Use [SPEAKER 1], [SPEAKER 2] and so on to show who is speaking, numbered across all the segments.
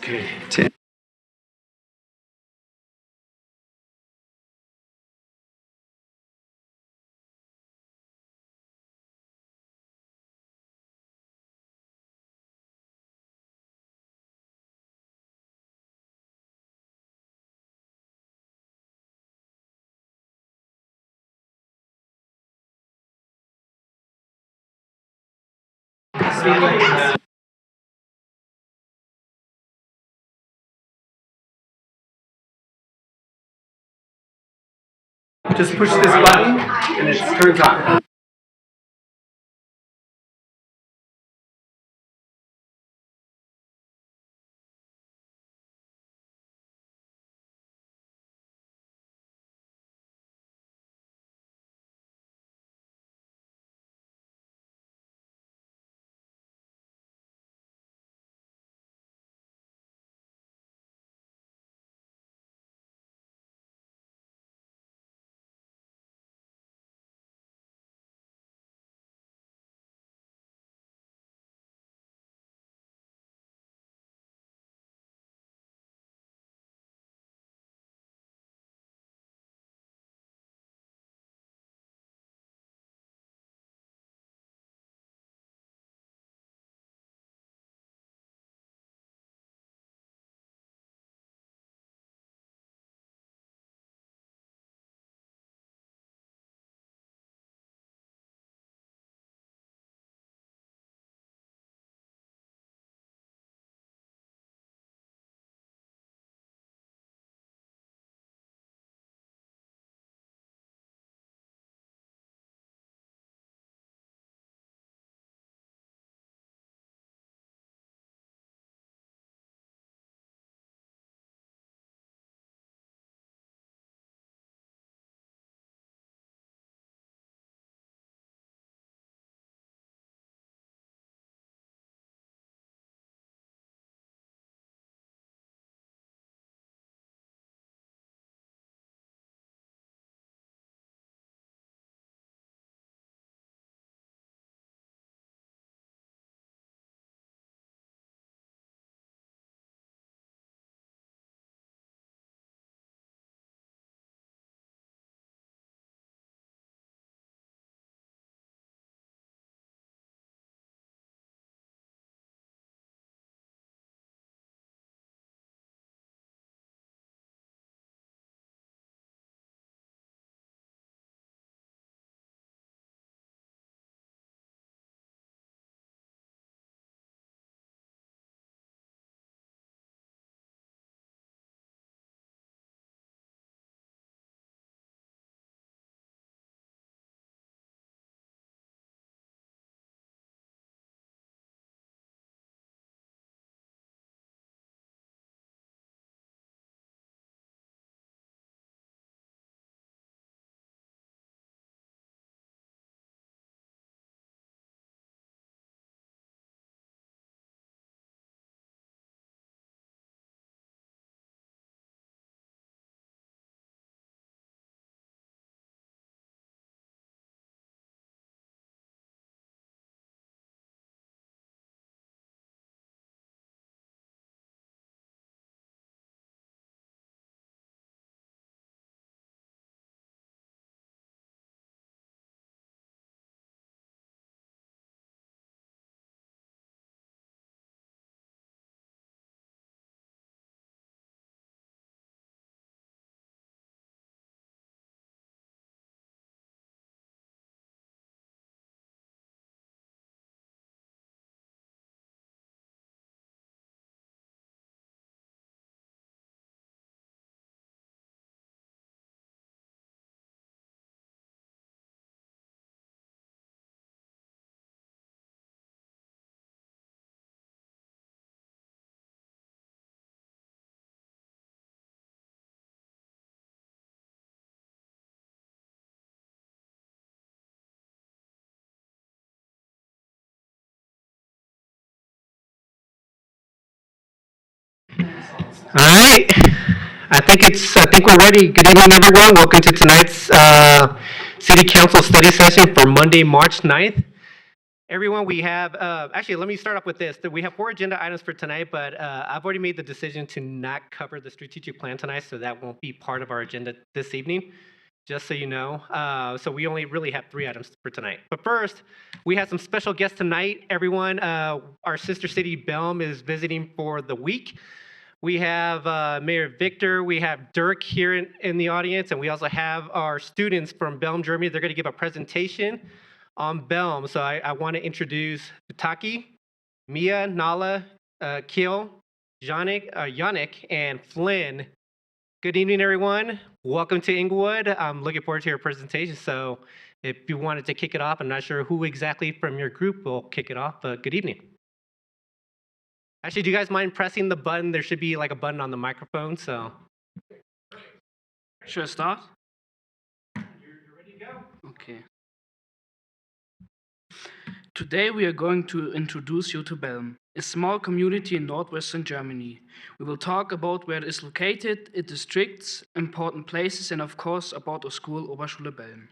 [SPEAKER 1] Okay, Tim. Just push this button and it turns on. All right. I think we're ready. Good evening, everyone. Welcome to tonight's City Council study session for Monday, March 9th. Everyone, we have, actually, let me start off with this. We have 4 agenda items for tonight, but I've already made the decision to not cover the strategic plan tonight, so that won't be part of our agenda this evening, just so you know. So we only really have 3 items for tonight. But first, we have some special guests tonight. Everyone, our sister city, Belm, is visiting for the week. We have Mayor Victor, we have Dirk here in the audience, and we also have our students from Belm, Germany. They're going to give a presentation on Belm. So I want to introduce Taki, Mia, Nala, Kiel, Yannick, and Flynn. Good evening, everyone. Welcome to Englewood. I'm looking forward to your presentation. So if you wanted to kick it off, I'm not sure who exactly from your group will kick it off, but good evening. Actually, do you guys mind pressing the button? There should be like a button on the microphone, so.
[SPEAKER 2] Should I start?
[SPEAKER 1] You're ready to go.
[SPEAKER 2] Okay. Today we are going to introduce you to Belm, a small community in northwestern Germany. We will talk about where it is located, its districts, important places, and of course about our school, Oberschule Belm.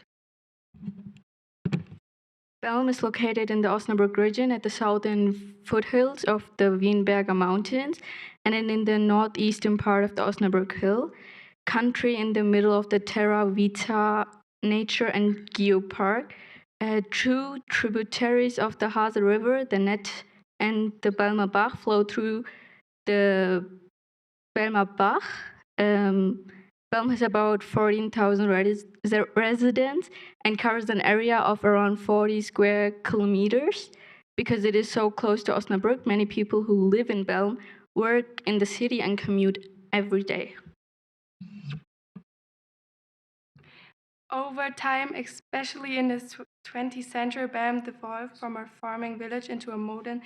[SPEAKER 3] Belm is located in the Osnabrück region at the southern foothills of the Wienerberger Mountains and in the northeastern part of the Osnabrück Hill country in the middle of the Terra Vita Nature and Geopark. 2 tributaries of the Hase River, the Net and the Belmer Bach, flow through the Belmer Bach. Belm has about 14,000 residents and covers an area of around 40 square kilometers. Because it is so close to Osnabrück, many people who live in Belm work in the city and commute every day.
[SPEAKER 4] Over time, especially in the 20th century, Belm evolved from a farming village into a modern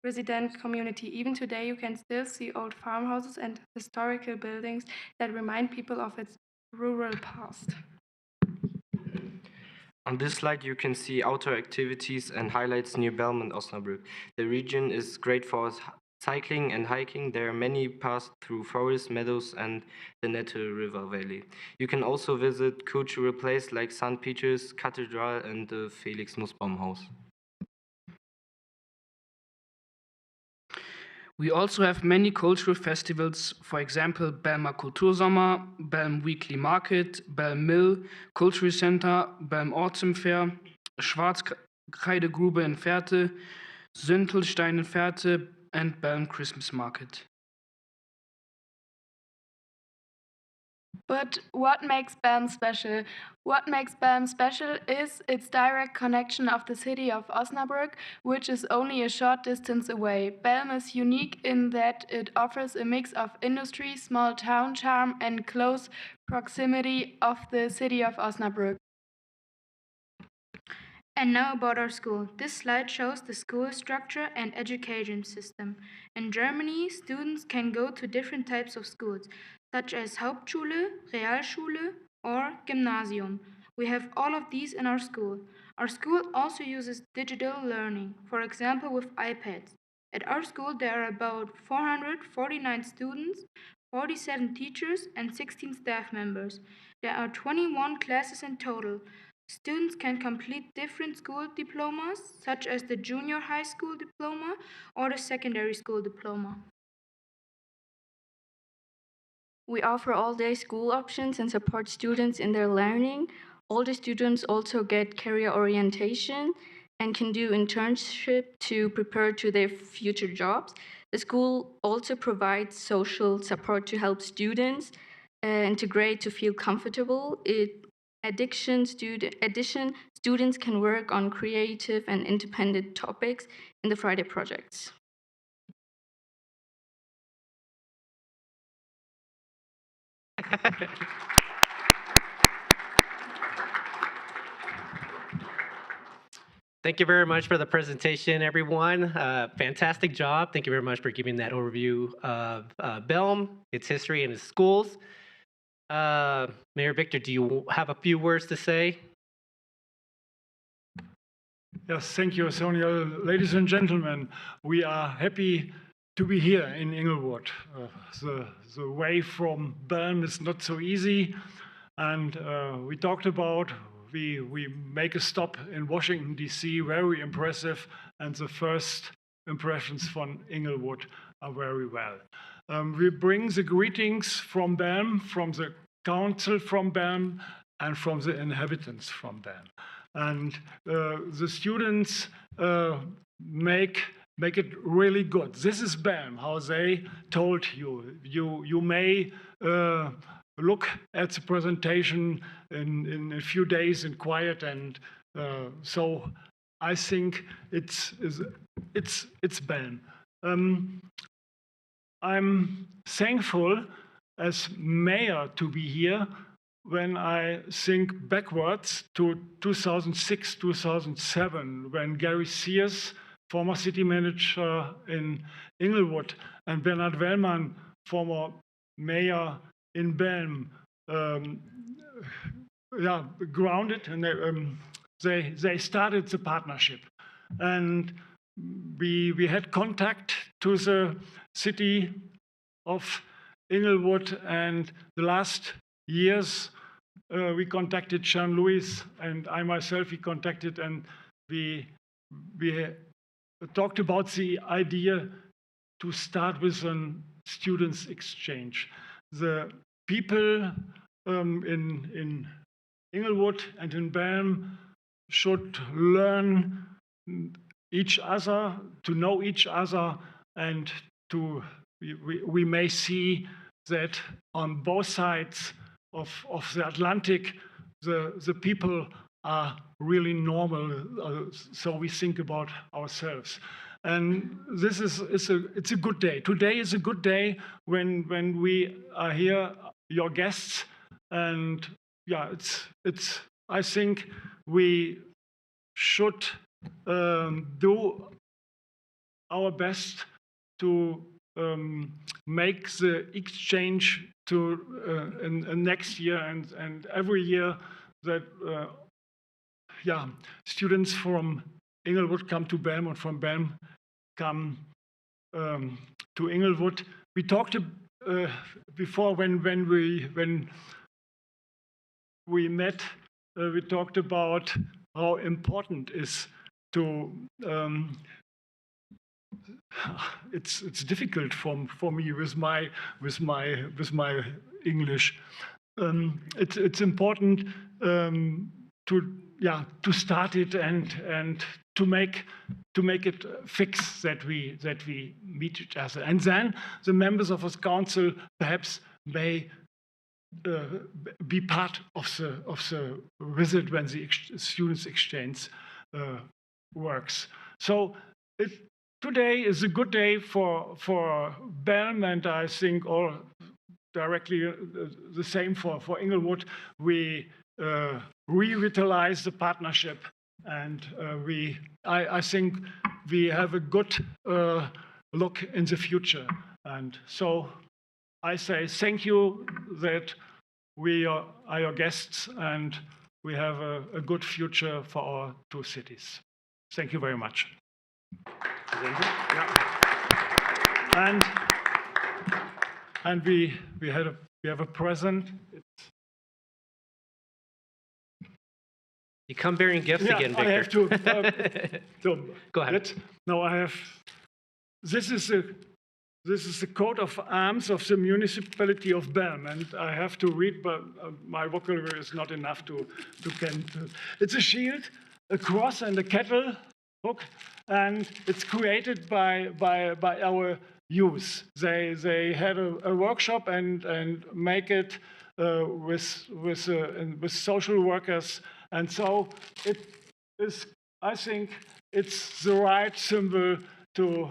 [SPEAKER 4] resident community. Even today, you can still see old farmhouses and historical buildings that remind people of its rural past.
[SPEAKER 5] On this slide, you can see outdoor activities and highlights near Belm and Osnabrück. The region is great for cycling and hiking. There are many paths through forests, meadows, and the Nette River Valley. You can also visit cultural places like St. Peter's Cathedral and the Felix Nussbaum House.
[SPEAKER 2] We also have many cultural festivals, for example, Belmer Kultursommer, Belm Weekly Market, Belm Mill, Cultural Center, Belm Autumn Fair, Schwarzkreidegrube in Fährte, Süntelstein in Fährte, and Belm Christmas Market.
[SPEAKER 4] But what makes Belm special? What makes Belm special is its direct connection of the city of Osnabrück, which is only a short distance away. Belm is unique in that it offers a mix of industry, small town charm, and close proximity of the city of Osnabrück.
[SPEAKER 3] And now about our school. This slide shows the school structure and education system. In Germany, students can go to different types of schools, such as Hauptschule, Realschule, or Gymnasium. We have all of these in our school. Our school also uses digital learning, for example with iPads. At our school, there are about 449 students, 47 teachers, and 16 staff members. There are 21 classes in total. Students can complete different school diplomas, such as the junior high school diploma or the secondary school diploma. We offer all-day school options and support students in their learning. All the students also get career orientation and can do internship to prepare to their future jobs. The school also provides social support to help students integrate to feel comfortable. Students can work on creative and independent topics in the Friday projects.
[SPEAKER 1] Thank you very much for the presentation, everyone. Fantastic job. Thank you very much for giving that overview of Belm, its history, and its schools. Mayor Victor, do you have a few words to say?
[SPEAKER 6] Yes, thank you, Sonia. Ladies and gentlemen, we are happy to be here in Englewood. The way from Belm is not so easy, and we talked about we make a stop in Washington, D.C., very impressive, and the first impressions from Englewood are very well. We bring the greetings from Belm, from the council from Belm, and from the inhabitants from Belm. And the students make it really good. This is Belm, how they told you. You may look at the presentation in a few days in quiet, and so I think it's Belm. I'm thankful as mayor to be here when I think backwards to 2006, 2007, when Gary Sears, former city manager in Englewood, and Bernhard Wellmann, former mayor in Belm, grounded, and they started the partnership. And we had contact to the city of Englewood, and the last years we contacted Jean-Louis, and I myself we contacted, and we talked about the idea to start with a students exchange. The people in Englewood and in Belm should learn each other, to know each other, and we may see that on both sides of the Atlantic, the people are really normal, so we think about ourselves. And this it's a good day. Today is a good day when we are here, your guests, and yeah, I think we should do our best to make the exchange to in next year and every year that students from Englewood come to Belm, and from Belm come to Englewood. We talked before when we met. We talked about how important is to. It's difficult for me with my English. It's important to start it and to make it fix that we meet each other, and then the members of this council perhaps may be part of the visit when the students exchange works. So today is a good day for Belm, and I think all directly the same for Englewood. We revitalize the partnership, and I think we have a good look in the future. And so I say thank you that we are your guests, and we have a good future for our two cities. Thank you very much. And we have a present.
[SPEAKER 1] You come bearing gifts again, Victor.
[SPEAKER 6] I have to.
[SPEAKER 1] Go ahead.
[SPEAKER 6] No, I have. This is the coat of arms of the municipality of Belm, and I have to read, but my vocabulary is not enough to can. It's a shield, a cross, and a kettle hook, and it's created by our youth. They had a workshop and make it with social workers. And so it is, I think it's the right symbol to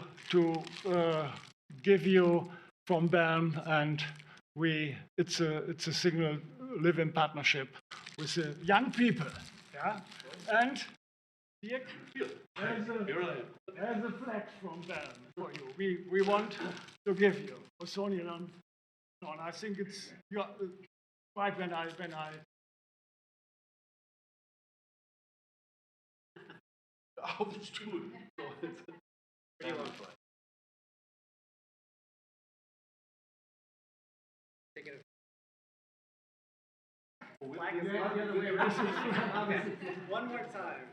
[SPEAKER 6] give you from Belm, and it's a signal, live in partnership with the young people. Yeah, and there's a flag from Belm for you. We want to give you. Sonia, I think it's right when I. Aufstuhl.
[SPEAKER 1] Flag is the other way around. Okay. One more time.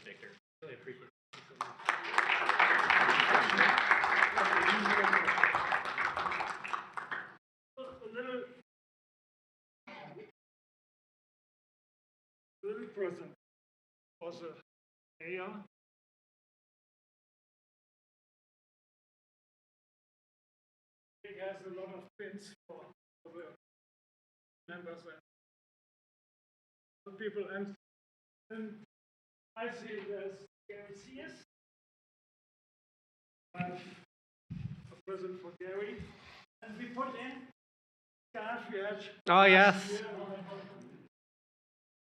[SPEAKER 1] Victor, really appreciate it.
[SPEAKER 6] A little present for the mayor. He has a lot of pins for the members and people, and I see there's guarantees. I have a present for Gary, and we put in cash we had.
[SPEAKER 1] Oh, yes.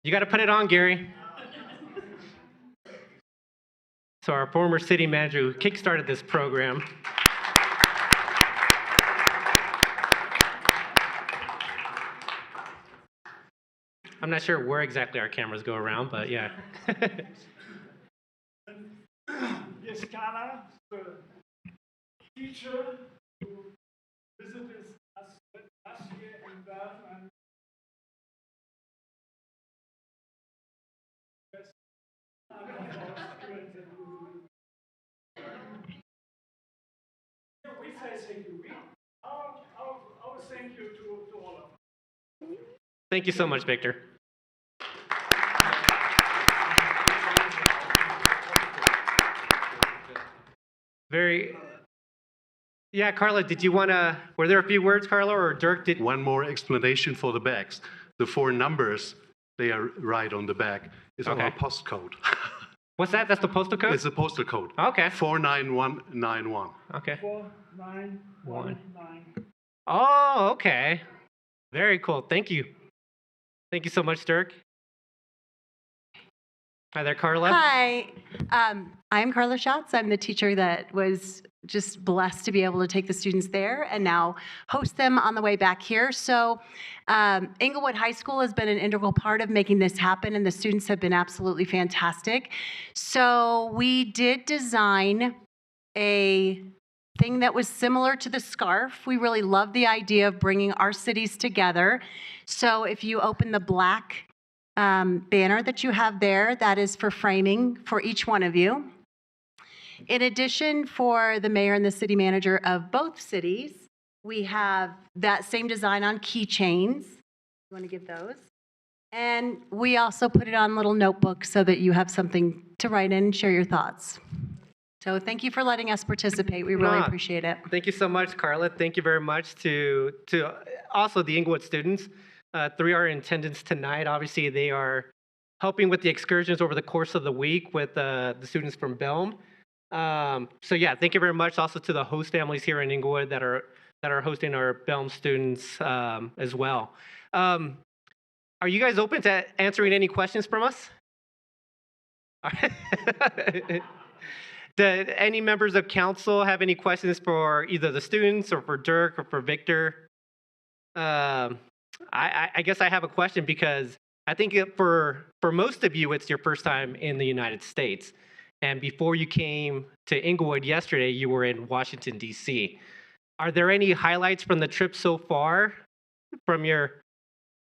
[SPEAKER 1] You got to put it on, Gary. So our former city manager who kickstarted this program. I'm not sure where exactly our cameras go around, but yeah.
[SPEAKER 6] Yes, Carla, the teacher who visited us last year in Belm, and we say thank you. Our thank you to all of them.
[SPEAKER 1] Thank you so much, Victor. Yeah, Carla, did you want to, were there a few words, Carla, or Dirk?
[SPEAKER 7] One more explanation for the bags. The 4 numbers, they are right on the back. It's
[SPEAKER 1] Okay.
[SPEAKER 7] our postcode.
[SPEAKER 1] What's that? That's the postal code?
[SPEAKER 7] It's a postal code.
[SPEAKER 1] Okay.
[SPEAKER 7] 49191.
[SPEAKER 1] Okay.
[SPEAKER 6] 4919.
[SPEAKER 1] Oh, okay. Very cool. Thank you. Thank you so much, Dirk. Hi there, Carla.
[SPEAKER 8] Hi, I'm Carla Schatz. I'm the teacher that was just blessed to be able to take the students there and now host them on the way back here. So Englewood High School has been an integral part of making this happen, and the students have been absolutely fantastic. So we did design a thing that was similar to the scarf. We really love the idea of bringing our cities together. So if you open the black banner that you have there, that is for framing for each one of you. In addition, for the mayor and the city manager of both cities, we have that same design on keychains. You want to give those? And we also put it on little notebooks so that you have something to write in and share your thoughts. So thank you for letting us participate. We really appreciate it.
[SPEAKER 1] Thank you so much, Carla. Thank you very much to also the Englewood students. 3 are in attendance tonight. Obviously, they are helping with the excursions over the course of the week with the students from Belm. So yeah, thank you very much also to the host families here in Englewood that are hosting our Belm students as well. Are you guys open to answering any questions from us? Do any members of council have any questions for either the students or for Dirk or for Victor? I guess I have a question because I think for most of you, it's your first time in the United States. And before you came to Englewood yesterday, you were in Washington, D.C. Are there any highlights from the trip so far? From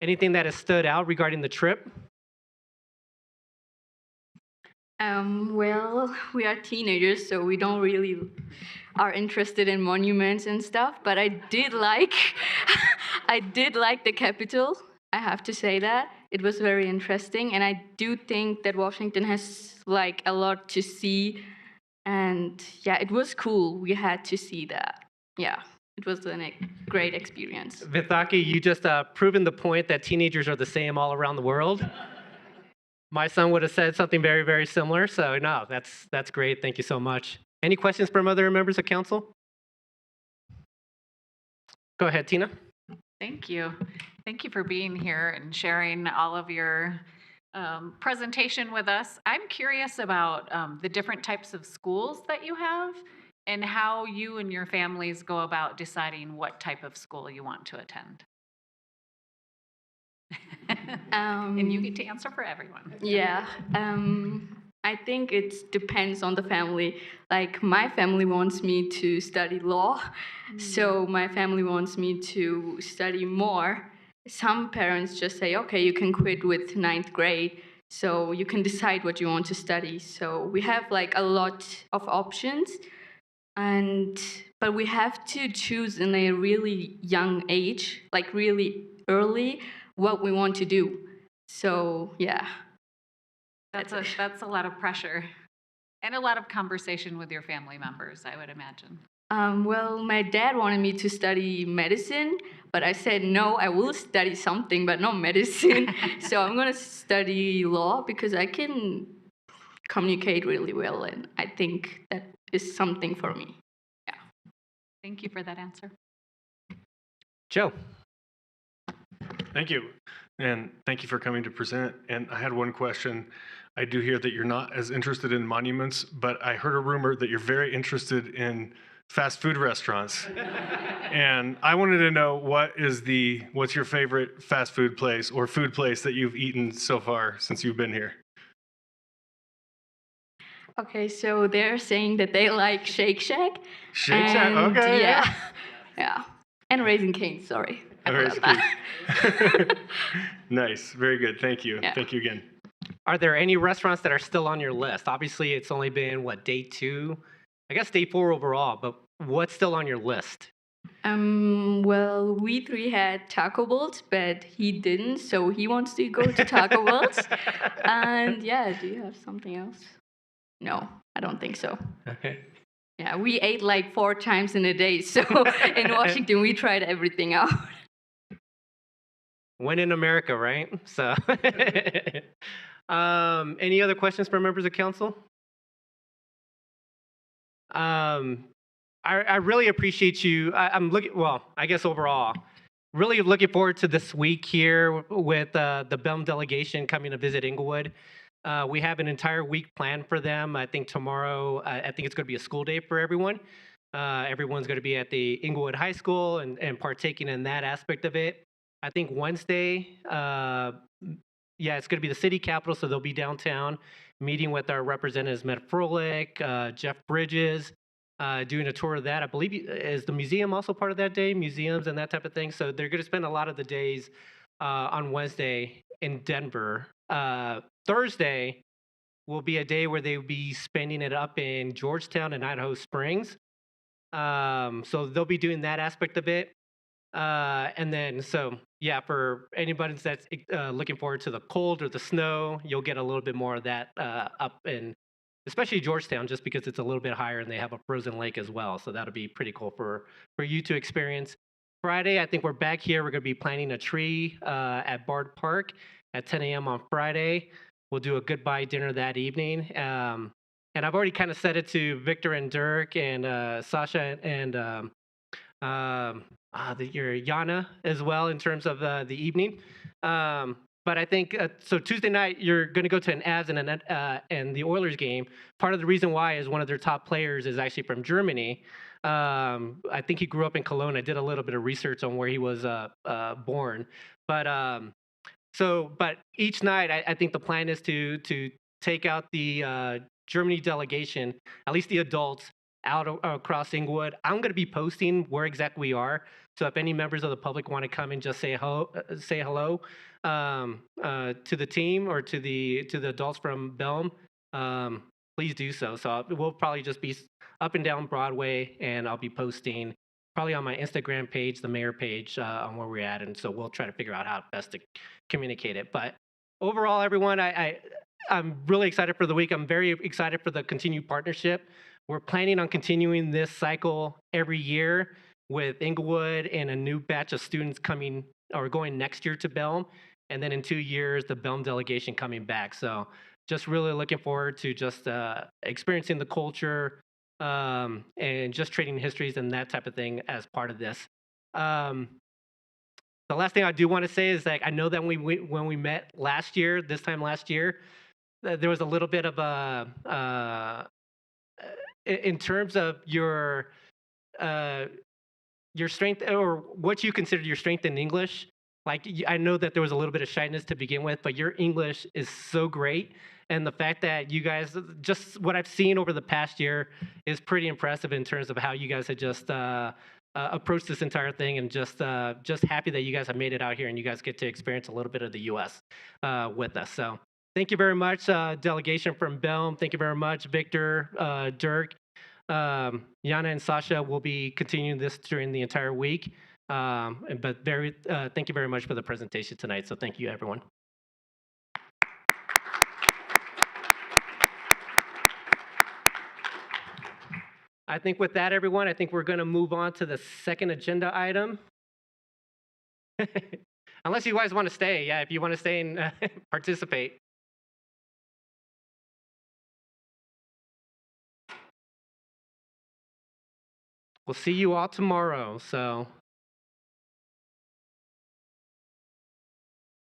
[SPEAKER 1] anything that has stood out regarding the trip?
[SPEAKER 3] Well, we are teenagers, so we don't really are interested in monuments and stuff. But I did like, I did like the Capitol. I have to say that it was very interesting, and I do think that Washington has like a lot to see. And yeah, it was cool. We had to see that. Yeah, it was a great experience.
[SPEAKER 1] Vithaki, you just proven the point that teenagers are the same all around the world. My son would have said something very, very similar. So no, that's great. Thank you so much. Any questions from other members of council? Go ahead, Tina.
[SPEAKER 9] Thank you. Thank you for being here and sharing all of your presentation with us. I'm curious about the different types of schools that you have and how you and your families go about deciding what type of school you want to attend. And you get to answer for everyone.
[SPEAKER 3] Yeah. I think it depends on the family. Like my family wants me to study law, so my family wants me to study more. Some parents just say, okay, you can quit with ninth grade, so you can decide what you want to study. So we have like a lot of options, and but we have to choose in a really young age, like really early, what we want to do. So yeah.
[SPEAKER 9] That's a lot of pressure and a lot of conversation with your family members, I would imagine.
[SPEAKER 3] Well, my dad wanted me to study medicine, but I said, no, I will study something, but not medicine. So I'm going to study law because I can communicate really well, and I think that is something for me. Yeah.
[SPEAKER 9] Thank you for that answer.
[SPEAKER 1] Joe.
[SPEAKER 10] Thank you. And thank you for coming to present. And I had one question. I do hear that you're not as interested in monuments, but I heard a rumor that you're very interested in fast food restaurants. And I wanted to know what's your favorite fast food place or food place that you've eaten so far since you've been here?
[SPEAKER 3] Okay, so they're saying that they like Shake Shack.
[SPEAKER 10] Shake Shack,
[SPEAKER 3] and
[SPEAKER 10] okay.
[SPEAKER 3] Yeah. Yeah. And Raising Cane's, sorry. I forgot that.
[SPEAKER 10] Nice, very good. Thank you.
[SPEAKER 3] Yeah.
[SPEAKER 10] Thank you again.
[SPEAKER 1] Are there any restaurants that are still on your list? Obviously, it's only been, day 2? I guess day 4 overall, but what's still on your list?
[SPEAKER 3] Well, we 3 had Taco Bell's, but he didn't, so he wants to go to Taco Bell's. And yeah, do you have something else? No, I don't think so.
[SPEAKER 1] Okay.
[SPEAKER 3] Yeah, we ate like 4 times in a day, so in Washington, we tried everything out.
[SPEAKER 1] When in America, right? So, any other questions from members of council? I really appreciate you. I'm looking, well, I guess overall, really looking forward to this week here with the Belm Delegation coming to visit Englewood. We have an entire week planned for them. I think tomorrow, I think it's going to be a school day for everyone. Everyone's going to be at the Englewood High School and partaking in that aspect of it. I think Wednesday, it's going to be the city capitol, so they'll be downtown meeting with our representatives, Matt Froelich, Jeff Bridges, doing a tour of that. I believe, is the museum also part of that day, museums and that type of thing? So they're going to spend a lot of the days on Wednesday in Denver. Thursday will be a day where they will be spending it up in Georgetown and Idaho Springs. So they'll be doing that aspect of it. And then, for anybody that's looking forward to the cold or the snow, you'll get a little bit more of that up in, especially Georgetown, just because it's a little bit higher and they have a frozen lake as well. So that'll be pretty cool for you to experience. Friday, I think we're back here. We're going to be planting a tree at Bard Park at 10 a.m. on Friday. We'll do a goodbye dinner that evening. And I've already kind of said it to Victor and Dirk and Sasha and your Yana as well in terms of the evening. But I think, so Tuesday night, you're going to go to an Avs and the Oilers game. Part of the reason why is one of their top players is actually from Germany. I think he grew up in Cologne. I did a little bit of research on where he was born. But each night, I think the plan is to take out the Germany delegation, at least the adults, out across Englewood. I'm going to be posting where exactly we are. So if any members of the public want to come and just say hello to the team or to the adults from Belm, please do so. So we'll probably just be up and down Broadway, and I'll be posting probably on my Instagram page, the mayor page, on where we're at. And so we'll try to figure out how best to communicate it. But overall, everyone, I'm really excited for the week. I'm very excited for the continued partnership. We're planning on continuing this cycle every year with Englewood and a new batch of students coming or going next year to Belm. And then in 2 years, the Belm delegation coming back. So just really looking forward to just experiencing the culture and just trading histories and that type of thing as part of this. The last thing I do want to say is that I know that when we met this time last year, there was a little bit of a, in terms of your strength or what you consider your strength in English. Like, I know that there was a little bit of shyness to begin with, but your English is so great And the fact that you guys, just what I've seen over the past year is pretty impressive in terms of how you guys have just approached this entire thing, and just happy that you guys have made it out here and you guys get to experience a little bit of the U.S. With us. So thank you very much, delegation from Belm. Thank you very much, Victor, Dirk. Yana and Sasha will be continuing this during the entire week. But thank you very much for the presentation tonight. So thank you, everyone. I think with that, everyone, I think we're going to move on to the second agenda item. Unless you guys want to stay. Yeah, if you want to stay and participate. We'll see you all tomorrow. So,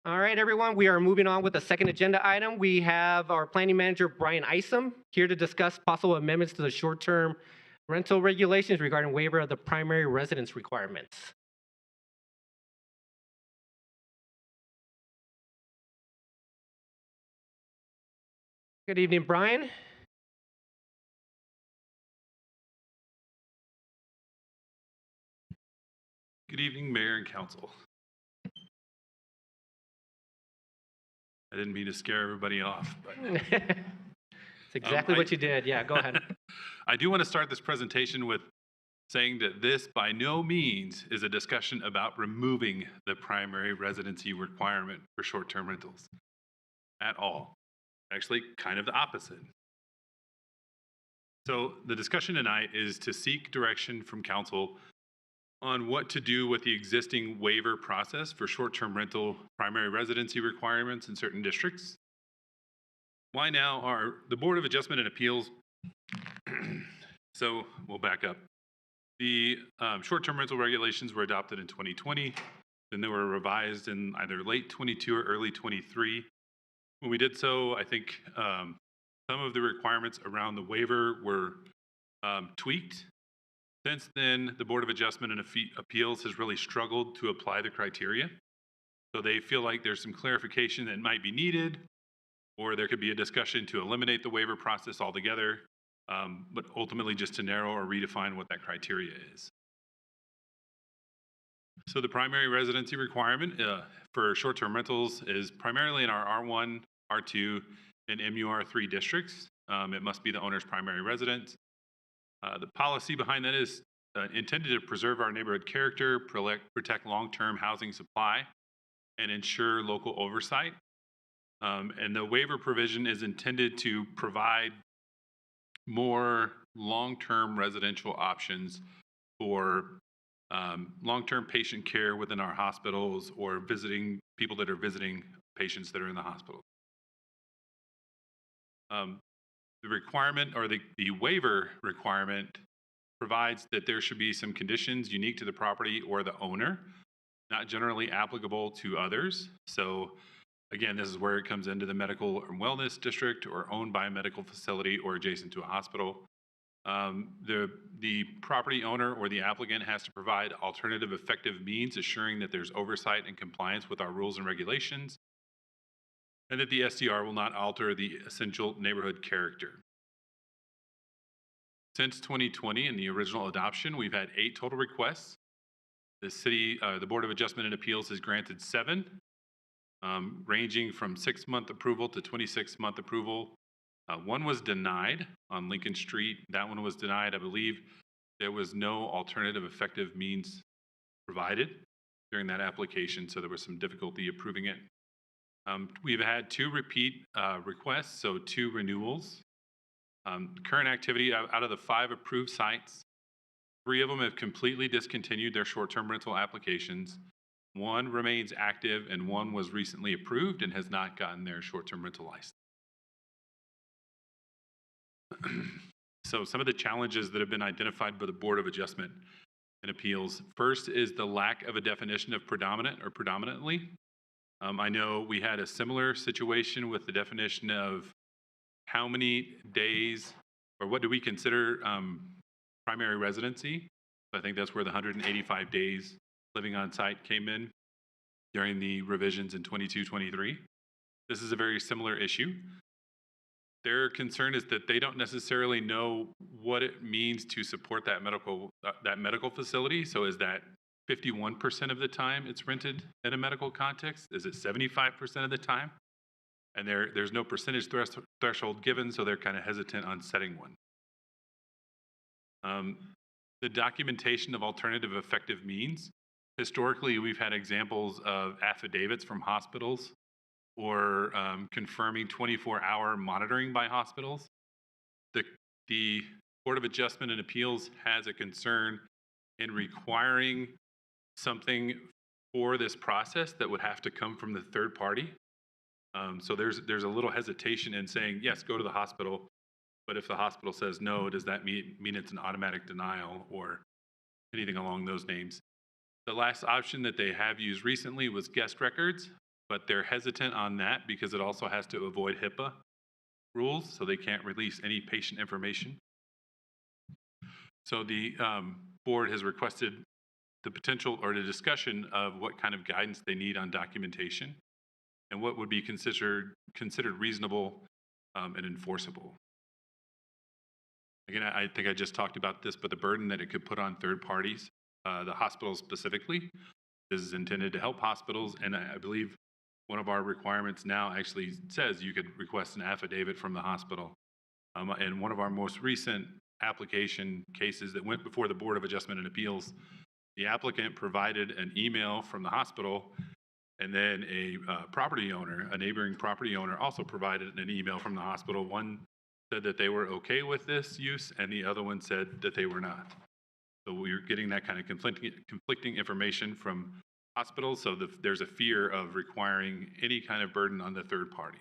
[SPEAKER 1] all right, everyone, we are moving on with the second agenda item. We have our planning manager, Bryan Isham, here to discuss possible amendments to the short-term rental regulations regarding waiver of the primary residence requirements. Good evening, Bryan.
[SPEAKER 11] Good evening, Mayor and Council. I didn't mean to scare everybody off, but
[SPEAKER 1] It's exactly what you did. Yeah, go ahead.
[SPEAKER 11] I do want to start this presentation with saying that this by no means is a discussion about removing the primary residency requirement for short-term rentals at all. Actually, kind of the opposite. So the discussion tonight is to seek direction from Council on what to do with the existing waiver process for short-term rental primary residency requirements in certain districts. Why now are the Board of Adjustment and Appeals, so we'll back up. The short-term rental regulations were adopted in 2020, then they were revised in either late 22 or early 23. When we did so, I think some of the requirements around the waiver were tweaked. Since then, the Board of Adjustment and Appeals has really struggled to apply the criteria. So they feel like there's some clarification that might be needed, or there could be a discussion to eliminate the waiver process altogether, but ultimately just to narrow or redefine what that criteria is. So the primary residency requirement for short-term rentals is primarily in our R1, R2, and MUR3 districts. It must be the owner's primary residence. The policy behind that is intended to preserve our neighborhood character, protect long-term housing supply, and ensure local oversight. And the waiver provision is intended to provide more long-term residential options for long-term patient care within our hospitals, or visiting people that are visiting patients that are in the hospital. The requirement, or the waiver requirement, provides that there should be some conditions unique to the property or the owner, not generally applicable to others. So again, this is where it comes into the medical or wellness district, or owned by a medical facility, or adjacent to a hospital. The property owner or the applicant has to provide alternative effective means assuring that there's oversight and compliance with our rules and regulations, and that the STR will not alter the essential neighborhood character. Since 2020 and the original adoption, we've had 8 total requests. The Board of Adjustment and Appeals has granted 7, ranging from 6-month approval to 26-month approval. One was denied on Lincoln Street. That one was denied. I believe there was no alternative effective means provided during that application, so there was some difficulty approving it. We've had 2 repeat requests, so 2 renewals. Current activity, out of the 5 approved sites, 3 of them have completely discontinued their short-term rental applications. 1 remains active, and 1 was recently approved and has not gotten their short-term rental license. So some of the challenges that have been identified by the Board of Adjustment and Appeals. First is the lack of a definition of predominant or predominantly. I know we had a similar situation with the definition of how many days, or what do we consider primary residency. So I think that's where the 185 days living on site came in during the revisions in 22-23. This is a very similar issue. Their concern is that they don't necessarily know what it means to support that medical facility. So is that 51% of the time it's rented in a medical context? Is it 75% of the time? And there's no percentage threshold given, so they're kind of hesitant on setting one. The documentation of alternative effective means. Historically, we've had examples of affidavits from hospitals or confirming 24-hour monitoring by hospitals. The Board of Adjustment and Appeals has a concern in requiring something for this process that would have to come from the third party. So there's a little hesitation in saying, yes, go to the hospital, but if the hospital says no, does that mean it's an automatic denial or anything along those names? The last option that they have used recently was guest records, but they're hesitant on that because it also has to avoid HIPAA rules, so they can't release any patient information. So the board has requested the potential or the discussion of what kind of guidance they need on documentation and what would be considered reasonable and enforceable. Again, I think I just talked about this, but the burden that it could put on third parties, the hospitals specifically, this is intended to help hospitals, and I believe one of our requirements now actually says you could request an affidavit from the hospital. And one of our most recent application cases that went before the Board of Adjustment and Appeals, the applicant provided an email from the hospital, and then a neighboring property owner also provided an email from the hospital. One said that they were okay with this use, and the other one said that they were not. So we're getting that kind of conflicting information from hospitals, so there's a fear of requiring any kind of burden on the third party.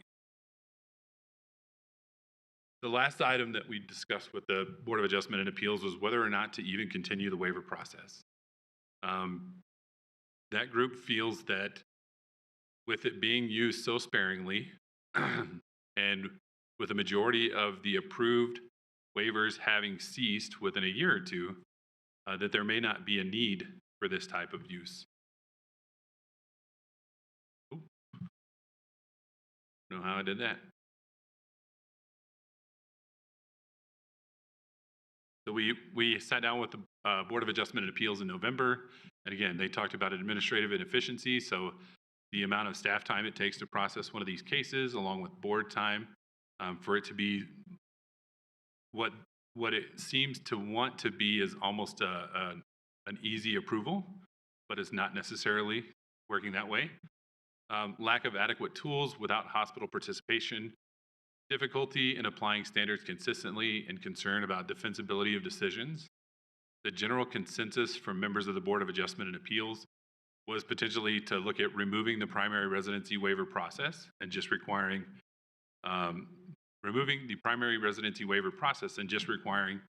[SPEAKER 11] The last item that we discussed with the Board of Adjustment and Appeals was whether or not to even continue the waiver process. That group feels that with it being used so sparingly and with a majority of the approved waivers having ceased within a year or two, that there may not be a need for this type of use. Know how I did that? So we sat down with the Board of Adjustment and Appeals in November, and again, they talked about administrative inefficiency, so the amount of staff time it takes to process one of these cases, along with board time, for it to be what it seems to want to be is almost an easy approval, but it's not necessarily working that way. Lack of adequate tools without hospital participation, difficulty in applying standards consistently, and concern about defensibility of decisions. The general consensus from members of the Board of Adjustment and Appeals was potentially to look at removing the primary residency waiver process and just requiring, removing the primary residency waiver process and just requiring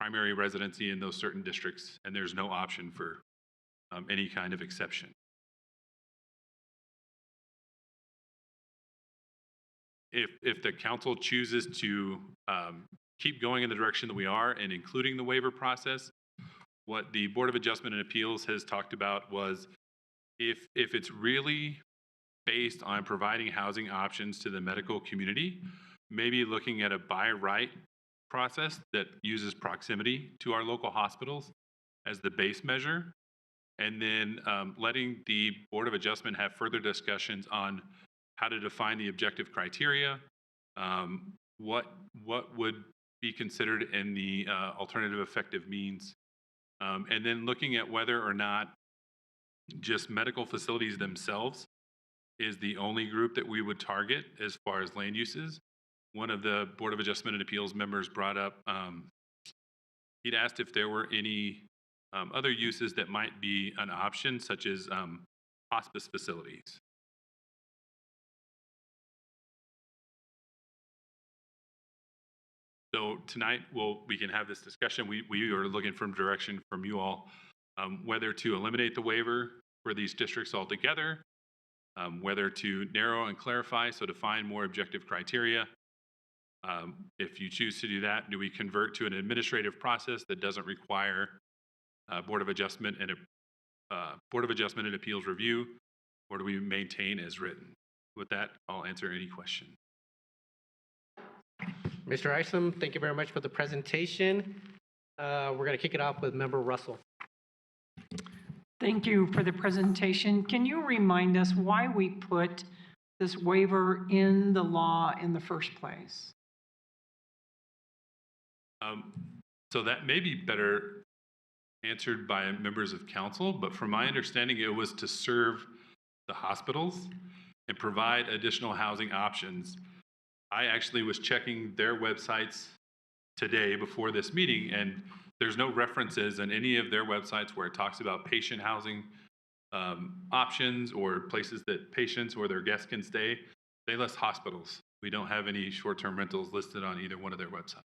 [SPEAKER 11] primary residency in those certain districts, and there's no option for any kind of exception. If the council chooses to keep going in the direction that we are and including the waiver process, what the Board of Adjustment and Appeals has talked about was if it's really based on providing housing options to the medical community, maybe looking at a by right process that uses proximity to our local hospitals as the base measure, and then letting the Board of Adjustment have further discussions on how to define the objective criteria, what would be considered in the alternative effective means, and then looking at whether or not just medical facilities themselves is the only group that we would target as far as land uses. One of the Board of Adjustment and Appeals members brought up, he'd asked if there were any other uses that might be an option, such as hospice facilities. So tonight, we can have this discussion. We are looking for direction from you all, whether to eliminate the waiver for these districts altogether, whether to narrow and clarify, so define more objective criteria. If you choose to do that, do we convert to an administrative process that doesn't require Board of Adjustment and Appeals review, or do we maintain as written? With that, I'll answer any question.
[SPEAKER 1] Mr. Isham, thank you very much for the presentation. We're going to kick it off with Member Russell.
[SPEAKER 12] Thank you for the presentation. Can you remind us why we put this waiver in the law in the first place?
[SPEAKER 11] So that may be better answered by members of council, but from my understanding, it was to serve the hospitals and provide additional housing options. I actually was checking their websites today before this meeting, and there's no references in any of their websites where it talks about patient housing options or places that patients or their guests can stay. They list hospitals. We don't have any short-term rentals listed on either one of their websites.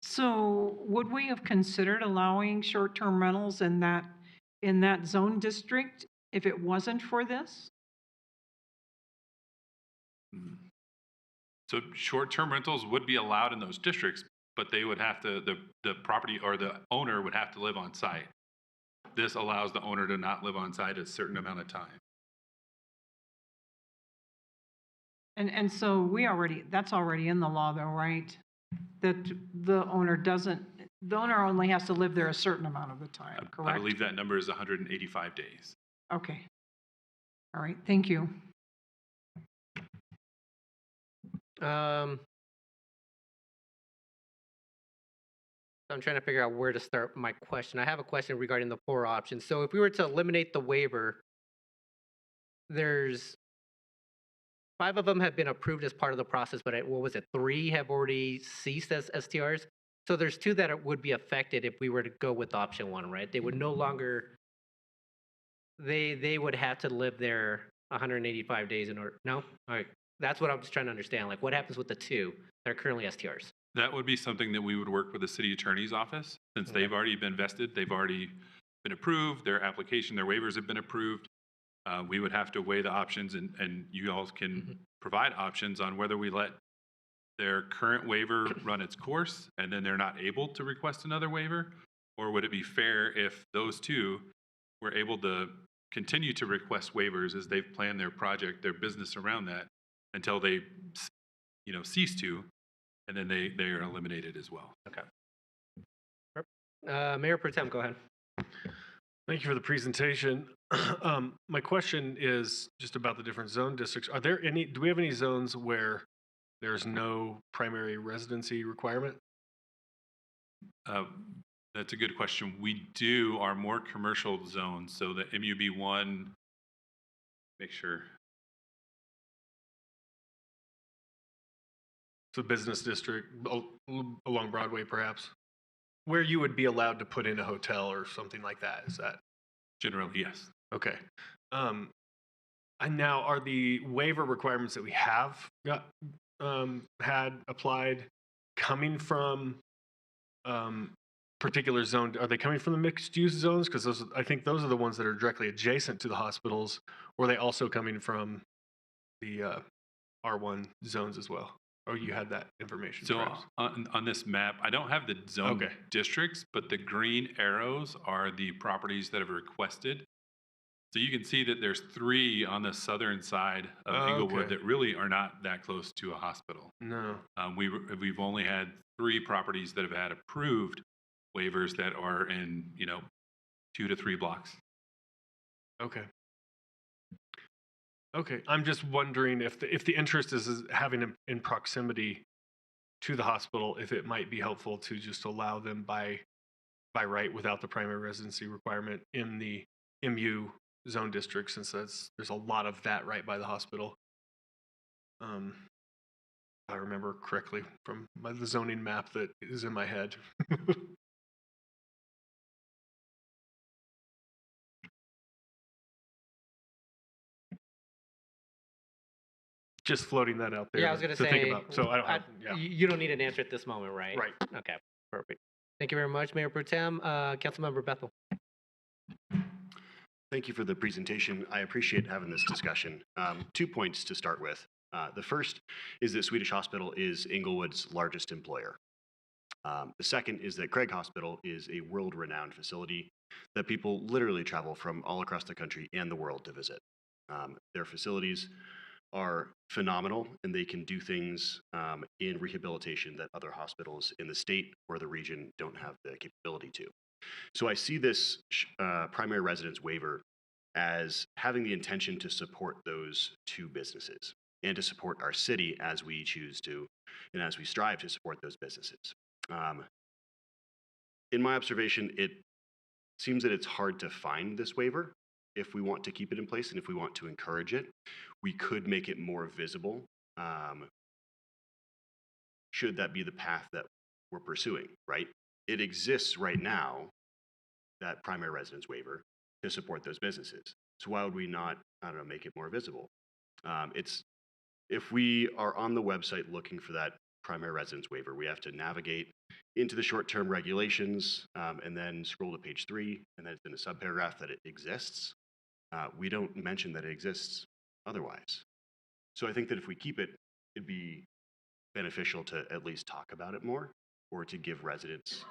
[SPEAKER 12] So would we have considered allowing short-term rentals in that zone district if it wasn't for this?
[SPEAKER 11] So short-term rentals would be allowed in those districts, but they would have to, the property or the owner would have to live on site. This allows the owner to not live on site a certain amount of time.
[SPEAKER 12] And so that's already in the law though, right? That the owner only has to live there a certain amount of the time, correct?
[SPEAKER 11] I believe that number is 185 days.
[SPEAKER 12] Okay. All right, thank you.
[SPEAKER 1] I'm trying to figure out where to start my question. I have a question regarding the 4 options. So if we were to eliminate the waiver, there's 5 of them have been approved as part of the process, but what was it? 3 have already ceased as STRs. So there's 2 that would be affected if we were to go with option 1, right? They would no longer, they would have to live there 185 days in order. No? All right. That's what I'm just trying to understand. Like, what happens with the 2 that are currently STRs?
[SPEAKER 11] That would be something that we would work with the city attorney's office. Since they've already been vested, they've already been approved, their application, their waivers have been approved. We would have to weigh the options, and you all can provide options on whether we let their current waiver run its course and then they're not able to request another waiver, or would it be fair if those 2 were able to continue to request waivers as they've planned their project, their business around that, until they cease to, and then they are eliminated as well.
[SPEAKER 1] Okay. Mayor Pro Tem, go ahead.
[SPEAKER 10] Thank you for the presentation. My question is just about the different zone districts. Do we have any zones where there's no primary residency requirement?
[SPEAKER 11] That's a good question. We do our more commercial zones. So the MUB1, make sure.
[SPEAKER 10] So business district along Broadway, perhaps, where you would be allowed to put in a hotel or something like that. Is that?
[SPEAKER 11] Generally, yes.
[SPEAKER 10] Okay. And now, are the waiver requirements that we have had applied coming from particular zone? Are they coming from the mixed use zones? Because I think those are the ones that are directly adjacent to the hospitals. Or are they also coming from the R1 zones as well? Or you had that information?
[SPEAKER 11] So on this map, I don't have the zone districts, but the green arrows are the properties that have requested. So you can see that there's 3 on the southern side of Englewood that really are not that close to a hospital.
[SPEAKER 10] No.
[SPEAKER 11] We've only had 3 properties that have had approved waivers that are in 2 to 3 blocks.
[SPEAKER 10] Okay. Okay, I'm just wondering if the interest is having them in proximity to the hospital, if it might be helpful to just allow them by right without the primary residency requirement in the MU zone district, since there's a lot of that right by the hospital. If I remember correctly from the zoning map that is in my head. Just floating that out there.
[SPEAKER 1] Yeah, I was going to say.
[SPEAKER 10] Think about. So
[SPEAKER 1] you don't need an answer at this moment, right?
[SPEAKER 10] Right.
[SPEAKER 1] Okay, perfect. Thank you very much, Mayor Pro Tem. Councilmember Bethel.
[SPEAKER 13] Thank you for the presentation. I appreciate having this discussion. 2 points to start with. The first is that Swedish Hospital is Englewood's largest employer. The second is that Craig Hospital is a world-renowned facility that people literally travel from all across the country and the world to visit. Their facilities are phenomenal, and they can do things in rehabilitation that other hospitals in the state or the region don't have the capability to. So I see this primary residence waiver as having the intention to support those two businesses and to support our city as we choose to and as we strive to support those businesses. In my observation, it seems that it's hard to find this waiver if we want to keep it in place and if we want to encourage it. We could make it more visible should that be the path that we're pursuing, right? It exists right now, that primary residence waiver, to support those businesses. So why would we not, I don't know, make it more visible? If we are on the website looking for that primary residence waiver, we have to navigate into the short-term regulations and then scroll to page 3, and then it's in a subparagraph that it exists. We don't mention that it exists otherwise. So I think that if we keep it, it'd be beneficial to at least talk about it more, or to give residents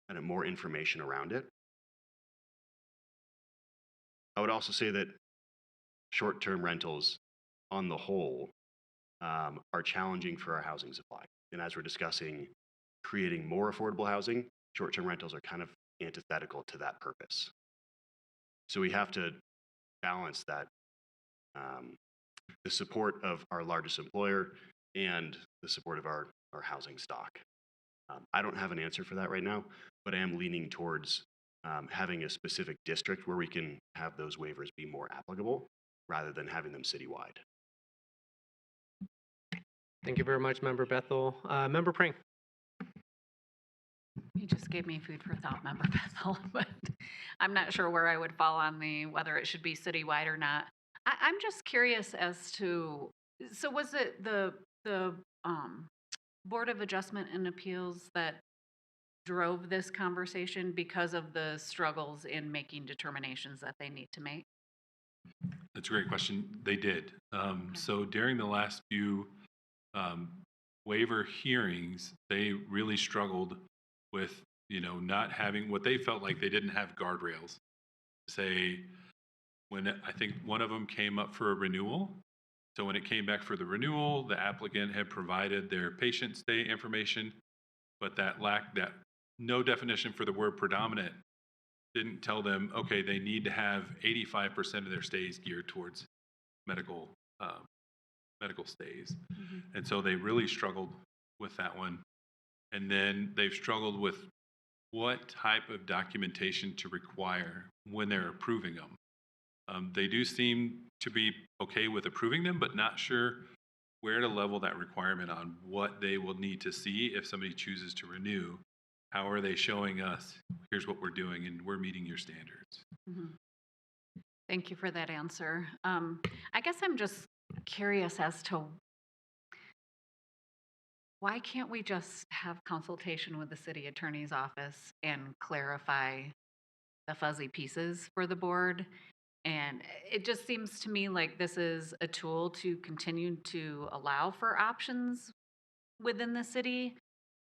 [SPEAKER 13] kind of more information around it. I would also say that short-term rentals on the whole are challenging for our housing supply. And as we're discussing creating more affordable housing, short-term rentals are kind of antithetical to that purpose. So we have to balance that, the support of our largest employer and the support of our housing stock. I don't have an answer for that right now, but I am leaning towards having a specific district where we can have those waivers be more applicable rather than having them citywide.
[SPEAKER 1] Thank you very much, Member Bethel. Member Pring.
[SPEAKER 9] You just gave me food for thought, Member Bethel, but I'm not sure where I would fall on whether it should be citywide or not. I'm just curious as to, so was it the Board of Adjustment and Appeals that drove this conversation because of the struggles in making determinations that they need to make?
[SPEAKER 11] That's a great question. They did. So during the last few waiver hearings, they really struggled with, not having what they felt like they didn't have guardrails. Say, when I think one of them came up for a renewal. So when it came back for the renewal, the applicant had provided their patient stay information, but that no definition for the word predominant didn't tell them, okay, they need to have 85% of their stays geared towards medical stays. Mm-hmm. And so they really struggled with that one. And then they've struggled with what type of documentation to require when they're approving them. They do seem to be okay with approving them, but not sure where to level that requirement on what they will need to see if somebody chooses to renew. How are they showing us, here's what we're doing and we're meeting your standards?
[SPEAKER 9] Mm-hmm. Thank you for that answer. I guess I'm just curious as to why can't we just have consultation with the city attorney's office and clarify the fuzzy pieces for the board? And it just seems to me like this is a tool to continue to allow for options within the city.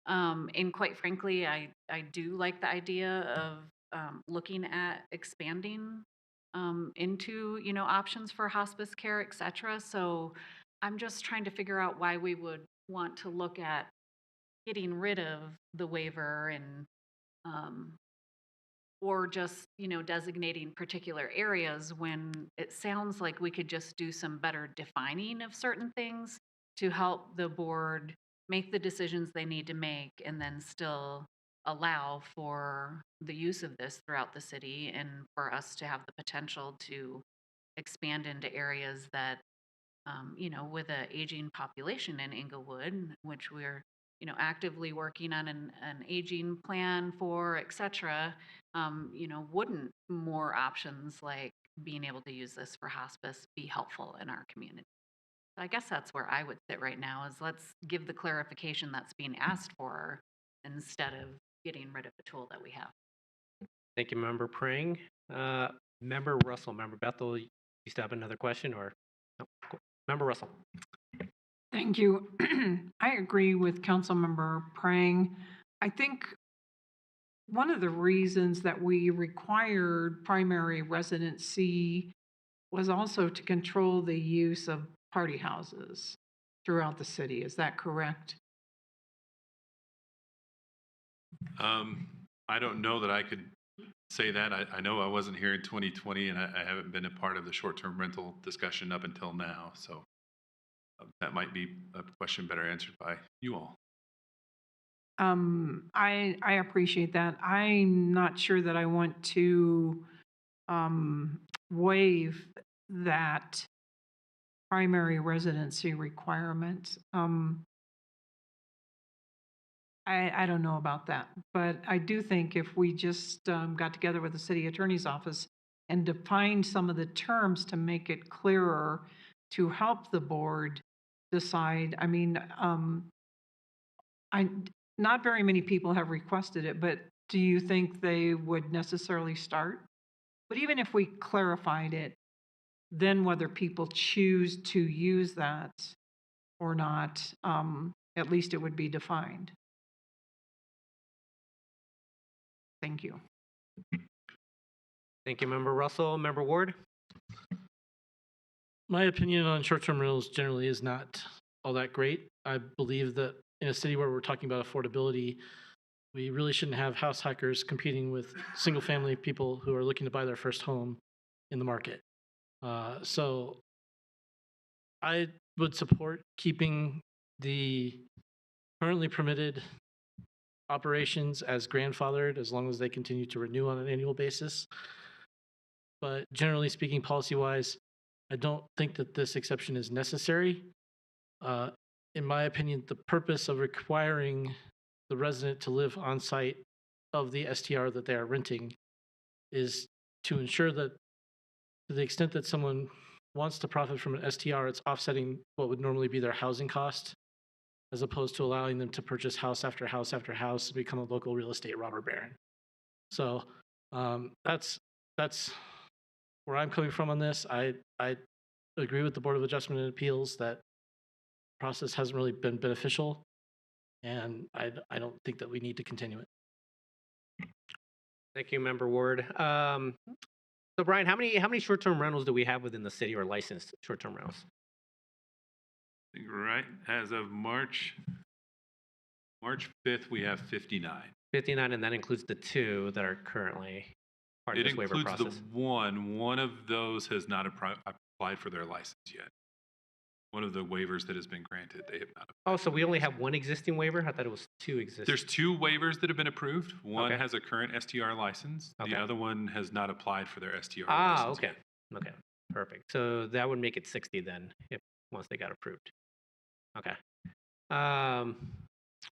[SPEAKER 9] And quite frankly, I do like the idea of looking at expanding into, options for hospice care, et cetera. So I'm just trying to figure out why we would want to look at getting rid of the waiver and or just, designating particular areas when it sounds like we could just do some better defining of certain things to help the board make the decisions they need to make and then still allow for the use of this throughout the city and for us to have the potential to expand into areas that, with an aging population in Englewood, which we're actively working on an aging plan for, et cetera, wouldn't more options like being able to use this for hospice be helpful in our community? So I guess that's where I would sit right now is let's give the clarification that's being asked for instead of getting rid of the tool that we have.
[SPEAKER 1] Thank you, Member Pring. Member Russell, Member Bethel, you still have another question or? No? Cool. Member Russell.
[SPEAKER 12] Thank you. I agree with Councilmember Prang. I think one of the reasons that we required primary residency was also to control the use of party houses throughout the city. Is that correct?
[SPEAKER 11] I don't know that I could say that. I know I wasn't here in 2020, and I haven't been a part of the short-term rental discussion up until now. So that might be a question better answered by you all.
[SPEAKER 12] I appreciate that. I'm not sure that I want to waive that primary residency requirement. I don't know about that, but I do think if we just got together with the city attorney's office and defined some of the terms to make it clearer to help the board decide. I mean, not very many people have requested it, but do you think they would necessarily start? But even if we clarified it, then whether people choose to use that or not, at least it would be defined. Thank you.
[SPEAKER 1] Thank you, Member Russell. Member Ward?
[SPEAKER 14] My opinion on short-term rentals generally is not all that great. I believe that in a city where we're talking about affordability, we really shouldn't have house hackers competing with single-family people who are looking to buy their first home in the market. So I would support keeping the currently permitted operations as grandfathered as long as they continue to renew on an annual basis. But generally speaking, policy-wise, I don't think that this exception is necessary. In my opinion, the purpose of requiring the resident to live on site of the STR that they are renting is to ensure that to the extent that someone wants to profit from an STR, it's offsetting what would normally be their housing cost, as opposed to allowing them to purchase house after house after house and become a local real estate robber baron. So that's where I'm coming from on this. I agree with the Board of Adjustment and Appeals that the process hasn't really been beneficial, and I don't think that we need to continue it.
[SPEAKER 1] Thank you, Member Ward. So Brian, how many short-term rentals do we have within the city or licensed short-term rentals?
[SPEAKER 11] I think right as of March 5th, we have 59.
[SPEAKER 1] 59, and that includes the 2 that are currently part of
[SPEAKER 11] It
[SPEAKER 1] this waiver
[SPEAKER 11] includes
[SPEAKER 1] process.
[SPEAKER 11] the one of those has not applied for their license yet. One of the waivers that has been granted, they have not.
[SPEAKER 1] Oh, so we only have 1 existing waiver? I thought it was 2 existing.
[SPEAKER 11] There's 2 waivers that have been approved. One
[SPEAKER 1] Okay.
[SPEAKER 11] has a current STR license.
[SPEAKER 1] Okay.
[SPEAKER 11] The other one has not applied for their STR license.
[SPEAKER 1] Okay. Okay, perfect. So that would make it 60 then, if once they got approved. Okay.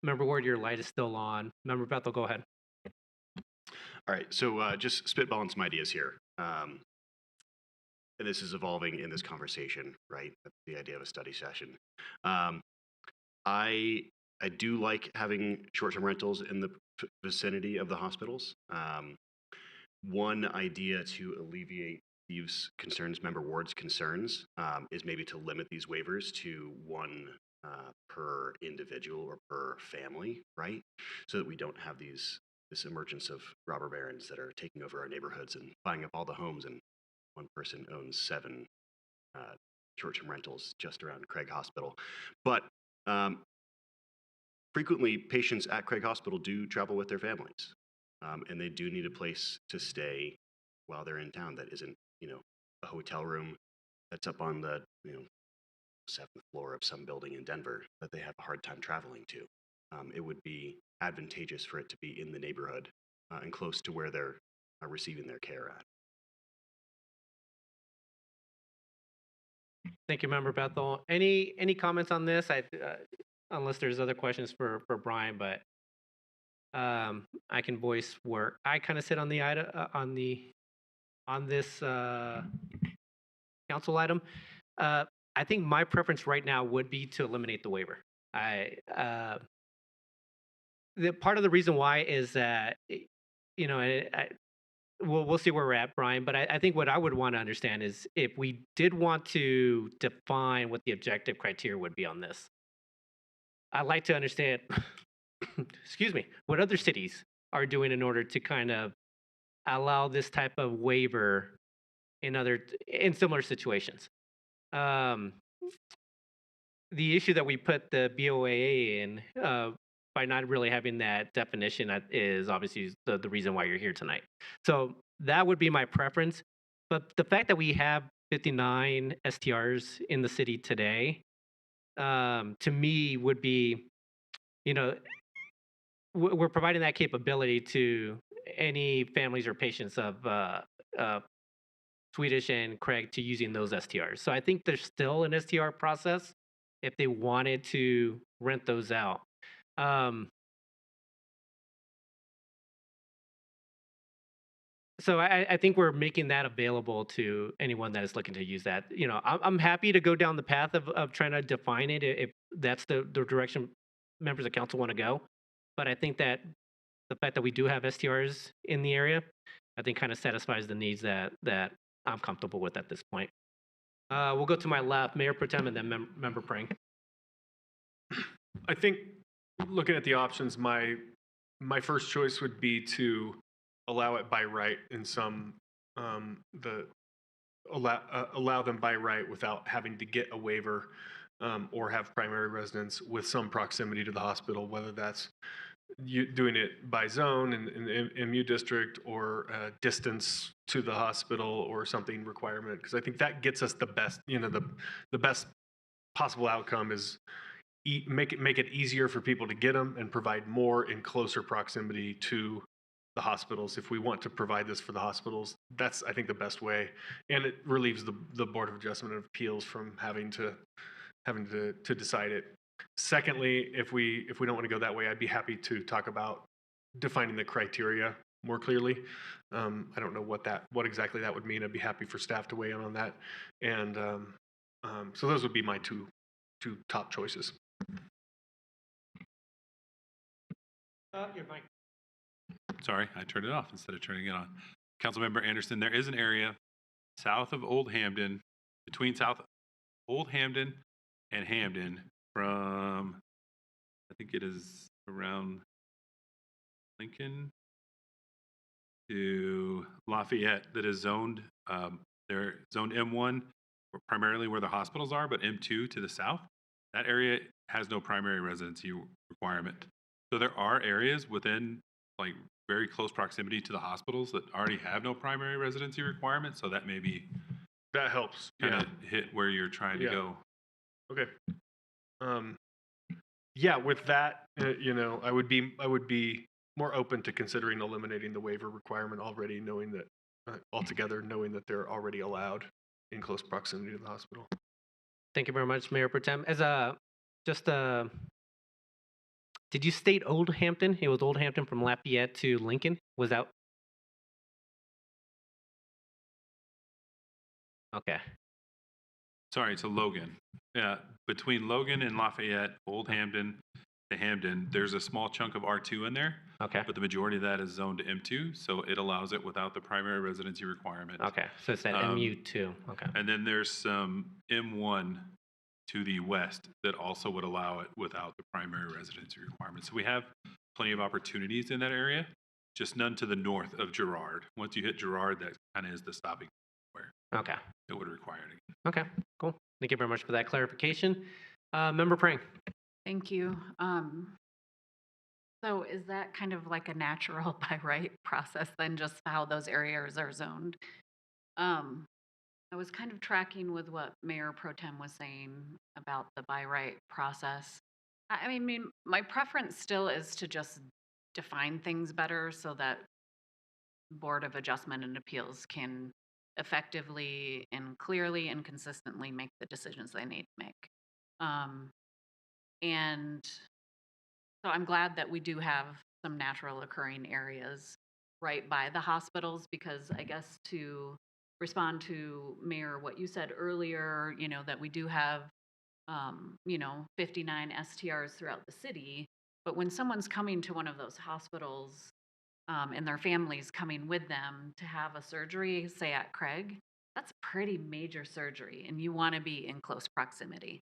[SPEAKER 1] Member Ward, your light is still on. Member Bethel, go ahead.
[SPEAKER 13] All right, so just spitballing some ideas here. And this is evolving in this conversation, right? That's the idea of a study session. I do like having short-term rentals in the vicinity of the hospitals. One idea to alleviate these concerns, Member Ward's concerns, is maybe to limit these waivers to 1 per individual or per family, right? So that we don't have this emergence of robber barons that are taking over our neighborhoods and buying up all the homes, and 1 person owns 7 short-term rentals just around Craig Hospital. But frequently, patients at Craig Hospital do travel with their families, and they do need a place to stay while they're in town that isn't, a hotel room that's up on the, 7th floor of some building in Denver that they have a hard time traveling to. It would be advantageous for it to be in the neighborhood and close to where they're receiving their care at.
[SPEAKER 1] Thank you, Member Bethel. Any comments on this? Unless there's other questions for Brian, but I can voice where I kind of sit on the item on this council item. I think my preference right now would be to eliminate the waiver. The part of the reason why is that we'll see where we're at, Brian. But I think what I would want to understand is if we did want to define what the objective criteria would be on this, I'd like to understand, excuse me, what other cities are doing in order to kind of allow this type of waiver in similar situations. The issue that we put the BOAA in by not really having that definition is obviously the reason why you're here tonight. So that would be my preference. But the fact that we have 59 STRs in the city today, to me would be, we're providing that capability to any families or patients of Swedish and Craig to using those STRs. So I think there's still an STR process if they wanted to rent those out. So I think we're making that available to anyone that is looking to use that. I'm happy to go down the path of trying to define it if that's the direction members of council want to go. But I think that the fact that we do have STRs in the area, I think kind of satisfies the needs that I'm comfortable with at this point. We'll go to my left, Mayor Pro Tem, and then Member Prang.
[SPEAKER 10] I think looking at the options, my first choice would be to allow it by right in some allow them by right without having to get a waiver or have primary residence with some proximity to the hospital, whether that's you doing it by zone in the MU district or distance to the hospital or something requirement, because I think that gets us the best, the best possible outcome is make it easier for people to get them and provide more in closer proximity to the hospitals. If we want to provide this for the hospitals, that's, I think, the best way, and it relieves the Board of Adjustment and Appeals from having to decide it. Secondly, if we don't want to go that way, I'd be happy to talk about defining the criteria more clearly. I don't know what exactly that would mean. I'd be happy for staff to weigh in on that. And so those would be my two top choices.
[SPEAKER 1] Your mic.
[SPEAKER 11] Sorry, I turned it off instead of turning it on. Councilmember Anderson, there is an area south of Old Hamden, between South Old Hamden and Hamden, from, I think it is around Lincoln to Lafayette, that is zoned, they're zoned M1, primarily where the hospitals are, but M2 to the south. That area has no primary residency requirement. So there are areas within like very close proximity to the hospitals that already have no primary residency requirement. So that
[SPEAKER 10] that helps
[SPEAKER 11] kind of hit where you're trying to go.
[SPEAKER 10] Okay. Yeah, with that, I would be more open to considering eliminating the waiver requirement already, knowing that knowing that they're already allowed in close proximity to the hospital.
[SPEAKER 1] Thank you very much, Mayor Pro Tem. Did you state Old Hampton? It was Old Hampton from Lafayette to Lincoln? Was that? Okay.
[SPEAKER 11] Sorry, to Logan. Yeah, between Logan and Lafayette, Old Hamden to Hamden, there's a small chunk of R2 in there.
[SPEAKER 1] Okay.
[SPEAKER 11] But the majority of that is zoned to M2, so it allows it without the primary residency requirement.
[SPEAKER 1] Okay, so it's at MU2. Okay.
[SPEAKER 11] And then there's some M1 to the west that also would allow it without the primary residency requirement. So we have plenty of opportunities in that area, just none to the north of Girard. Once you hit Girard, that kind of is the stopping where it would require it again.
[SPEAKER 1] Okay, cool. Thank you very much for that clarification. Member Prang.
[SPEAKER 9] Thank you. So is that kind of like a natural by right process then, just how those areas are zoned? I was kind of tracking with what Mayor Pro Tem was saying about the by right process. I mean, my preference still is to just define things better so that Board of Adjustment and Appeals can effectively and clearly and consistently make the decisions they need to make. And so I'm glad that we do have some natural occurring areas right by the hospitals, because I guess to respond to Mayor, what you said earlier, that we do have, 59 STRs throughout the city, but when someone's coming to one of those hospitals and their family's coming with them to have a surgery, say at Craig, that's pretty major surgery, and you want to be in close proximity.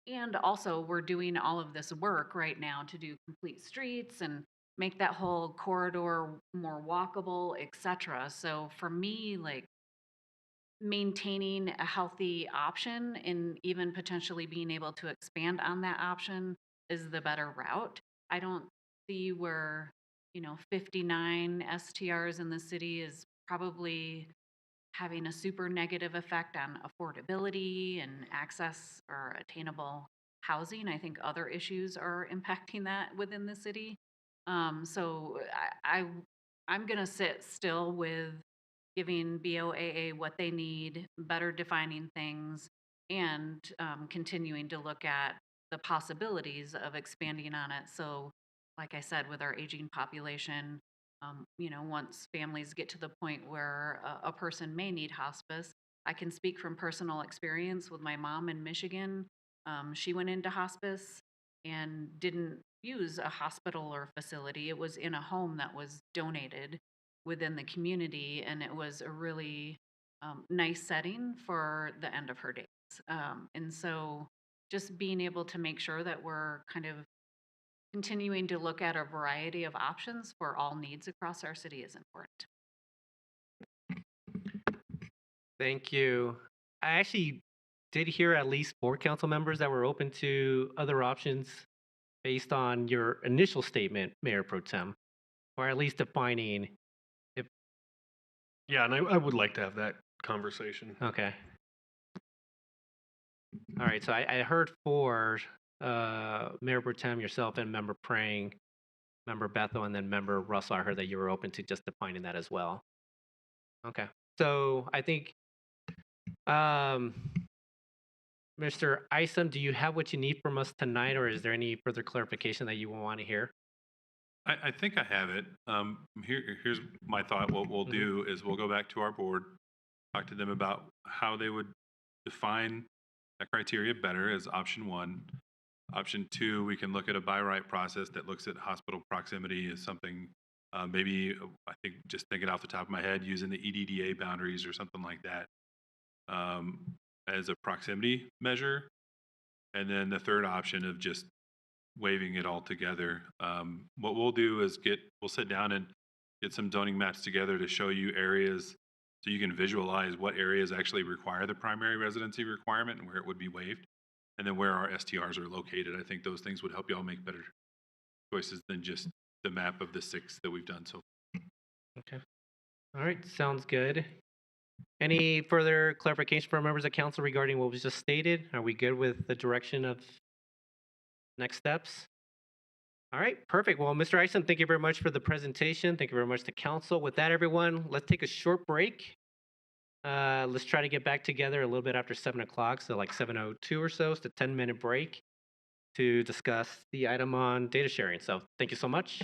[SPEAKER 9] And also, we're doing all of this work right now to do complete streets and make that whole corridor more walkable, etc. So for me, like, maintaining a healthy option and even potentially being able to expand on that option is the better route. I don't see where, 59 STRs in the city is probably having a super negative effect on affordability and access or attainable housing. I think other issues are impacting that within the city. So I'm going to sit still with giving BOAA what they need, better defining things, and continuing to look at the possibilities of expanding on it. So, like I said, with our aging population, once families get to the point where a person may need hospice, I can speak from personal experience with my mom in Michigan. She went into hospice and didn't use a hospital or facility. It was in a home that was donated within the community, and it was a really nice setting for the end of her days. And so just being able to make sure that we're kind of continuing to look at a variety of options for all needs across our city is important.
[SPEAKER 1] Thank you. I actually did hear at least 4 council members that were open to other options based on your initial statement, Mayor Pro Tem, or at least defining if,
[SPEAKER 10] Yeah, and I would like to have that conversation.
[SPEAKER 1] okay. All right, so I heard 4, Mayor Pro Tem, yourself, and Member Prang, Member Bethel, and then Member Russell. I heard that you were open to just defining that as well. Okay, so I think, Mr. Isham, do you have what you need from us tonight, or is there any further clarification that you will want to hear?
[SPEAKER 11] I think I have it. Here's my thought. What we'll do is we'll go back to our board, talk to them about how they would define that criteria better as option 1. Option 2, we can look at a by right process that looks at hospital proximity as something, maybe, I think, just thinking off the top of my head, using the EDDA boundaries or something like that as a proximity measure. And then the third option of just waiving it all together. What we'll do is we'll sit down and get some zoning maps together to show you areas so you can visualize what areas actually require the primary residency requirement and where it would be waived, and then where our STRs are located. I think those things would help you all make better choices than just the map of the 6 that we've done so far.
[SPEAKER 1] Okay. All right, sounds good. Any further clarification from members of council regarding what was just stated? Are we good with the direction of next steps? All right, perfect. Well, Mr. Isham, thank you very much for the presentation. Thank you very much to council. With that, everyone, let's take a short break. Let's try to get back together a little bit after 7 o'clock, so like 7:02 or so. It's a 10-minute break to discuss the item on data sharing. So thank you so much.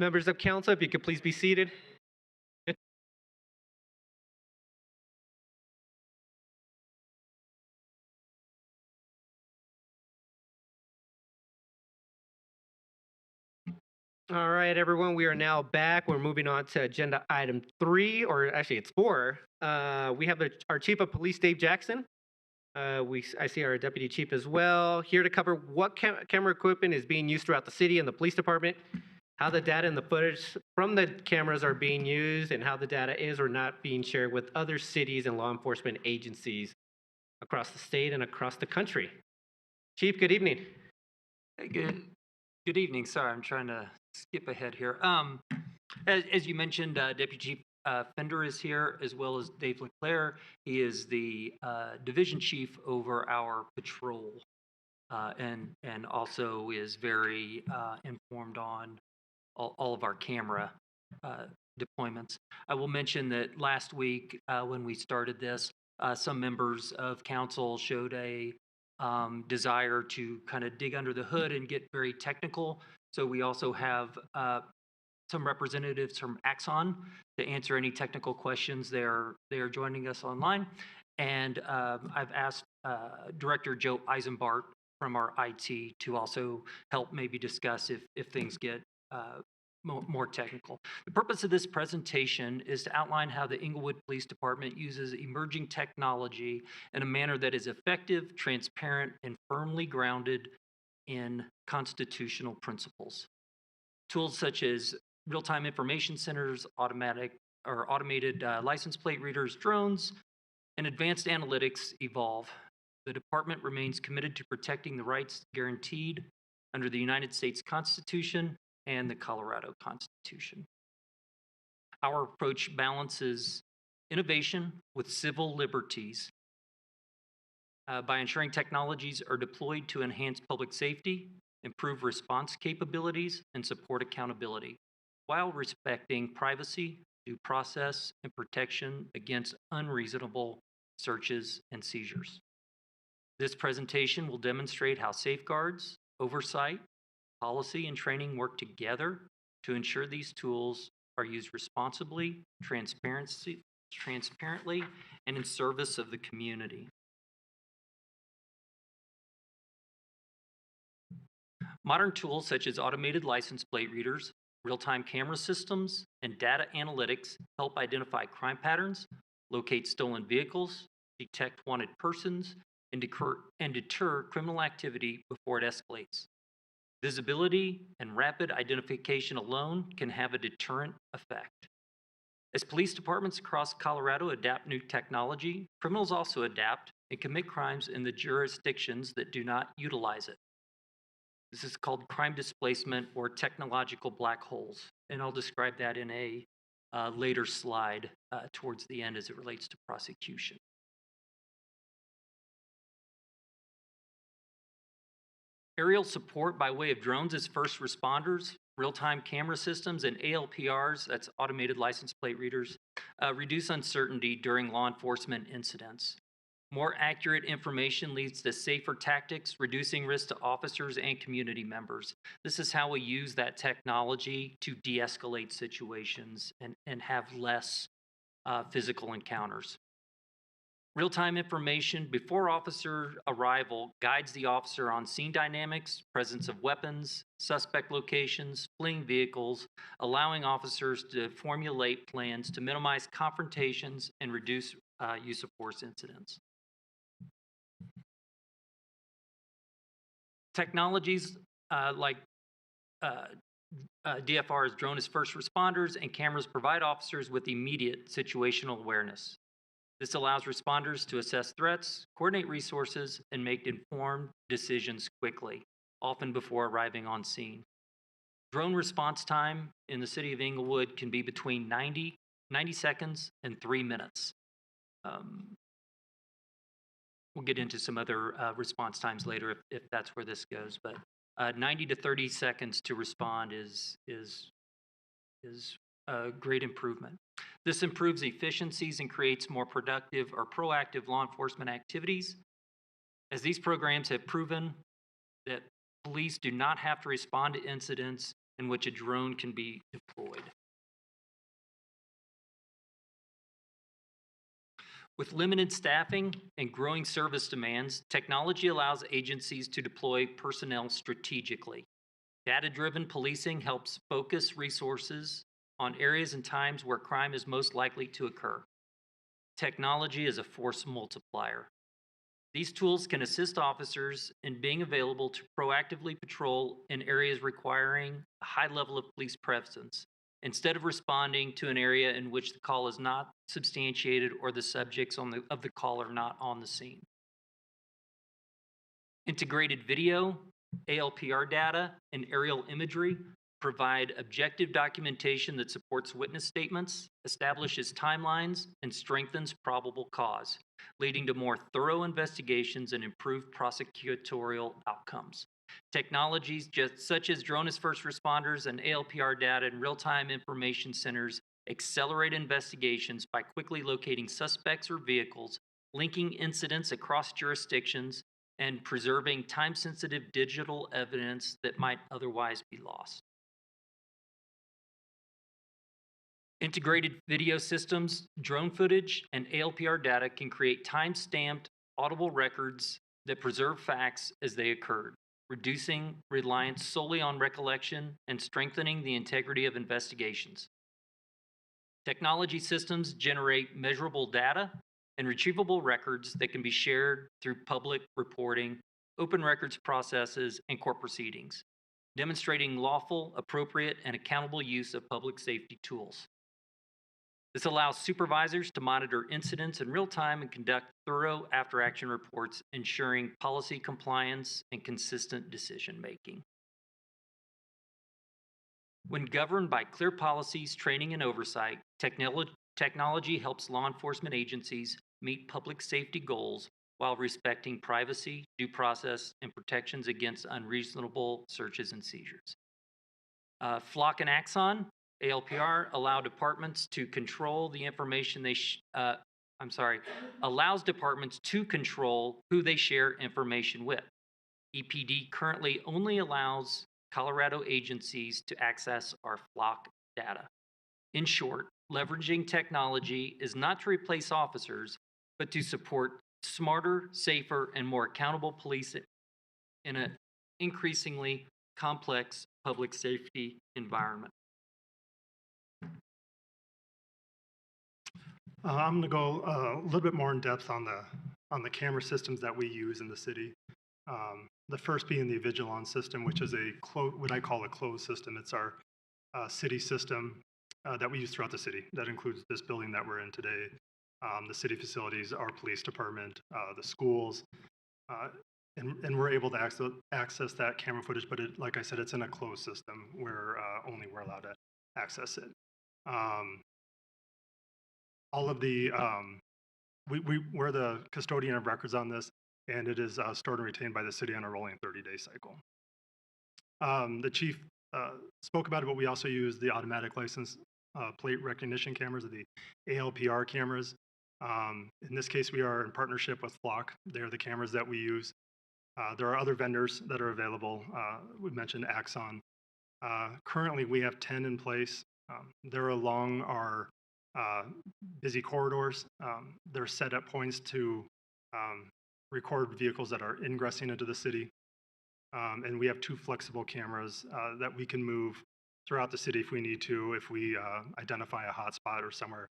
[SPEAKER 1] Members of council, if you could please be seated. All right, everyone, we are now back. We're moving on to agenda item 3, or actually it's 4. We have our Chief of Police, Dave Jackson. I see our Deputy Chief as well, here to cover what camera equipment is being used throughout the city and the police department, how the data and the footage from the cameras are being used, and how the data is or not being shared with other cities and law enforcement agencies across the state and across the country. Chief, good evening.
[SPEAKER 15] Hey, good evening. Sorry, I'm trying to skip ahead here. As you mentioned, Deputy Chief Fender is here, as well as Dave Leclerc. He is the division chief over our patrol, and also is very informed on all of our camera deployments. I will mention that last week, when we started this, some members of council showed a desire to kind of dig under the hood and get very technical. So we also have some representatives from Axon to answer any technical questions. They are joining us online. And I've asked Director Joe Eisenbart from our IT to also help maybe discuss if things get more technical. The purpose of this presentation is to outline how the Englewood Police Department uses emerging technology in a manner that is effective, transparent, and firmly grounded in constitutional principles. Tools such as real-time information centers, automated license plate readers, drones, and advanced analytics evolve. The department remains committed to protecting the rights guaranteed under the United States Constitution and the Colorado Constitution. Our approach balances innovation with civil liberties by ensuring technologies are deployed to enhance public safety, improve response capabilities, and support accountability, while respecting privacy, due process, and protection against unreasonable searches and seizures. This presentation will demonstrate how safeguards, oversight, policy, and training work together to ensure these tools are used responsibly, transparently, and in service of the community. Modern tools such as automated license plate readers, real-time camera systems, and data analytics help identify crime patterns, locate stolen vehicles, detect wanted persons, and deter criminal activity before it escalates. Visibility and rapid identification alone can have a deterrent effect. As police departments across Colorado adapt new technology, criminals also adapt and commit crimes in the jurisdictions that do not utilize it. This is called crime displacement or technological black holes, and I'll describe that in a later slide towards the end as it relates to prosecution. Aerial support by way of drones as first responders, real-time camera systems, and ALPRs, that's automated license plate readers, reduce uncertainty during law enforcement incidents. More accurate information leads to safer tactics, reducing risk to officers and community members. This is how we use that technology to de-escalate situations and have less physical encounters. Real-time information before officer arrival guides the officer on scene dynamics, presence of weapons, suspect locations, fleeing vehicles, allowing officers to formulate plans to minimize confrontations and reduce use of force incidents. Technologies like DFR's drone as first responders and cameras provide officers with immediate situational awareness. This allows responders to assess threats, coordinate resources, and make informed decisions quickly, often before arriving on scene. Drone response time in the City of Englewood can be between 90 seconds and 3 minutes. We'll get into some other response times later if that's where this goes, but 90 to 30 seconds to respond is a great improvement. This improves efficiencies and creates more productive or proactive law enforcement activities, as these programs have proven that police do not have to respond to incidents in which a drone can be deployed. With limited staffing and growing service demands, technology allows agencies to deploy personnel strategically. Data-driven policing helps focus resources on areas and times where crime is most likely to occur. Technology is a force multiplier. These tools can assist officers in being available to proactively patrol in areas requiring a high level of police presence, instead of responding to an area in which the call is not substantiated or the subjects of the call are not on the scene. Integrated video, ALPR data, and aerial imagery provide objective documentation that supports witness statements, establishes timelines, and strengthens probable cause, leading to more thorough investigations and improved prosecutorial outcomes. Technologies such as drone as first responders and ALPR data and real-time information centers accelerate investigations by quickly locating suspects or vehicles, linking incidents across jurisdictions, and preserving time-sensitive digital evidence that might otherwise be lost. Integrated video systems, drone footage, and ALPR data can create time-stamped, audible records that preserve facts as they occurred, reducing reliance solely on recollection and strengthening the integrity of investigations. Technology systems generate measurable data and retrievable records that can be shared through public reporting, open records processes, and court proceedings, demonstrating lawful, appropriate, and accountable use of public safety tools. This allows supervisors to monitor incidents in real time and conduct thorough after-action reports, ensuring policy compliance and consistent decision-making. When governed by clear policies, training, and oversight, technology helps law enforcement agencies meet public safety goals while respecting privacy, due process, and protections against unreasonable searches and seizures. Flock and Axon, ALPR, allow departments to control the information allows departments to control who they share information with. EPD currently only allows Colorado agencies to access our Flock data. In short, leveraging technology is not to replace officers, but to support smarter, safer, and more accountable policing in an increasingly complex public safety environment.
[SPEAKER 16] I'm going to go a little bit more in depth on the camera systems that we use in the city. The first being the Vigilon system, which is what I call a closed system. It's our city system that we use throughout the city. That includes this building that we're in today, the city facilities, our police department, the schools, and we're able to access that camera footage. But like I said, it's in a closed system where only we're allowed to access it. All of the, we're the custodian of records on this, and it is stored and retained by the city on a rolling 30-day cycle. The chief spoke about it, but we also use the automatic license plate recognition cameras, or the ALPR cameras. In this case, we are in partnership with Flock. They're the cameras that we use. There are other vendors that are available. We mentioned Axon. Currently, we have 10 in place. They're along our busy corridors. They're set at points to record vehicles that are ingressing into the city. And we have 2 flexible cameras that we can move throughout the city if we need to, if we identify a hotspot or somewhere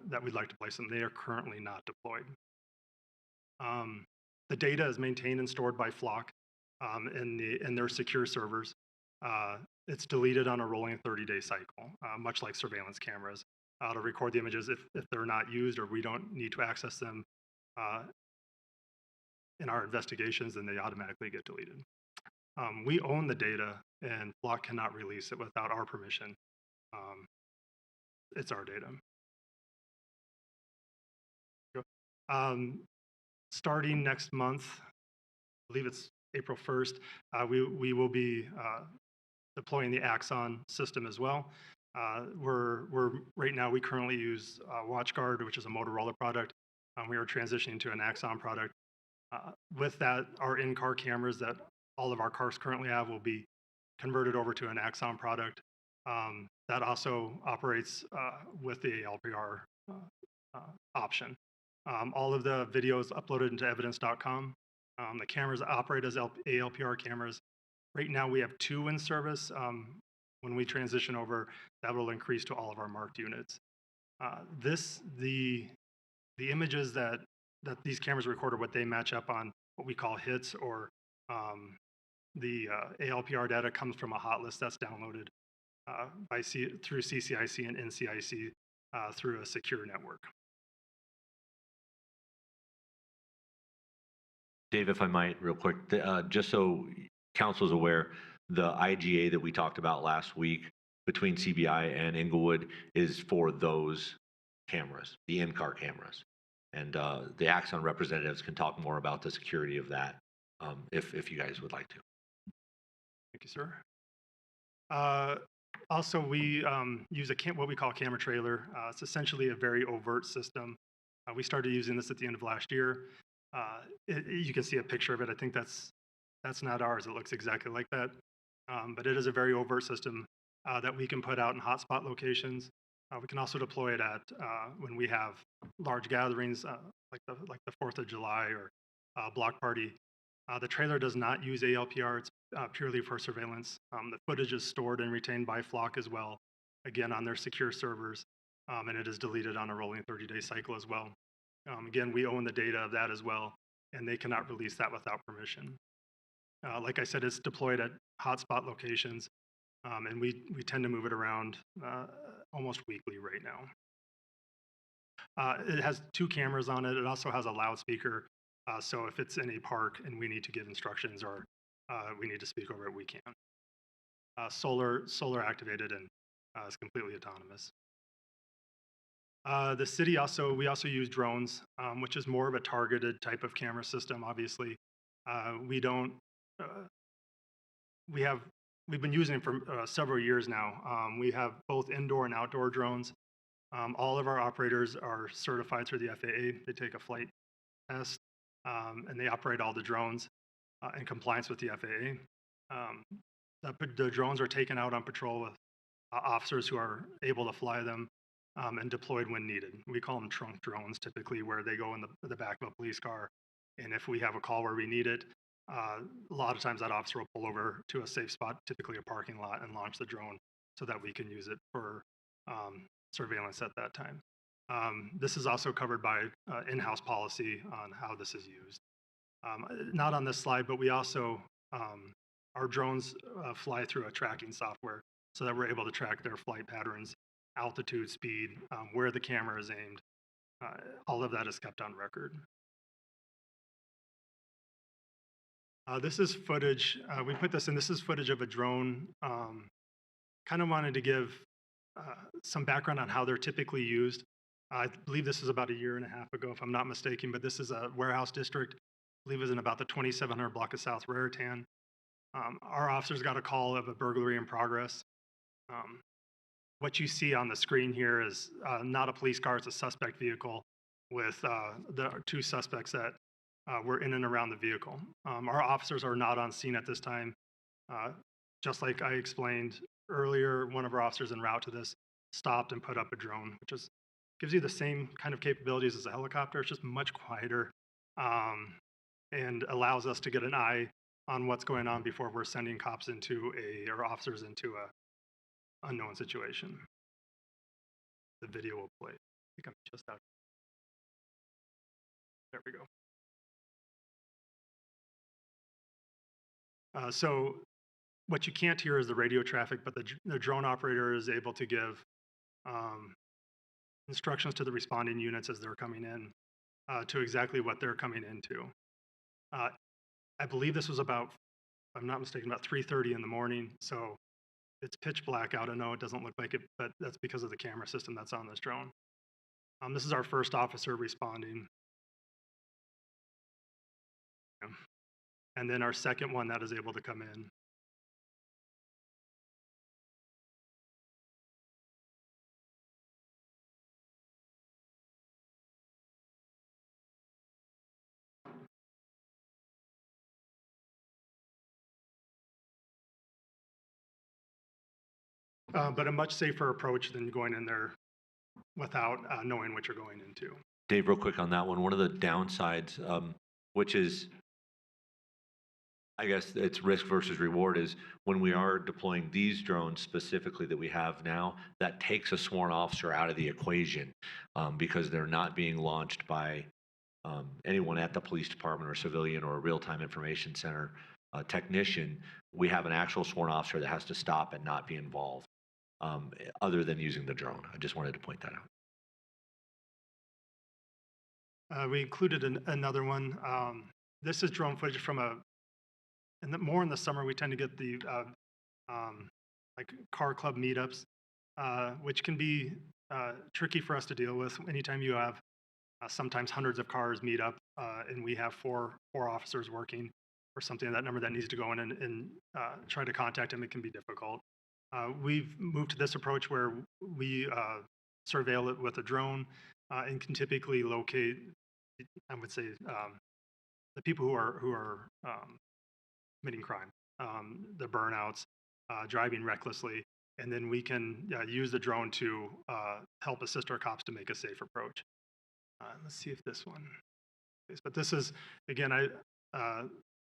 [SPEAKER 16] that we'd like to place them. They are currently not deployed. The data is maintained and stored by Flock in their secure servers. It's deleted on a rolling 30-day cycle, much like surveillance cameras. To record the images if they're not used or we don't need to access them in our investigations, then they automatically get deleted. We own the data, and Flock cannot release it without our permission. It's our data. Starting next month, I believe it's April 1st, we will be deploying the Axon system as well. Right now, we currently use WatchGuard, which is a Motorola product. We are transitioning to an Axon product. With that, our in-car cameras that all of our cars currently have will be converted over to an Axon product that also operates with the ALPR option. All of the videos uploaded into evidence.com. The cameras operate as ALPR cameras. Right now we have 2 in service. When we transition over, that will increase to all of our marked units. The images that these cameras record are what they match up on, what we call hits, or the ALPR data comes from a hot list that's downloaded through CCIC and NCIC through a secure network.
[SPEAKER 17] Dave, if I might, real quick, just so council's aware, the IGA that we talked about last week between CBI and Englewood is for those cameras, the in-car cameras. And the Axon representatives can talk more about the security of that if you guys would like to.
[SPEAKER 16] Thank you, sir. Also, we use what we call camera trailer. It's essentially a very overt system. We started using this at the end of last year. You can see a picture of it. I think that's not ours. It looks exactly like that. But it is a very overt system that we can put out in hotspot locations. We can also deploy it at when we have large gatherings like the 4th of July or block party. The trailer does not use ALPR. It's purely for surveillance. The footage is stored and retained by Flock as well, again on their secure servers, and it is deleted on a rolling 30-day cycle as well. Again, we own the data of that as well, and they cannot release that without permission. Like I said, it's deployed at hotspot locations, and we tend to move it around almost weekly right now. It has 2 cameras on it. It also has a loudspeaker, so if it's in a park and we need to give instructions or we need to speak over it, we can. Solar activated and is completely autonomous. The city we also use drones, which is more of a targeted type of camera system. Obviously, we've been using it for several years now. We have both indoor and outdoor drones. All of our operators are certified through the FAA. They take a flight test, and they operate all the drones in compliance with the FAA. The drones are taken out on patrol with officers who are able to fly them and deployed when needed. We call them trunk drones, typically, where they go in the back of a police car. And if we have a call where we need it, a lot of times that officer will pull over to a safe spot, typically a parking lot, and launch the drone so that we can use it for surveillance at that time. This is also covered by in-house policy on how this is used. Not on this slide, but we also, our drones fly through a tracking software so that we're able to track their flight patterns, altitude, speed, where the camera is aimed. All of that is kept on record. This is footage, we put this in, this is footage of a drone. Kind of wanted to give some background on how they're typically used. I believe this is about 1.5 years ago, if I'm not mistaken, but this is a warehouse district. I believe it was in about the 2700 block of South Raritan. Our officers got a call of a burglary in progress. What you see on the screen here is not a police car, it's a suspect vehicle with the 2 suspects that were in and around the vehicle. Our officers are not on scene at this time. Just like I explained earlier, one of our officers en route to this stopped and put up a drone, which gives you the same kind of capabilities as a helicopter. It's just much quieter and allows us to get an eye on what's going on before we're sending cops or officers into a unknown situation. The video will play. I think I'm just out. There we go. So what you can't hear is the radio traffic, but the drone operator is able to give instructions to the responding units as they're coming in to exactly what they're coming into. I believe this was about, if I'm not mistaken, about 3:30 in the morning. So it's pitch black out. I know it doesn't look like it, but that's because of the camera system that's on this drone. This is our first officer responding. And then our second one that is able to come in. but a much safer approach than going in there without knowing what you're going into.
[SPEAKER 17] Dave, real quick on that one of the downsides, which is, I guess it's risk versus reward, is when we are deploying these drones specifically that we have now, that takes a sworn officer out of the equation because they're not being launched by anyone at the police department or civilian or a real-time information center technician. We have an actual sworn officer that has to stop and not be involved other than using the drone. I just wanted to point that out.
[SPEAKER 16] We included another one. This is drone footage from more in the summer, we tend to get the like car club meetups, which can be tricky for us to deal with. Anytime you have sometimes hundreds of cars meet up, and we have four officers working or something of that number that needs to go in and try to contact them, it can be difficult. We've moved to this approach where we surveil it with a drone and can typically locate, I would say, the people who are committing crime, the burnouts, driving recklessly, and then we can use the drone to help assist our cops to make a safe approach. Let's see if this one is, but this is, again,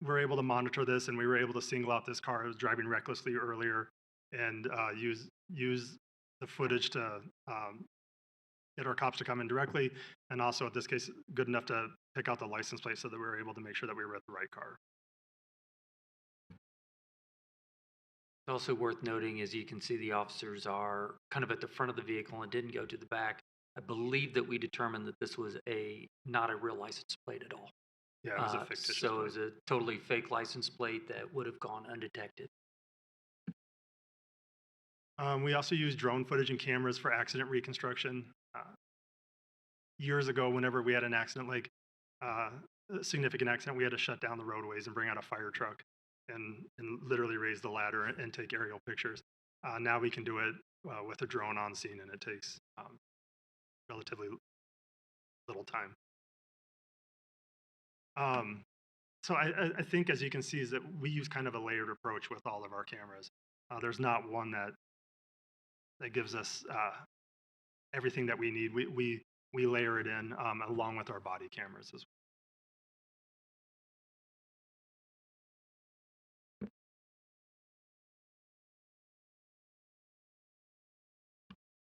[SPEAKER 16] we're able to monitor this, and we were able to single out this car that was driving recklessly earlier and use the footage to get our cops to come in directly, and also, in this case, good enough to pick out the license plate so that we were able to make sure that we were at the right car.
[SPEAKER 15] Also worth noting, as you can see, the officers are kind of at the front of the vehicle and didn't go to the back. I believe that we determined that this was not a real license plate at all.
[SPEAKER 16] Yeah, it was a fictitious
[SPEAKER 15] So it
[SPEAKER 16] plate.
[SPEAKER 15] was a totally fake license plate that would have gone undetected.
[SPEAKER 16] We also use drone footage and cameras for accident reconstruction. Years ago, whenever we had an accident, like a significant accident, we had to shut down the roadways and bring out a fire truck and literally raise the ladder and take aerial pictures. Now we can do it with a drone on scene, and it takes relatively little time. So I think, as you can see, is that we use kind of a layered approach with all of our cameras. There's not one that gives us everything that we need. We layer it in along with our body cameras as well.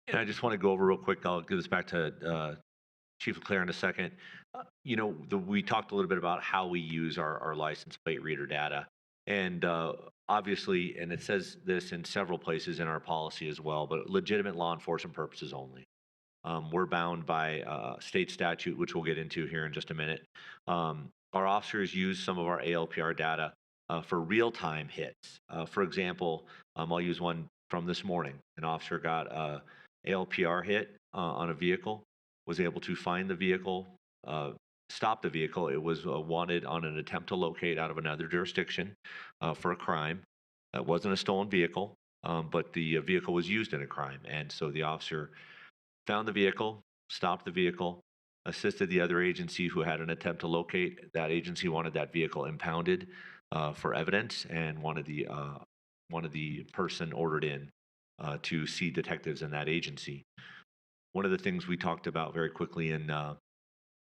[SPEAKER 17] And I just want to go over real quick. I'll give this back to Chief Leclerc in a second. We talked a little bit about how we use our license plate reader data. And obviously, and it says this in several places in our policy as well, but legitimate law enforcement purposes only. We're bound by state statute, which we'll get into here in just a minute. Our officers use some of our ALPR data for real-time hits. For example, I'll use one from this morning. An officer got a ALPR hit on a vehicle, was able to find the vehicle, stop the vehicle. It was wanted on an attempt to locate out of another jurisdiction for a crime. That wasn't a stolen vehicle, but the vehicle was used in a crime. And so the officer found the vehicle, stopped the vehicle, assisted the other agency who had an attempt to locate. That agency wanted that vehicle impounded for evidence and wanted the person ordered in to see detectives in that agency. One of the things we talked about very quickly in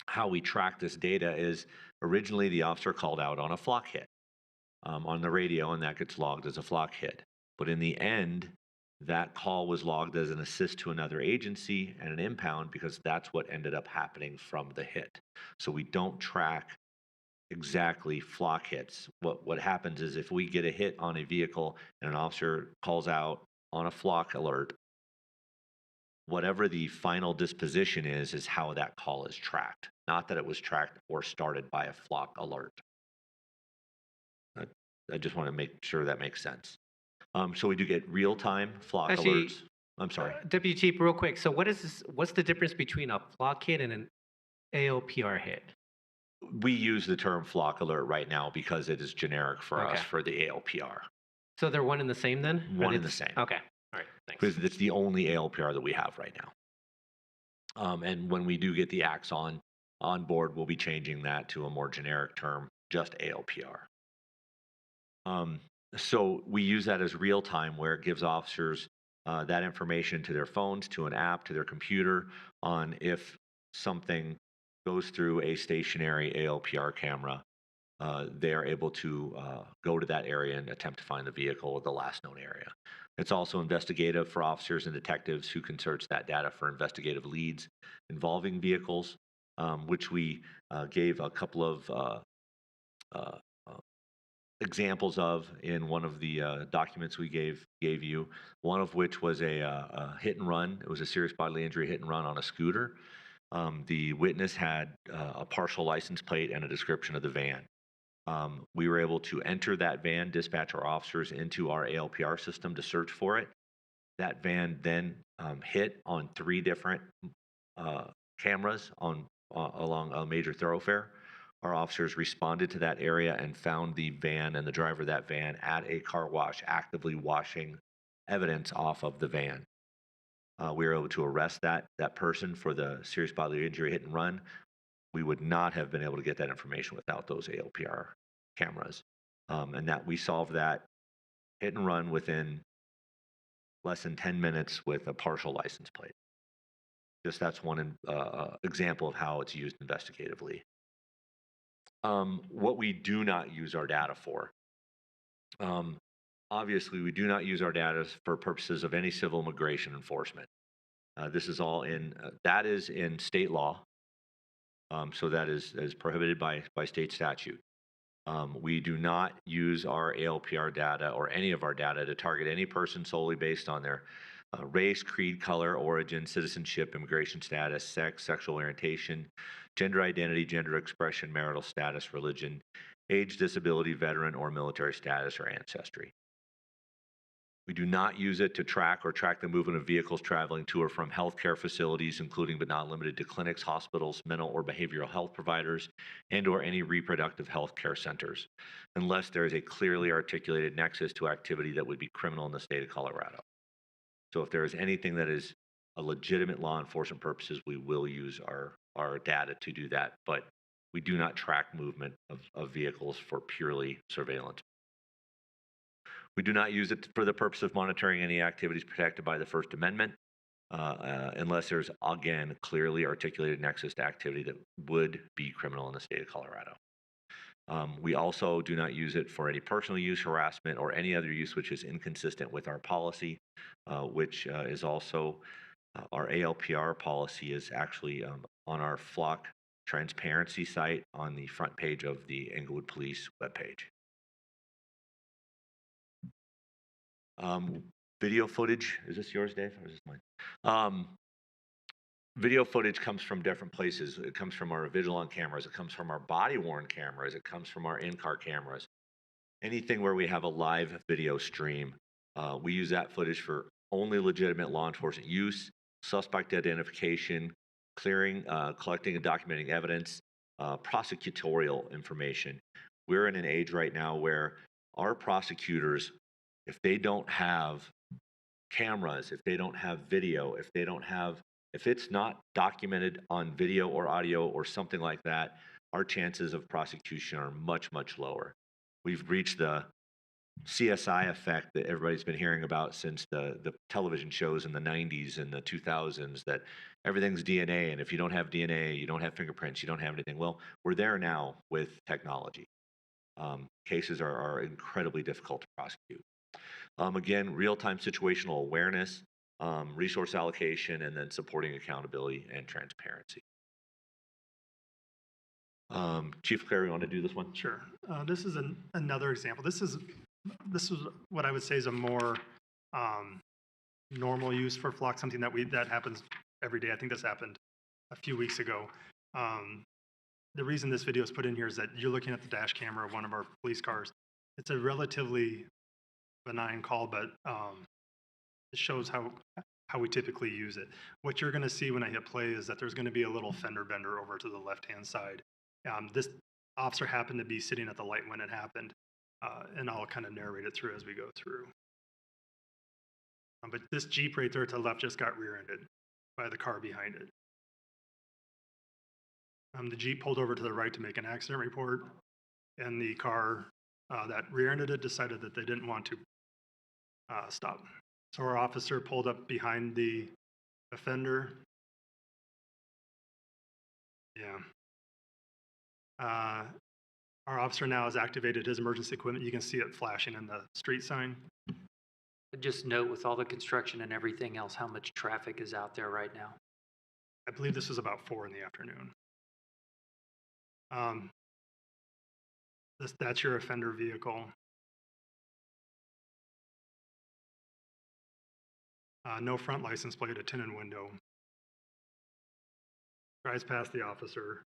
[SPEAKER 17] how we track this data is originally the officer called out on a flock hit on the radio, and that gets logged as a flock hit. But in the end, that call was logged as an assist to another agency and an impound because that's what ended up happening from the hit. So we don't track exactly flock hits. What happens is if we get a hit on a vehicle and an officer calls out on a flock alert, whatever the final disposition is how that call is tracked, not that it was tracked or started by a flock alert. I just want to make sure that makes sense. So we do get real-time flock
[SPEAKER 1] Actually,
[SPEAKER 17] alerts. I'm sorry.
[SPEAKER 1] Deputy Chief, real quick. So what's the difference between a flock hit and an ALPR hit?
[SPEAKER 17] We use the term flock alert right now because it is generic for us for the ALPR.
[SPEAKER 1] So they're one and the same then?
[SPEAKER 17] One and the same.
[SPEAKER 1] Okay. All right. Thanks.
[SPEAKER 17] Because it's the only ALPR that we have right now. And when we do get the acts on board, we'll be changing that to a more generic term, just ALPR. So we use that as real time, where it gives officers that information to their phones, to an app, to their computer on if something goes through a stationary ALPR camera. They are able to go to that area and attempt to find the vehicle or the last known area. It's also investigative for officers and detectives who can search that data for investigative leads involving vehicles, which we gave a couple of examples of in one of the documents we gave you, one of which was a hit and run. It was a serious bodily injury hit and run on a scooter. The witness had a partial license plate and a description of the van. We were able to enter that van, dispatch our officers into our ALPR system to search for it. That van then hit on 3 different cameras along a major thoroughfare. Our officers responded to that area and found the van and the driver of that van at a car wash, actively washing evidence off of the van. We were able to arrest that person for the serious bodily injury hit and run. We would not have been able to get that information without those ALPR cameras. And that we solved that hit and run within less than 10 minutes with a partial license plate. Just that's one example of how it's used investigatively. What we do not use our data for. Obviously, we do not use our data for purposes of any civil immigration enforcement. This is all that is in state law. So that is prohibited by state statute. We do not use our ALPR data or any of our data to target any person solely based on their race, creed, color, origin, citizenship, immigration status, sex, sexual orientation, gender identity, gender expression, marital status, religion, age, disability, veteran, or military status or ancestry. We do not use it to track the movement of vehicles traveling to or from healthcare facilities, including but not limited to clinics, hospitals, mental or behavioral health providers, and/or any reproductive health care centers, unless there is a clearly articulated nexus to activity that would be criminal in the state of Colorado. So if there is anything that is a legitimate law enforcement purposes, we will use our data to do that, but we do not track movement of vehicles for purely surveillance. We do not use it for the purpose of monitoring any activities protected by the First Amendment, unless there's, again, clearly articulated nexus to activity that would be criminal in the state of Colorado. We also do not use it for any personal use, harassment, or any other use which is inconsistent with our policy, which is also our ALPR policy is actually on our flock transparency site on the front page of the Englewood Police webpage. Video footage, is this yours, Dave, or is this mine? Video footage comes from different places. It comes from our Vigilon cameras. It comes from our body-worn cameras. It comes from our in-car cameras. Anything where we have a live video stream, we use that footage for only legitimate law enforcement use, suspect identification, clearing, collecting and documenting evidence, prosecutorial information. We're in an age right now where our prosecutors, if they don't have cameras, if they don't have video, if it's not documented on video or audio or something like that, our chances of prosecution are much, much lower. We've reached the CSI effect that everybody's been hearing about since the television shows in the 90s and the 2000s, that everything's DNA, and if you don't have DNA, you don't have fingerprints, you don't have anything. Well, we're there now with technology. Cases are incredibly difficult to prosecute. Again, real-time situational awareness, resource allocation, and then supporting accountability and transparency. Chief Clary, you want to do this one?
[SPEAKER 16] Sure. This is another example. This is what I would say is a more normal use for flock, something that happens every day. I think this happened a few weeks ago. The reason this video is put in here is that you're looking at the dash camera of one of our police cars. It's a relatively benign call, but it shows how we typically use it. What you're going to see when I hit play is that there's going to be a little fender bender over to the left-hand side. This officer happened to be sitting at the light when it happened, and I'll kind of narrate it through as we go through. But this Jeep right there to the left just got rear-ended by the car behind it. The Jeep pulled over to the right to make an accident report, and the car that rear-ended it decided that they didn't want to stop. So our officer pulled up behind the offender. Yeah. Our officer now has activated his emergency equipment. You can see it flashing in the street sign.
[SPEAKER 15] Just note with all the construction and everything else, how much traffic is out there right now.
[SPEAKER 16] I believe this was about 4 in the afternoon. That's your offender vehicle. No front license plate, a tinted window. Drives past the officer.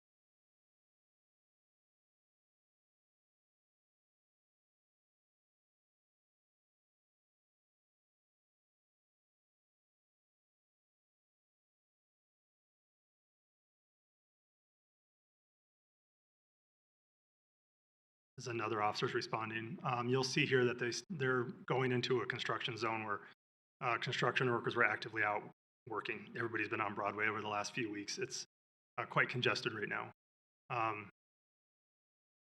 [SPEAKER 16] As another officer's responding. You'll see here that they're going into a construction zone where construction workers were actively out working. Everybody's been on Broadway over the last few weeks. It's quite congested right now.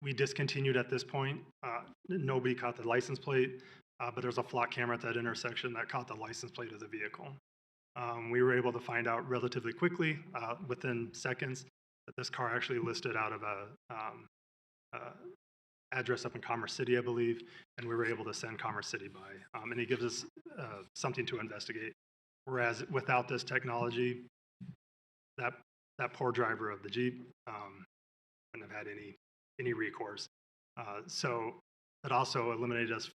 [SPEAKER 16] We discontinued at this point. Nobody caught the license plate, but there's a flock camera at that intersection that caught the license plate of the vehicle. We were able to find out relatively quickly, within seconds, that this car actually listed out of a address up in Commerce City, I believe, and we were able to send Commerce City by. And it gives us something to investigate. Whereas without this technology, that poor driver of the Jeep wouldn't have had any recourse. So it also eliminated us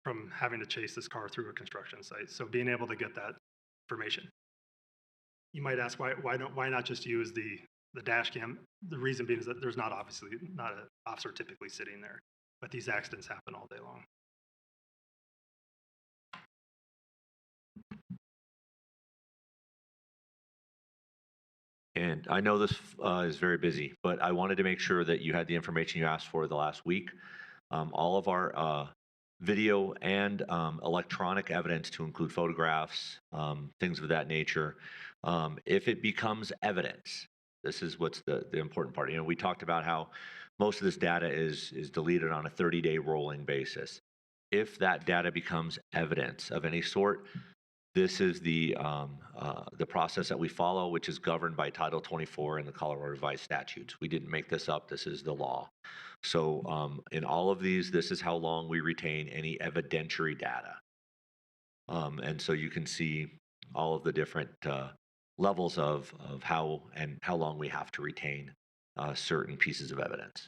[SPEAKER 16] from having to chase this car through a construction site. So being able to get that information. You might ask why not just use the dash cam? The reason being is that there's not an officer typically sitting there, but these accidents happen all day long.
[SPEAKER 17] And I know this is very busy, but I wanted to make sure that you had the information you asked for the last week. All of our video and electronic evidence, to include photographs, things of that nature. If it becomes evidence, this is what's the important part. You know, we talked about how most of this data is deleted on a 30-day rolling basis. If that data becomes evidence of any sort, this is the process that we follow, which is governed by Title 24 in the Colorado Revised Statutes. We didn't make this up. This is the law. So in all of these, this is how long we retain any evidentiary data. And so you can see all of the different levels of how long we have to retain certain pieces of evidence.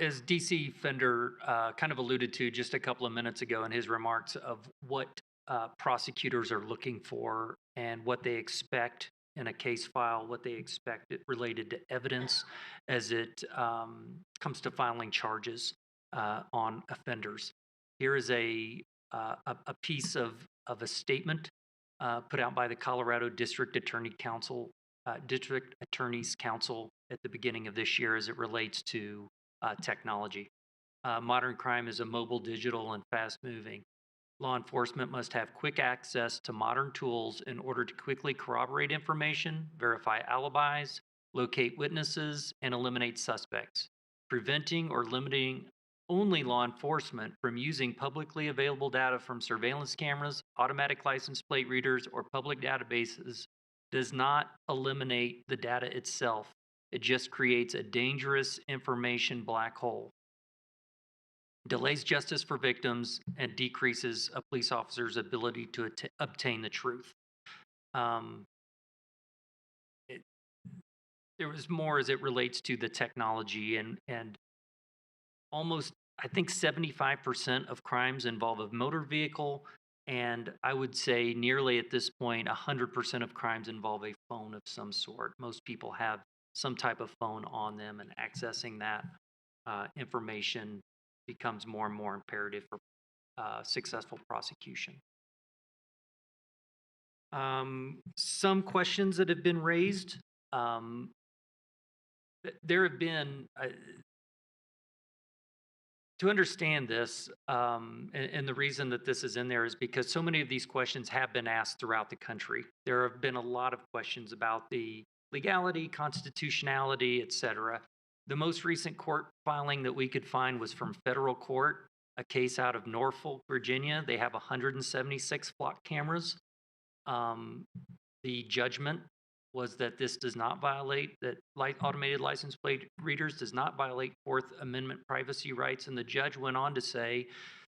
[SPEAKER 15] As DC Fender kind of alluded to just a couple of minutes ago in his remarks of what prosecutors are looking for and what they expect in a case file, what they expect related to evidence as it comes to filing charges on offenders. Here is a piece of a statement put out by the Colorado District Attorney's Council at the beginning of this year as it relates to technology. Modern crime is a mobile, digital, and fast-moving. Law enforcement must have quick access to modern tools in order to quickly corroborate information, verify alibis, locate witnesses, and eliminate suspects. Preventing or limiting only law enforcement from using publicly available data from surveillance cameras, automatic license plate readers, or public databases does not eliminate the data itself. It just creates a dangerous information black hole. Delays justice for victims and decreases a police officer's ability to obtain the truth. There was more as it relates to the technology, and almost, I think 75% of crimes involve a motor vehicle, and I would say nearly at this point, 100% of crimes involve a phone of some sort. Most people have some type of phone on them, and accessing that information becomes more and more imperative for successful prosecution. Some questions that have been raised. There have been, to understand this, and the reason that this is in there is because so many of these questions have been asked throughout the country. There have been a lot of questions about the legality, constitutionality, et cetera. The most recent court filing that we could find was from federal court, a case out of Norfolk, Virginia. They have 176 flock cameras. The judgment was that this does not violate, that automated license plate readers does not violate Fourth Amendment privacy rights. And the judge went on to say,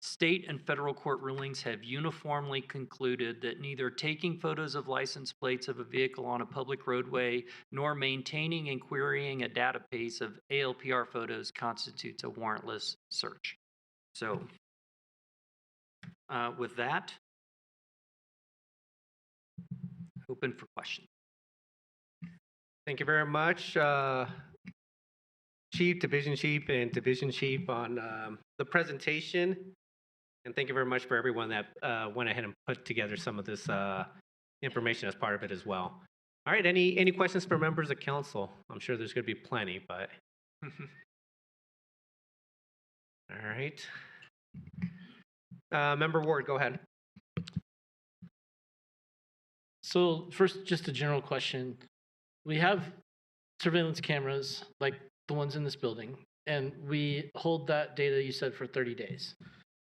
[SPEAKER 15] state and federal court rulings have uniformly concluded that neither taking photos of license plates of a vehicle on a public roadway nor maintaining and querying a database of ALPR photos constitutes a warrantless search. So with that, open for questions.
[SPEAKER 1] Thank you very much, Chief, Division Chief, and Division Chief on the presentation. And thank you very much for everyone that went ahead and put together some of this information as part of it as well. All right, any questions for members of council? I'm sure there's going to be plenty, but. All right. Member Ward, go ahead.
[SPEAKER 14] So first, just a general question. We have surveillance cameras like the ones in this building, and we hold that data, you said, for 30 days.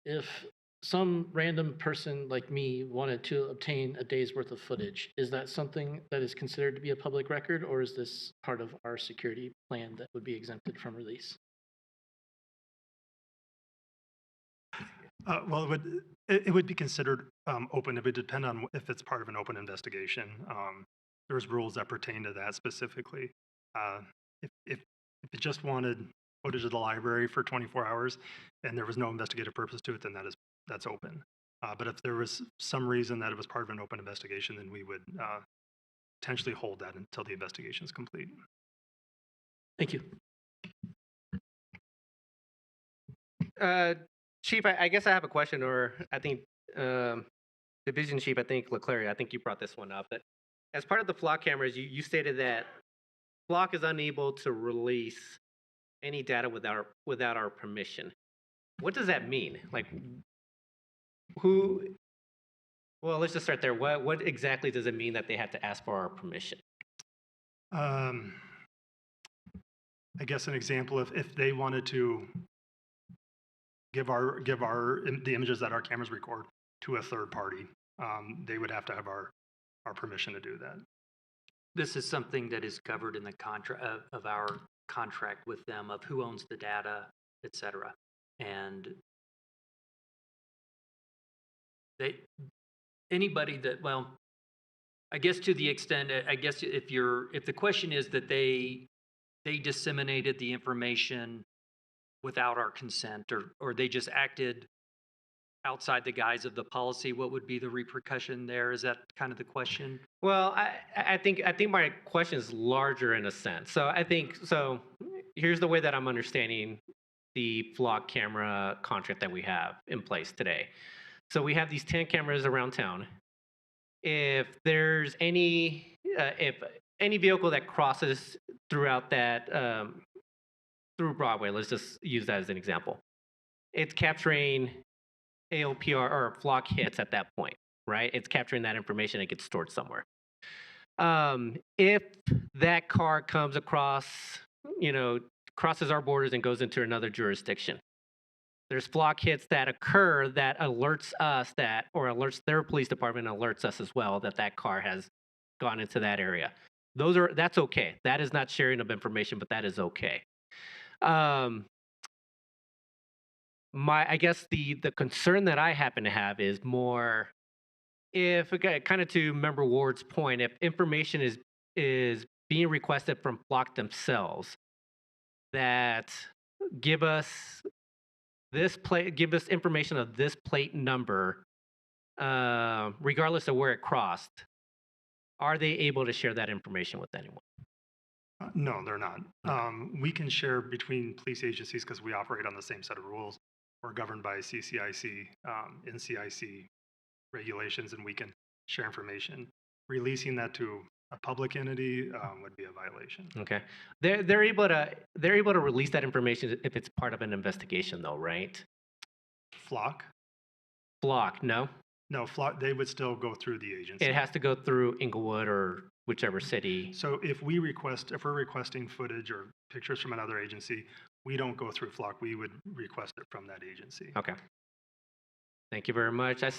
[SPEAKER 14] If some random person like me wanted to obtain a day's worth of footage, is that something that is considered to be a public record, or is this part of our security plan that would be exempted from release?
[SPEAKER 16] Well, it would be considered open. It would depend on if it's part of an open investigation. There's rules that pertain to that specifically. If it just wanted footage of the library for 24 hours and there was no investigative purpose to it, then that's open. But if there was some reason that it was part of an open investigation, then we would potentially hold that until the investigation is complete.
[SPEAKER 14] Thank you.
[SPEAKER 1] Chief, I guess I have a question, or I think Division Chief, I think Leclerc, I think you brought this one up. That as part of the flock cameras, you stated that flock is unable to release any data without our permission. What does that mean? Like, who? Well, let's just start there. What exactly does it mean that they have to ask for our permission?
[SPEAKER 16] I guess an example, if they wanted to give the images that our cameras record to a third party, they would have to have our permission to do that.
[SPEAKER 15] This is something that is covered in the contract of our contract with them, of who owns the data, et cetera. And anybody that, well, I guess to the extent, I guess if the question is that they disseminated the information without our consent, or they just acted outside the guise of the policy, what would be the repercussion there? Is that kind of the question?
[SPEAKER 1] Well, I think my question is larger in a sense. So here's the way that I'm understanding the flock camera contract that we have in place today. So we have these 10 cameras around town. If there's any vehicle that crosses throughout that through Broadway, let's just use that as an example. It's capturing ALPR or flock hits at that point, right? It's capturing that information, it gets stored somewhere. If that car comes across, crosses our borders and goes into another jurisdiction, there's flock hits that occur that alerts us or alerts their police department, alerts us as well that car has gone into that area. That's okay. That is not sharing of information, but that is okay. I guess the concern that I happen to have is more, if kind of to Member Ward's point, if information is being requested from flock themselves that give us information of this plate number, regardless of where it crossed, are they able to share that information with anyone?
[SPEAKER 16] No, they're not. We can share between police agencies because we operate on the same set of rules. We're governed by CCIC, NCIC regulations, and we can share information. Releasing that to a public entity would be a violation.
[SPEAKER 1] Okay, they're able to release that information if it's part of an investigation, though, right?
[SPEAKER 16] Flock,
[SPEAKER 1] no.
[SPEAKER 16] No, flock. They would still go through the agency.
[SPEAKER 1] It has to go through Englewood or whichever city.
[SPEAKER 16] So if we're requesting footage or pictures from another agency, we don't go through Flock. We would request it from that agency.
[SPEAKER 1] Okay. Thank you very much. I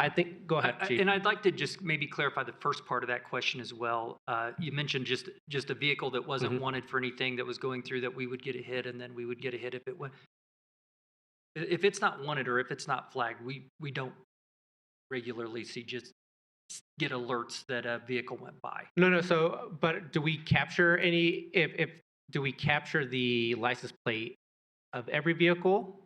[SPEAKER 1] think, go ahead, Chief.
[SPEAKER 15] And I'd like to just maybe clarify the first part of that question as well. You mentioned just a vehicle that wasn't wanted for anything that was going through that we would get a hit, and then we would get a hit if it went. If it's not wanted or if it's not flagged, we don't regularly get alerts that a vehicle went by.
[SPEAKER 1] No. So, but do we capture any? Do we capture the license plate of every vehicle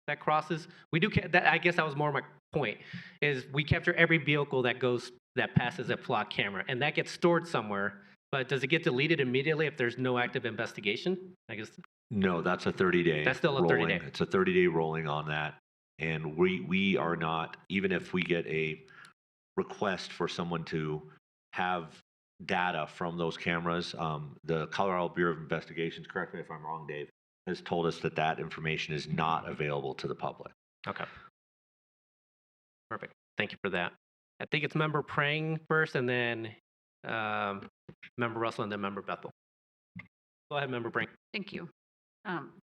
[SPEAKER 1] that crosses? We do. That, I guess that was more my point. Is we capture every vehicle that passes a Flock camera, and that gets stored somewhere. But does it get deleted immediately if there's no active investigation? I guess.
[SPEAKER 17] No, that's a 30-day.
[SPEAKER 1] That's still a 30-day.
[SPEAKER 17] It's a 30-day rolling on that. And we are not, even if we get a request for someone to have data from those cameras, the Colorado Bureau of Investigations, correct me if I'm wrong, Dave, has told us that that information is not available to the public.
[SPEAKER 1] Okay. Perfect. Thank you for that. I think it's Member Prang first, and then Member Russell, and then Member Bethel. Go ahead, Member Prang.
[SPEAKER 9] Thank you.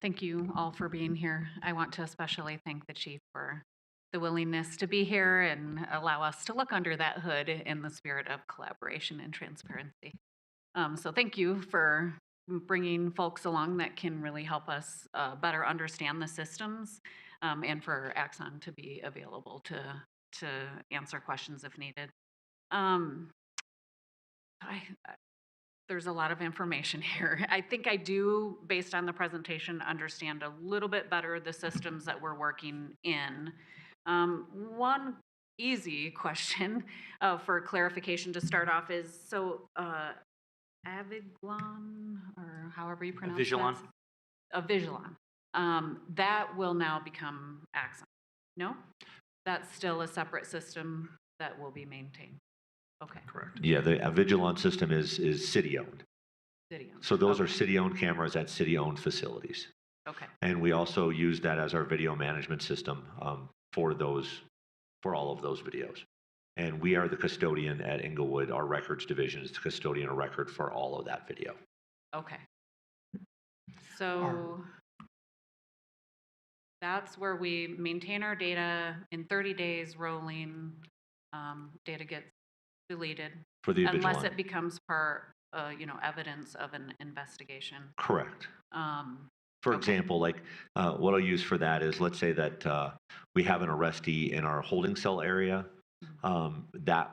[SPEAKER 9] Thank you all for being here. I want to especially thank the chief for the willingness to be here and allow us to look under that hood in the spirit of collaboration and transparency. So thank you for bringing folks along that can really help us better understand the systems, and for Axon to be available to answer questions if needed. There's a lot of information here. I think I do, based on the presentation, understand a little bit better the systems that we're working in. One easy question for clarification to start off is, so Avigilon, or however you pronounce
[SPEAKER 15] Avigilon.
[SPEAKER 9] that? Avigilon. That will now become Axon. No? That's still a separate system that will be maintained. Okay.
[SPEAKER 16] Correct.
[SPEAKER 17] Yeah, the Avigilon system is city-owned.
[SPEAKER 9] City-owned.
[SPEAKER 17] So those are city-owned cameras at city-owned facilities.
[SPEAKER 9] Okay.
[SPEAKER 17] And we also use that as our video management system for all of those videos. And we are the custodian at Englewood. Our records division is the custodian of record for all of that video.
[SPEAKER 9] Okay. So that's where we maintain our data in 30 days rolling. Data gets deleted
[SPEAKER 17] For the
[SPEAKER 9] unless
[SPEAKER 17] Avigilon.
[SPEAKER 9] it becomes part, evidence of an investigation.
[SPEAKER 17] Correct. For example, like what I'll use for that is, let's say that we have an arrestee in our holding cell area. That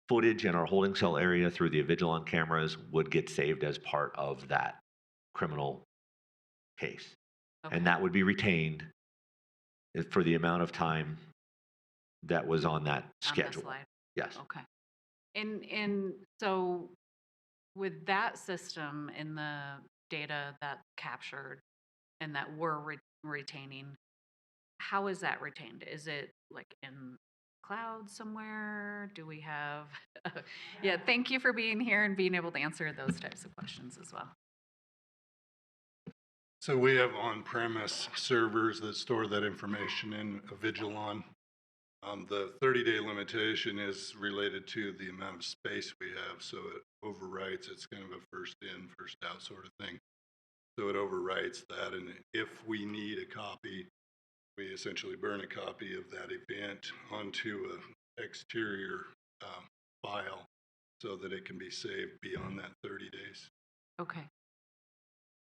[SPEAKER 17] footage in our holding cell area through the Avigilon cameras would get saved as part of that criminal case.
[SPEAKER 9] Okay.
[SPEAKER 17] And that would be retained for the amount of time that was on that schedule.
[SPEAKER 9] slide.
[SPEAKER 17] Yes.
[SPEAKER 9] Okay. And so with that system in the data that's captured and that we're retaining, how is that retained? Is it like in cloud somewhere? Do we have? Yeah, thank you for being here and being able to answer those types of questions as well.
[SPEAKER 18] So we have on-premise servers that store that information in Avigilon. The 30-day limitation is related to the amount of space we have, so it overwrites. It's kind of a first in, first out sort of thing. So it overwrites that, and if we need a copy, we essentially burn a copy of that event onto an exterior file so that it can be saved beyond that 30 days.
[SPEAKER 9] Okay.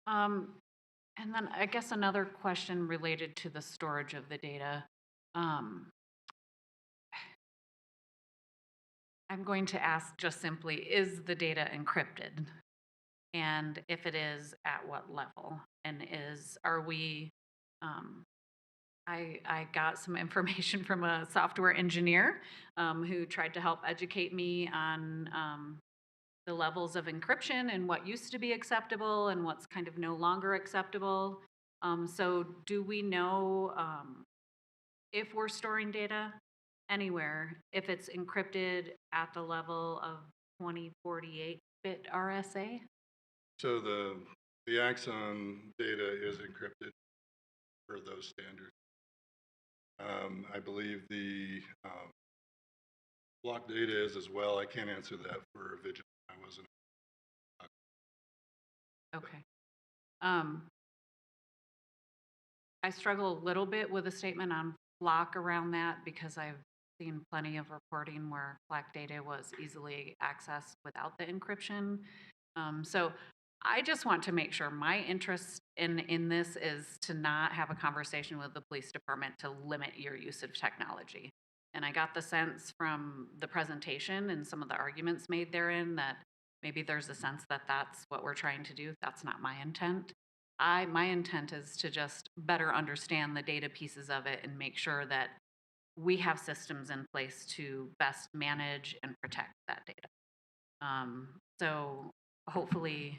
[SPEAKER 9] And then I guess another question related to the storage of the data. I'm going to ask just simply, is the data encrypted? And if it is, at what level? And are we, I got some information from a software engineer who tried to help educate me on the levels of encryption and what used to be acceptable and what's kind of no longer acceptable. So do we know if we're storing data anywhere, if it's encrypted at the level of 2048-bit RSA?
[SPEAKER 18] So the Axon data is encrypted for those standards. I believe the block data is as well. I can't answer that for Avigilon. I wasn't.
[SPEAKER 9] Okay. I struggle a little bit with a statement on flock around that because I've seen plenty of reporting where flock data was easily accessed without the encryption. So I just want to make sure my interest in this is to not have a conversation with the police department to limit your use of technology. And I got the sense from the presentation and some of the arguments made therein that maybe there's a sense that that's what we're trying to do. That's not my intent. My intent is to just better understand the data pieces of it and make sure that we have systems in place to best manage and protect that data. So hopefully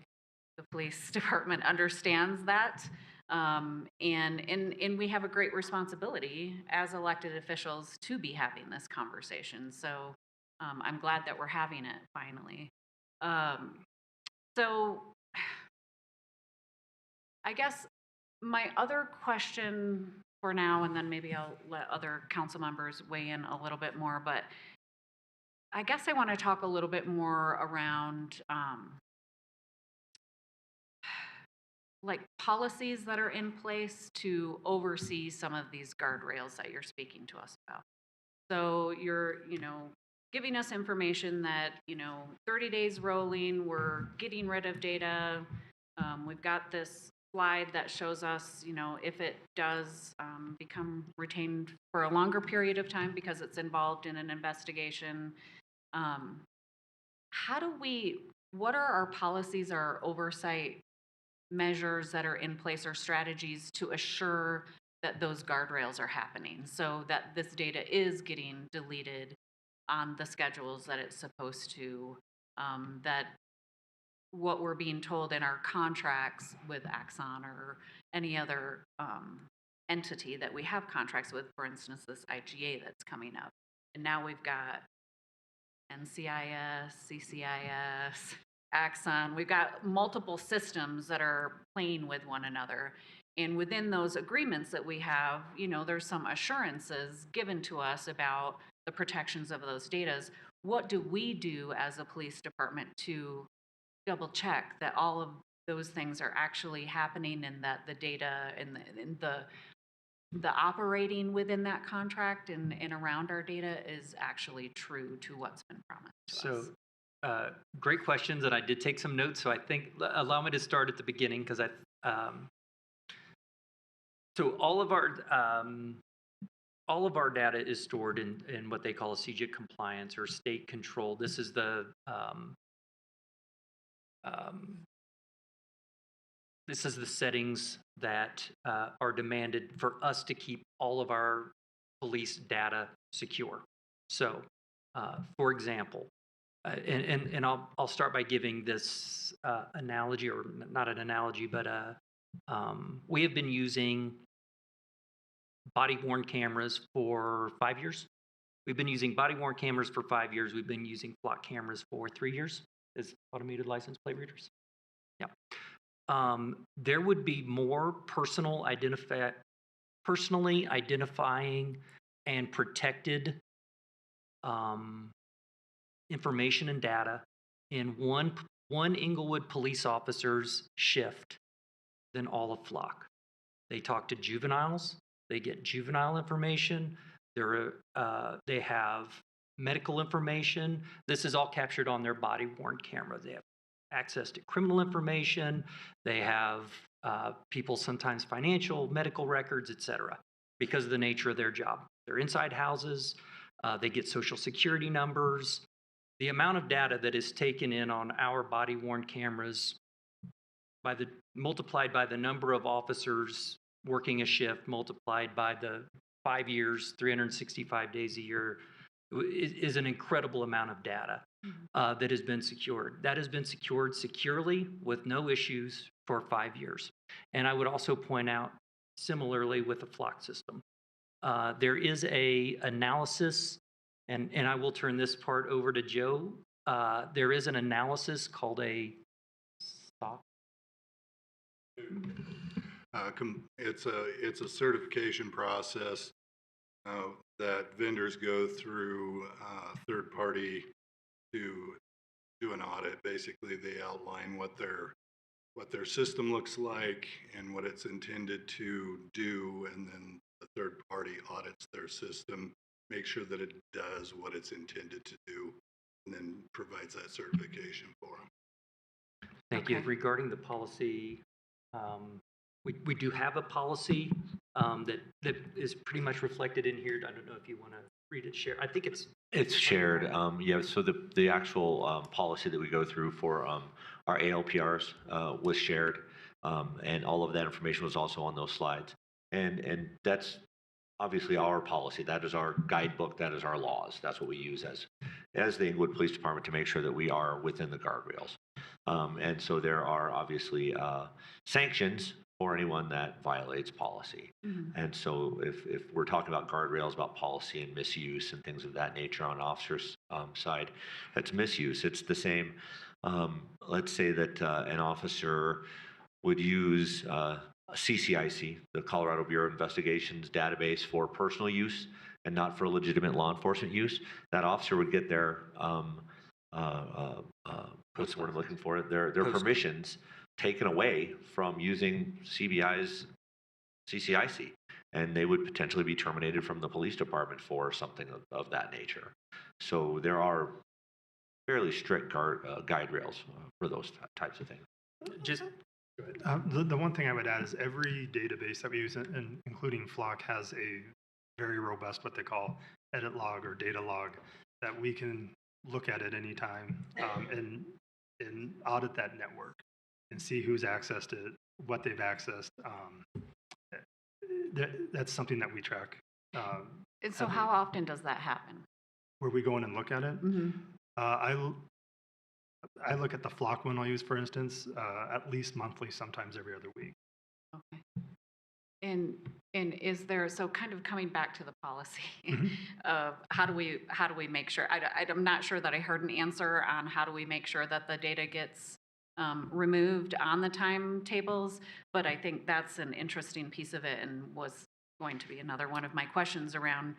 [SPEAKER 9] the police department understands that. And we have a great responsibility as elected officials to be having this conversation. So I'm glad that we're having it finally. So I guess my other question for now, and then maybe I'll let other council members weigh in a little bit more, but I guess I want to talk a little bit more around like policies that are in place to oversee some of these guardrails that you're speaking to us about. So you're, giving us information that, 30 days rolling, we're getting rid of data. We've got this slide that shows us, if it does become retained for a longer period of time because it's involved in an investigation. What are our policies, our oversight measures that are in place or strategies to assure that those guardrails are happening so that this data is getting deleted on the schedules that it's supposed to, that what we're being told in our contracts with Axon or any other entity that we have contracts with, for instance, this IGA that's coming up. And now we've got NCIS, CCIS, Axon. We've got multiple systems that are playing with one another. And within those agreements that we have, there's some assurances given to us about the protections of those data. What do we do as a police department to double check that all of those things are actually happening and that the data and the operating within that contract and around our data is actually true to what's been promised to us?
[SPEAKER 15] Great questions, and I did take some notes, so I think allow me to start at the beginning because so all of our data is stored in what they call a CJIT compliance or state control. This is the settings that are demanded for us to keep all of our police data secure. So, for example, and I'll start by giving this analogy, or not an analogy, but we have been using body-worn cameras for 5 years. We've been using body-worn cameras for 5 years. We've been using flock cameras for 3 years as automated license plate readers. Yeah. There would be more personally identifying and protected information and data in one Englewood police officer's shift than all of flock. They talk to juveniles. They get juvenile information. They have medical information. This is all captured on their body-worn camera. They have access to criminal information. They have people sometimes financial, medical records, etc. because of the nature of their job. They're inside houses. They get social security numbers. The amount of data that is taken in on our body-worn cameras multiplied by the number of officers working a shift multiplied by the 5 years, 365 days a year is an incredible amount of data that has been secured. That has been secured securely with no issues for 5 years. And I would also point out, similarly with the flock system, there is a analysis, and I will turn this part over to Joe. There is an analysis called a SOC.
[SPEAKER 18] It's a certification process that vendors go through third party to do an audit. Basically, they outline what their system looks like and what it's intended to do, and then the third party audits their system, make sure that it does what it's intended to do, and then provides that certification for them.
[SPEAKER 15] Thank you. Regarding the policy, we do have a policy that is pretty much reflected in here. I don't know if you want to read it, share. I think
[SPEAKER 17] It's shared. Yeah, so the actual policy that we go through for our ALPRs was shared, and all of that information was also on those slides. And that's obviously our policy. That is our guidebook. That is our laws. That's what we use as the Englewood Police Department to make sure that we are within the guardrails. And so there are obviously sanctions for anyone that violates policy. And so if we're talking about guardrails, about policy and misuse and things of that nature on officers' side, that's misuse. It's the same. Let's say that an officer would use CCIC, the Colorado Bureau of Investigation's database, for personal use and not for legitimate law enforcement use. That officer would get their what's the word I'm looking for? Their permissions taken away from using CBI's CCIC, and they would potentially be terminated from the police department for something of that nature. So there are fairly strict guide rails for those types of things.
[SPEAKER 16] Just the one thing I would add is every database that we use, including Flock, has a very robust, what they call edit log or data log, that we can look at any time and audit that network and see who's accessed it, what they've accessed. That's something that we track.
[SPEAKER 9] And so how often does that happen?
[SPEAKER 16] Where we go in and look at it? I look at the Flock one I'll use, for instance, at least monthly, sometimes every other week.
[SPEAKER 9] Okay. And is there, so kind of coming back to the policy of how do we make sure, I'm not sure that I heard an answer on how do we make sure that the data gets removed on the timetables, but I think that's an interesting piece of it and was going to be another one of my questions around,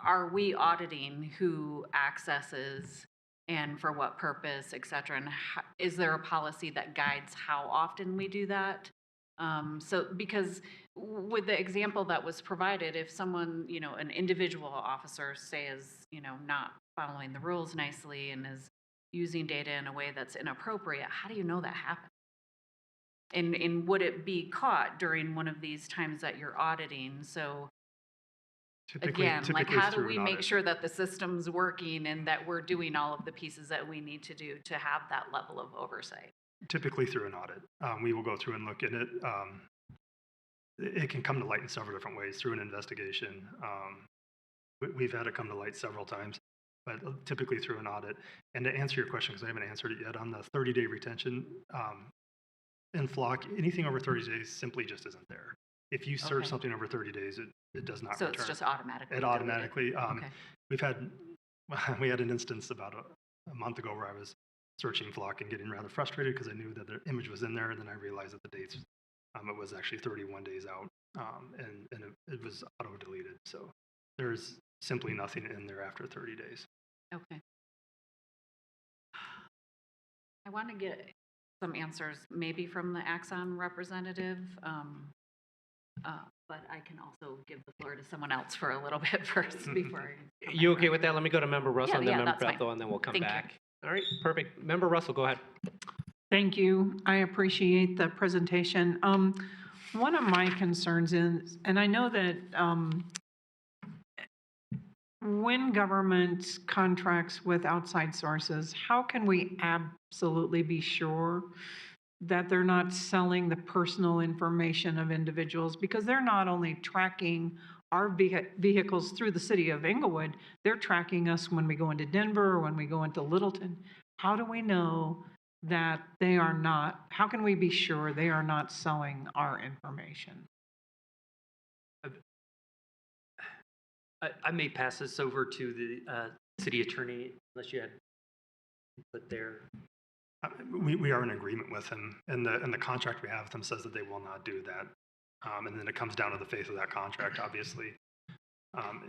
[SPEAKER 9] are we auditing who accesses and for what purpose, et cetera, and is there a policy that guides how often we do that? So because with the example that was provided, if someone, an individual officer, say, is, not following the rules nicely and is using data in a way that's inappropriate, how do you know that happened? And would it be caught during one of these times that you're auditing? So again, like how do we make sure that the system's working and that we're doing all of the pieces that we need to do to have that level of oversight?
[SPEAKER 16] Typically through an audit. We will go through and look at it. It can come to light in several different ways, through an investigation. We've had it come to light several times, but typically through an audit. And to answer your question, because I haven't answered it yet, on the 30-day retention, in Flock, anything over 30 days simply just isn't there. If you search something over 30 days, it does not return.
[SPEAKER 9] So it's just automatically
[SPEAKER 16] It automatically. We had an instance about a month ago where I was searching Flock and getting rather frustrated because I knew that the image was in there, and then I realized that the dates, it was actually 31 days out, and it was auto-deleted. So there's simply nothing in there after 30 days.
[SPEAKER 9] Okay. I want to get some answers maybe from the Axon representative, but I can also give the floor to someone else for a little bit first before I...
[SPEAKER 1] You okay with that? Let me go to Member Russell and then Member
[SPEAKER 9] that's fine.
[SPEAKER 1] Bethel, and then we'll come
[SPEAKER 9] Thank
[SPEAKER 1] back. All right, perfect. Member Russell, go ahead.
[SPEAKER 12] Thank you. I appreciate the presentation. One of my concerns is, and I know that when government contracts with outside sources, how can we absolutely be sure that they're not selling the personal information of individuals? Because they're not only tracking our vehicles through the City of Englewood, they're tracking us when we go into Denver or when we go into Littleton. How do we know that they are not, how can we be sure they are not selling our information?
[SPEAKER 15] I may pass this over to the city attorney, unless you had input there.
[SPEAKER 16] We are in agreement with him, and the contract we have with them says that they will not do that. And then it comes down to the faith of that contract, obviously.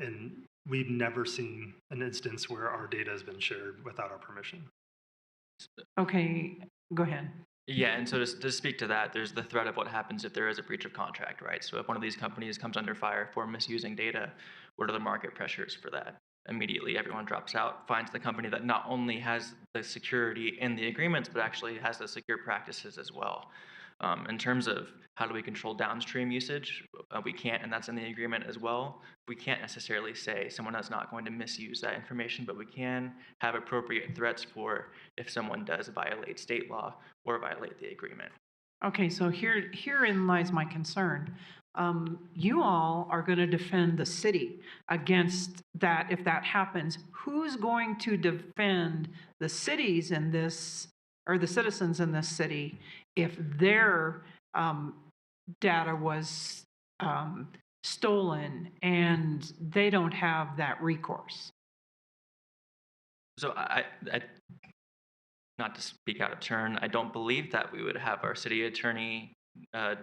[SPEAKER 16] And we've never seen an instance where our data has been shared without our permission.
[SPEAKER 12] Okay, go ahead.
[SPEAKER 19] Yeah, and so to speak to that, there's the threat of what happens if there is a breach of contract, right? So if one of these companies comes under fire for misusing data, what are the market pressures for that? Immediately, everyone drops out, finds the company that not only has the security in the agreements, but actually has the secure practices as well. In terms of how do we control downstream usage, we can't, and that's in the agreement as well. We can't necessarily say someone is not going to misuse that information, but we can have appropriate threats for if someone does violate state law or violate the agreement.
[SPEAKER 12] Okay, so herein lies my concern. You all are going to defend the city against that if that happens. Who's going to defend the cities in this, or the citizens in this city, if their data was stolen and they don't have that recourse?
[SPEAKER 19] So I not to speak out of turn, I don't believe that we would have our city attorney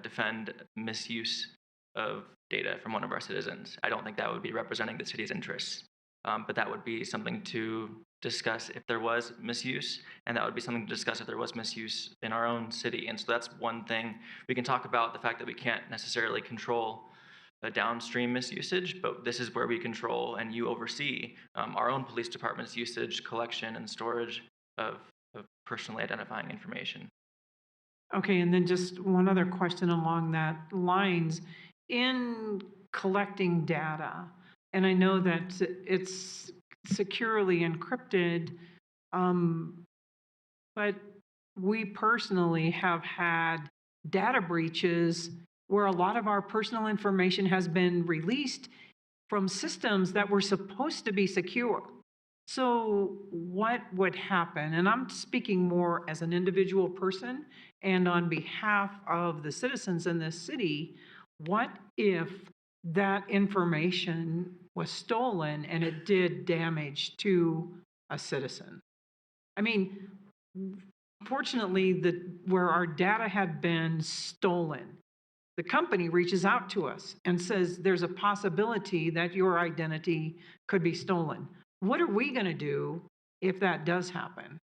[SPEAKER 19] defend misuse of data from one of our citizens. I don't think that would be representing the city's interests. But that would be something to discuss if there was misuse, and that would be something to discuss if there was misuse in our own city. And so that's one thing. We can talk about the fact that we can't necessarily control the downstream misusage, but this is where we control and you oversee our own police department's usage, collection, and storage of personally identifying information.
[SPEAKER 12] Okay, and then just one other question along that lines. In collecting data, and I know that it's securely encrypted, but we personally have had data breaches where a lot of our personal information has been released from systems that were supposed to be secure. So what would happen, and I'm speaking more as an individual person and on behalf of the citizens in this city, what if that information was stolen and it did damage to a citizen? I mean, fortunately, where our data had been stolen, the company reaches out to us and says there's a possibility that your identity could be stolen. What are we going to do if that does happen?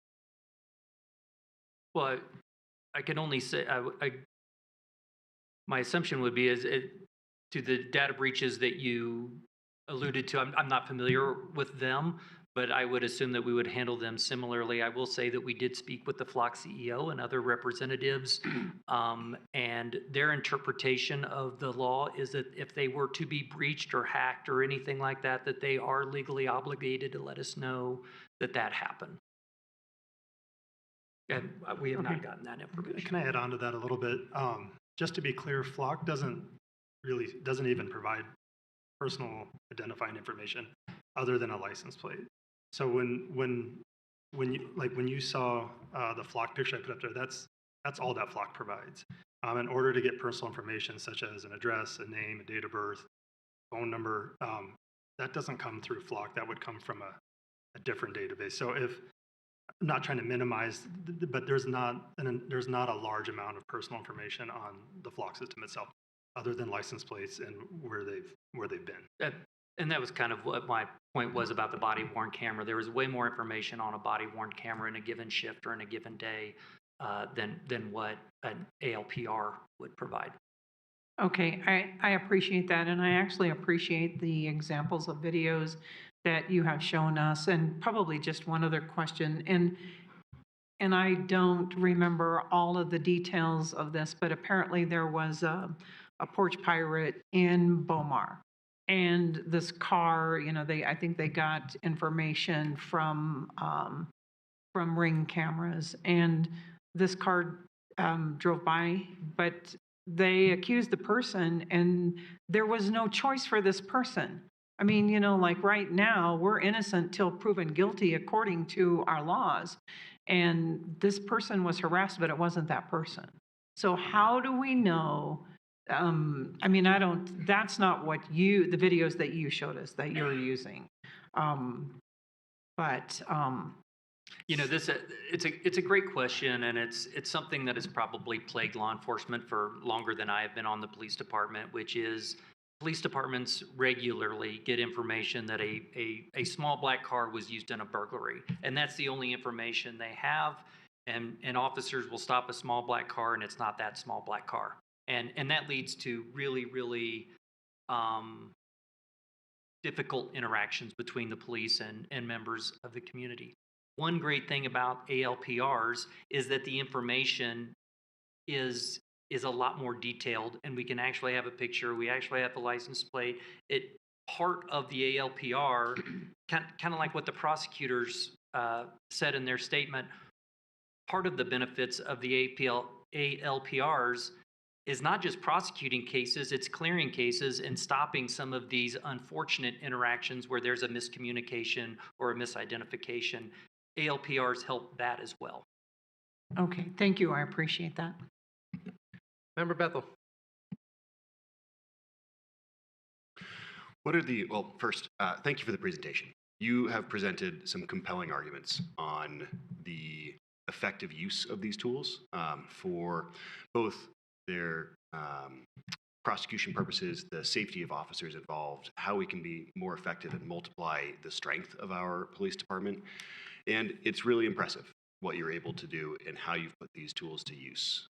[SPEAKER 15] Well, I can only say, my assumption would be to the data breaches that you alluded to, I'm not familiar with them, but I would assume that we would handle them similarly. I will say that we did speak with the Flock CEO and other representatives, and their interpretation of the law is that if they were to be breached or hacked or anything like that, that they are legally obligated to let us know that that happened. And we have not gotten that information.
[SPEAKER 16] Can I add on to that a little bit? Just to be clear, Flock doesn't even provide personal identifying information other than a license plate. So when you saw the Flock picture I put up there, that's all that Flock provides. In order to get personal information such as an address, a name, a date of birth, phone number, that doesn't come through Flock. That would come from a different database. So I'm not trying to minimize, but there's not a large amount of personal information on the Flock system itself, other than license plates and where they've been.
[SPEAKER 15] And that was kind of what my point was about the body-worn camera. There was way more information on a body-worn camera in a given shift or in a given day than what an ALPR would provide.
[SPEAKER 12] Okay, I appreciate that, and I actually appreciate the examples of videos that you have shown us, and probably just one other question, and I don't remember all of the details of this, but apparently there was a porch pirate in Bomar, and this car, I think they got information from Ring cameras, and this car drove by, but they accused the person, and there was no choice for this person. I mean, like right now, we're innocent till proven guilty according to our laws. And this person was harassed, but it wasn't that person. So how do we know? I mean, that's not what the videos that you showed us that you're using.
[SPEAKER 15] It's a great question, and it's something that has probably plagued law enforcement for longer than I have been on the police department, which is police departments regularly get information that a small black car was used in a burglary, and that's the only information they have. And officers will stop a small black car, and it's not that small black car, and that leads to really difficult interactions between the police and members of the community. One great thing about ALPRs is that the information is a lot more detailed, and we can actually have a picture. We actually have the license plate. Part of the ALPR, kind of like what the prosecutors said in their statement, part of the benefits of the ALPRs is not just prosecuting cases, it's clearing cases and stopping some of these unfortunate interactions where there's a miscommunication or a misidentification. ALPRs help that as well.
[SPEAKER 12] Okay, thank you. I appreciate that.
[SPEAKER 1] Member Bethel.
[SPEAKER 13] Well, first, thank you for the presentation. You have presented some compelling arguments on the effective use of these tools for both their prosecution purposes, the safety of officers involved, how we can be more effective and multiply the strength of our police department. And it's really impressive what you're able to do and how you've put these tools to use.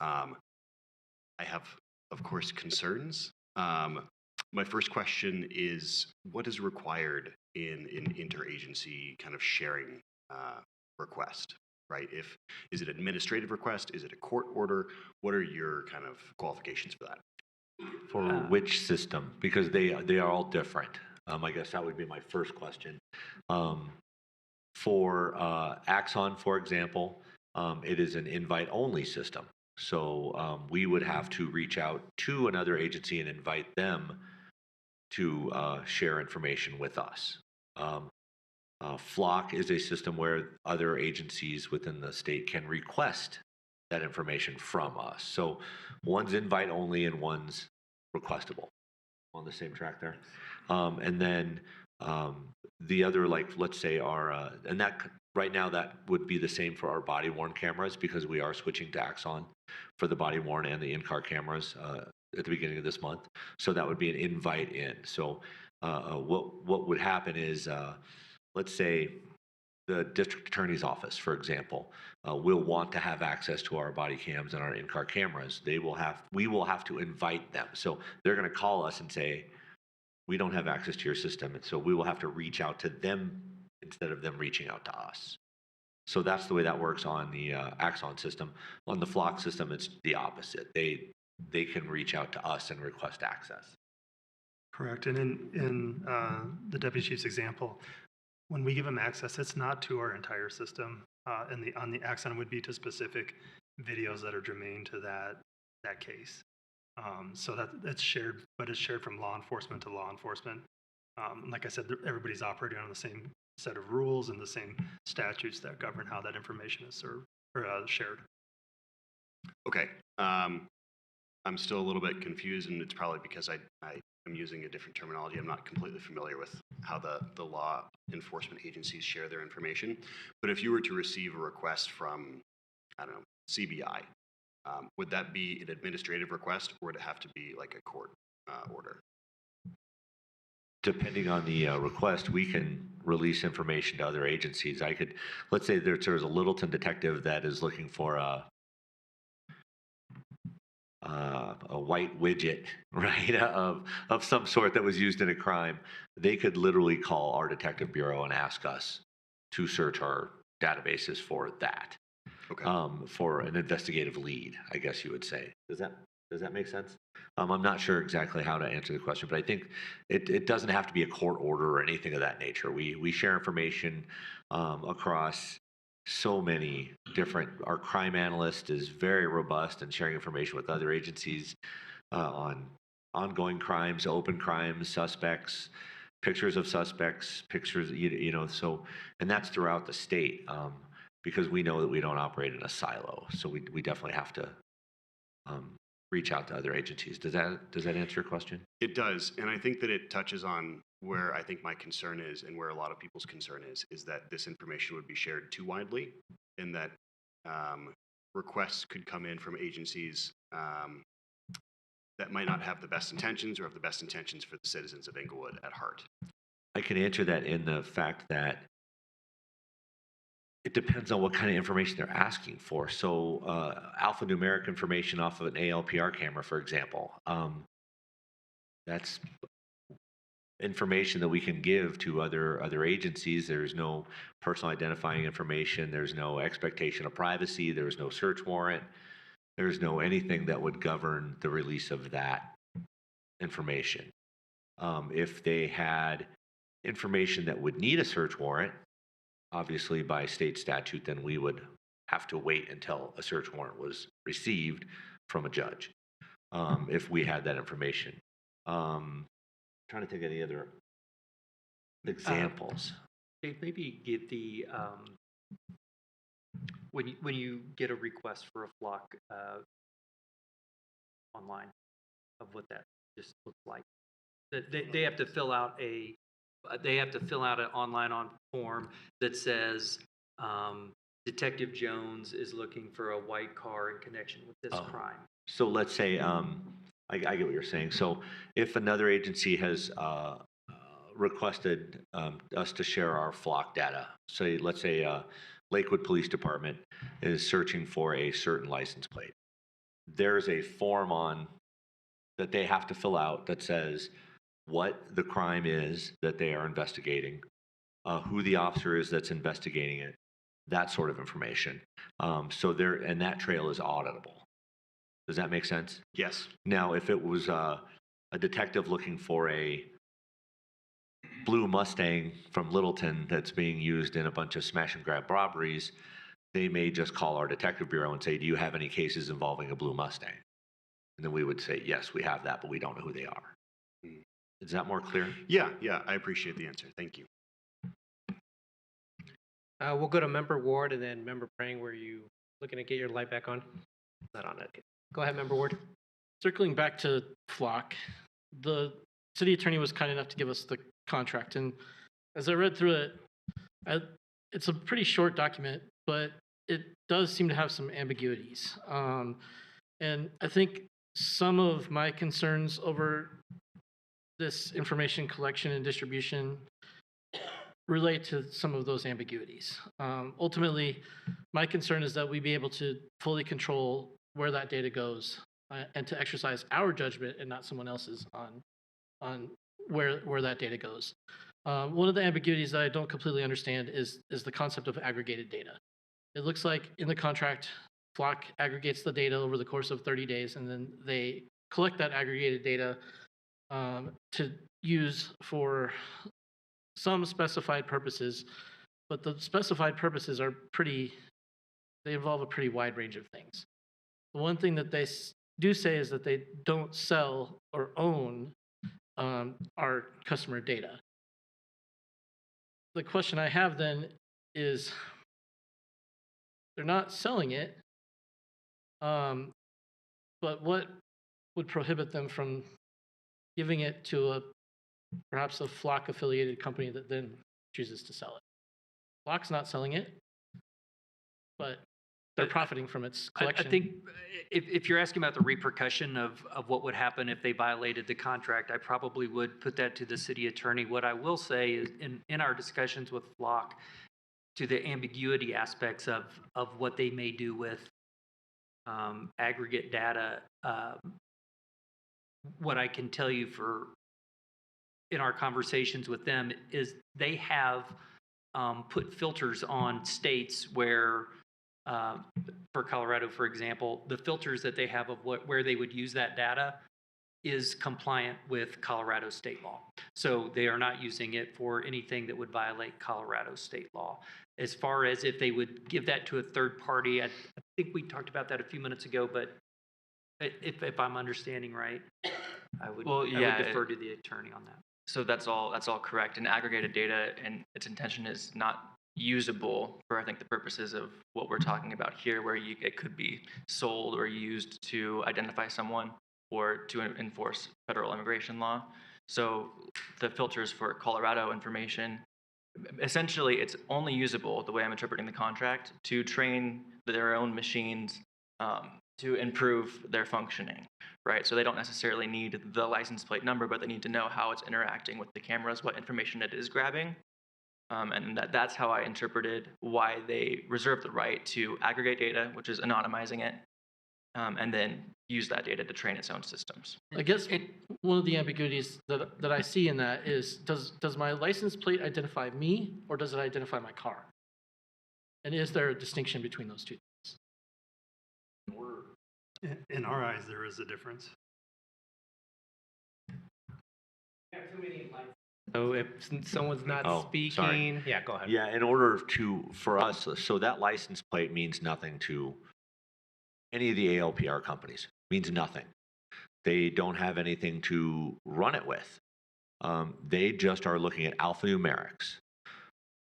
[SPEAKER 13] I have, of course, concerns. My first question is, what is required in an interagency kind of sharing request, right? Is it an administrative request? Is it a court order? What are your kind of qualifications for that?
[SPEAKER 17] For which system? Because they are all different. I guess that would be my first question. For Axon, for example, it is an invite-only system. So we would have to reach out to another agency and invite them to share information with us. Flock is a system where other agencies within the state can request that information from us. So one's invite only and one's requestable. On the same track there. And then the other, like, let's say our, and that right now that would be the same for our body worn cameras, because we are switching to Axon for the body worn and the in-car cameras at the beginning of this month. So that would be an invite in. So what would happen is, let's say the district attorney's office, for example, will want to have access to our body cams and our in-car cameras. We will have to invite them. So they're going to call us and say, we don't have access to your system. And so we will have to reach out to them instead of them reaching out to us. So that's the way that works on the Axon system. On the Flock system, it's the opposite. They can reach out to us and request access.
[SPEAKER 16] Correct. And in the deputy chief's example, when we give them access, it's not to our entire system. On the Axon would be to specific videos that are germane to that case. So that's shared, but it's shared from law enforcement to law enforcement. Like I said, everybody's operating on the same set of rules and the same statutes that govern how that information is served or shared.
[SPEAKER 13] Okay. I'm still a little bit confused, and it's probably because I am using a different terminology. I'm not completely familiar with how the law enforcement agencies share their information. But if you were to receive a request from, I don't know, CBI, would that be an administrative request, or would it have to be like a court order?
[SPEAKER 17] Depending on the request, we can release information to other agencies. Let's say there's a Littleton detective that is looking for a white widget, right, of some sort that was used in a crime. They could literally call our detective bureau and ask us to search our databases for that.
[SPEAKER 13] Okay.
[SPEAKER 17] For an investigative lead, I guess you would say. Does that make sense? I'm not sure exactly how to answer the question, but I think it doesn't have to be a court order or anything of that nature. We share information across so many different. Our crime analyst is very robust in sharing information with other agencies on ongoing crimes, open crimes, suspects, pictures of suspects, pictures, so, and that's throughout the state. Because we know that we don't operate in a silo. So we definitely have to reach out to other agencies. Does that answer your question?
[SPEAKER 13] It does. And I think that it touches on where I think my concern is, and where a lot of people's concern is that this information would be shared too widely, and that requests could come in from agencies that might not have the best intentions or have the best intentions for the citizens of Englewood at heart?
[SPEAKER 17] I can answer that in the fact that it depends on what kind of information they're asking for. So alphanumeric information off of an ALPR camera, for example, that's information that we can give to other agencies. There's no personal identifying information. There's no expectation of privacy. There's no search warrant. There's no anything that would govern the release of that information. If they had information that would need a search warrant, obviously by state statute, then we would have to wait until a search warrant was received from a judge, if we had that information. Trying to think of any other examples.
[SPEAKER 15] Dave, maybe get the when you get a request for a flock online, of what that just looks like. They have to fill out an online form that says Detective Jones is looking for a white car in connection with this crime.
[SPEAKER 17] So let's say, I get what you're saying. So if another agency has requested us to share our flock data, so let's say Lakewood Police Department is searching for a certain license plate. There's a form that they have to fill out that says what the crime is that they are investigating, who the officer is that's investigating it, that sort of information. And that trail is auditable. Does that make sense?
[SPEAKER 13] Yes.
[SPEAKER 17] Now, if it was a detective looking for a blue Mustang from Littleton that's being used in a bunch of smash and grab robberies, they may just call our detective bureau and say, do you have any cases involving a blue Mustang? And then we would say, yes, we have that, but we don't know who they are. Is that more clear?
[SPEAKER 13] Yeah, I appreciate the answer. Thank you.
[SPEAKER 1] We'll go to Member Ward and then Member Bryan. Were you looking to get your light back on? Not on it. Go ahead, Member Ward.
[SPEAKER 14] Circling back to Flock, the city attorney was kind enough to give us the contract. And as I read through it, it's a pretty short document, but it does seem to have some ambiguities. And I think some of my concerns over this information collection and distribution relate to some of those ambiguities. Ultimately, my concern is that we be able to fully control where that data goes and to exercise our judgment and not someone else's on where that data goes. One of the ambiguities that I don't completely understand is the concept of aggregated data. It looks like in the contract, Flock aggregates the data over the course of 30 days, and then they collect that aggregated data to use for some specified purposes, but the specified purposes are they involve a pretty wide range of things. The one thing that they do say is that they don't sell or own our customer data. The question I have then is, they're not selling it, but what would prohibit them from giving it to perhaps a Flock affiliated company that then chooses to sell it? Flock's not selling it, but they're profiting from its collection.
[SPEAKER 15] I think if you're asking about the repercussion of what would happen if they violated the contract, I probably would put that to the city attorney. What I will say is in our discussions with Flock, to the ambiguity aspects of what they may do with aggregate data, what I can tell you in our conversations with them is they have put filters on states where, for Colorado, for example, the filters that they have of where they would use that data is compliant with Colorado state law. So they are not using it for anything that would violate Colorado state law. As far as if they would give that to a third party, I think we talked about that a few minutes ago, but if I'm understanding right, I would defer to the attorney on that.
[SPEAKER 19] So that's all correct. And aggregated data and its intention is not usable for, I think, the purposes of what we're talking about here, where it could be sold or used to identify someone or to enforce federal immigration law. So the filters for Colorado information, essentially it's only usable, the way I'm interpreting the contract, to train their own machines to improve their functioning, right? So they don't necessarily need the license plate number, but they need to know how it's interacting with the cameras, what information it is grabbing. And that's how I interpreted why they reserve the right to aggregate data, which is anonymizing it, and then use that data to train its own systems.
[SPEAKER 14] I guess one of the ambiguities that I see in that is, does my license plate identify me, or does it identify my car? And is there a distinction between those two things?
[SPEAKER 16] In our eyes, there is a difference.
[SPEAKER 1] So if someone's not speaking,
[SPEAKER 17] sorry.
[SPEAKER 1] yeah, go ahead.
[SPEAKER 17] Yeah, in order for us, so that license plate means nothing to any of the ALPR companies, means nothing. They don't have anything to run it with. They just are looking at alphanumerics.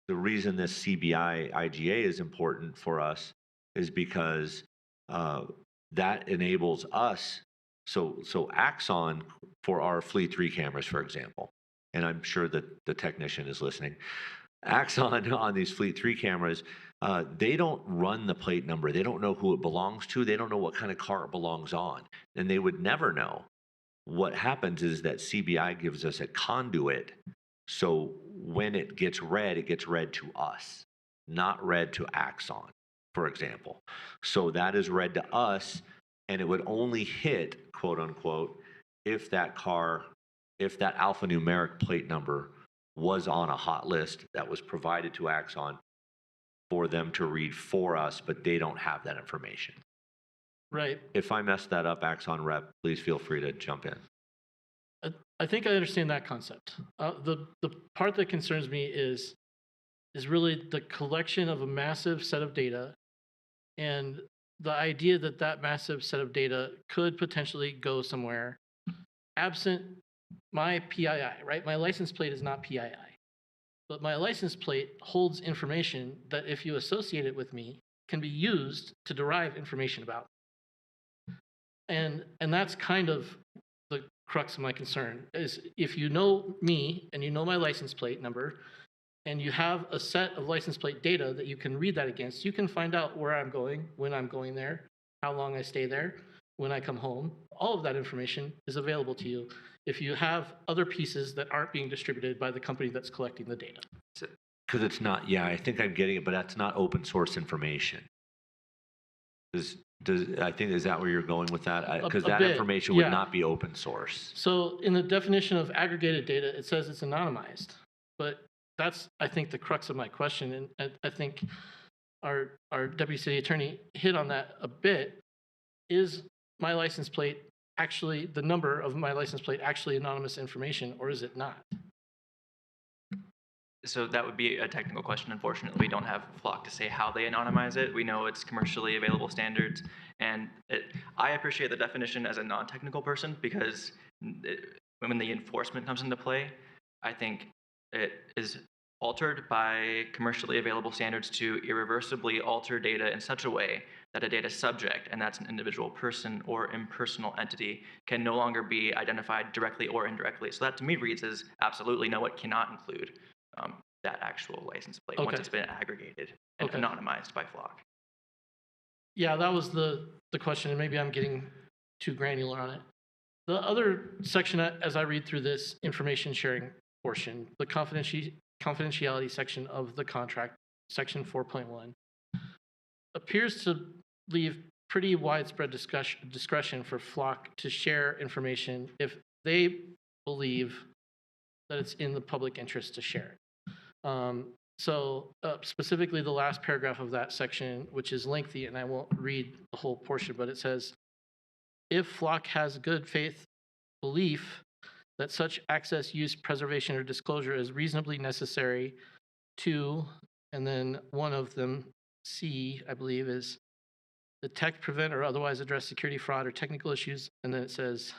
[SPEAKER 17] The reason this CBI IGA is important for us is because that enables us, so Axon for our Fleet 3 cameras, for example, and I'm sure that the technician is listening, Axon on these Fleet 3 cameras, they don't run the plate number. They don't know who it belongs to. They don't know what kind of car it belongs on. And they would never know. What happens is that CBI gives us a conduit. So when it gets read to us, not read to Axon, for example. So that is read to us, and it would only hit, quote unquote, if that alphanumeric plate number was on a hot list that was provided to Axon for them to read for us, but they don't have that information.
[SPEAKER 14] Right.
[SPEAKER 17] If I messed that up, Axon rep, please feel free to jump in.
[SPEAKER 14] I think I understand that concept. The part that concerns me is really the collection of a massive set of data, and the idea that that massive set of data could potentially go somewhere absent my PII, right? My license plate is not PII, but my license plate holds information that, if you associate it with me, can be used to derive information about me. And that's kind of the crux of my concern, is if you know me and you know my license plate number, and you have a set of license plate data that you can read that against, you can find out where I'm going, when I'm going there, how long I stay there, when I come home. All of that information is available to you if you have other pieces that aren't being distributed by the company that's collecting the data.
[SPEAKER 17] Because it's not, yeah, I think I'm getting it, but that's not open source information. Is that where you're going with that? Because that
[SPEAKER 14] bit,
[SPEAKER 17] information
[SPEAKER 14] yeah.
[SPEAKER 17] would not be open source.
[SPEAKER 14] So in the definition of aggregated data, it says it's anonymized, but that's, I think, the crux of my question, and I think our deputy city attorney hit on that a bit. Is my license plate actually, the number of my license plate actually anonymous information, or is it not?
[SPEAKER 19] So that would be a technical question. Unfortunately, we don't have Flock to say how they anonymize it. We know it's commercially available standards, and I appreciate the definition as a non-technical person, because when the enforcement comes into play, I think it is altered by commercially available standards to irreversibly alter data in such a way that a data subject, and that's an individual person or impersonal entity, can no longer be identified directly or indirectly. So that to me reads as absolutely no, it cannot include that actual license plate once it's been aggregated and anonymized by Flock.
[SPEAKER 14] Yeah, that was the question, and maybe I'm getting too granular on it. The other section, as I read through this information sharing portion, the confidentiality section of the contract, section 4.1, appears to leave pretty widespread discretion for Flock to share information if they believe that it's in the public interest to share it. Specifically the last paragraph of that section, which is lengthy, and I won't read the whole portion, but it says, if Flock has good faith belief that such access, use, preservation, or disclosure is reasonably necessary to, and then one of them, C, I believe, is detect, prevent, or otherwise address security fraud or technical issues, and then it says,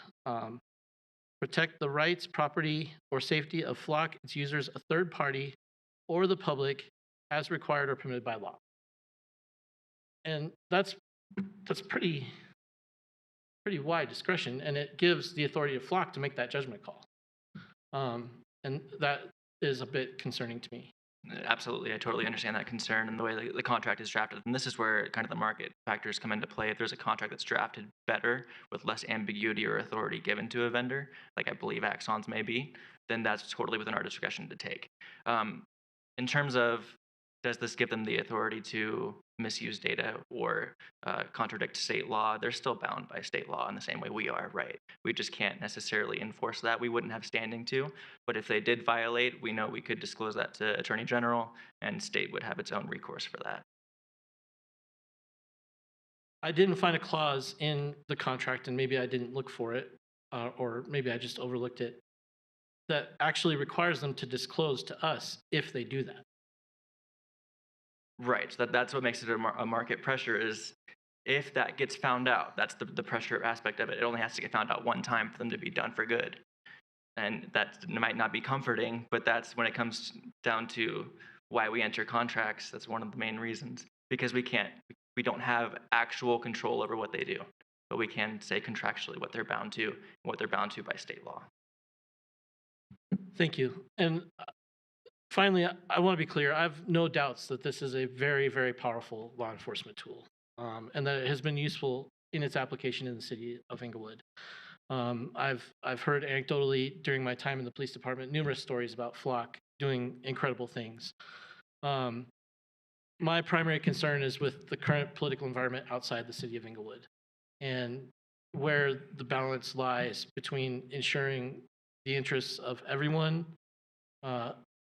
[SPEAKER 14] protect the rights, property, or safety of Flock, its users, a third party, or the public, as required or permitted by law. And that's pretty wide discretion, and it gives the authority of Flock to make that judgment call. And that is a bit concerning to me.
[SPEAKER 19] Absolutely, I totally understand that concern and the way the contract is drafted. And this is where kind of the market factors come into play. If there's a contract that's drafted better with less ambiguity or authority given to a vendor, like I believe Axon's may be, then that's totally within our discretion to take. In terms of, does this give them the authority to misuse data or contradict state law? They're still bound by state law in the same way we are, right? We just can't necessarily enforce that. We wouldn't have standing to. But if they did violate, we know we could disclose that to Attorney General, and state would have its own recourse for that.
[SPEAKER 14] I didn't find a clause in the contract, and maybe I didn't look for it, or maybe I just overlooked it, that actually requires them to disclose to us if they do that.
[SPEAKER 19] Right, so that's what makes it a market pressure is if that gets found out, that's the pressure aspect of it. It only has to get found out one time for them to be done for good. And that might not be comforting, but that's when it comes down to why we enter contracts. That's one of the main reasons, because we don't have actual control over what they do, but we can say contractually what they're bound to, and what they're bound to by state law.
[SPEAKER 14] Thank you. And finally, I want to be clear. I have no doubts that this is a very, very powerful law enforcement tool, and that it has been useful in its application in the city of Englewood. I've heard anecdotally during my time in the police department numerous stories about Flock doing incredible things. My primary concern is with the current political environment outside the city of Englewood, and where the balance lies between ensuring the interests of everyone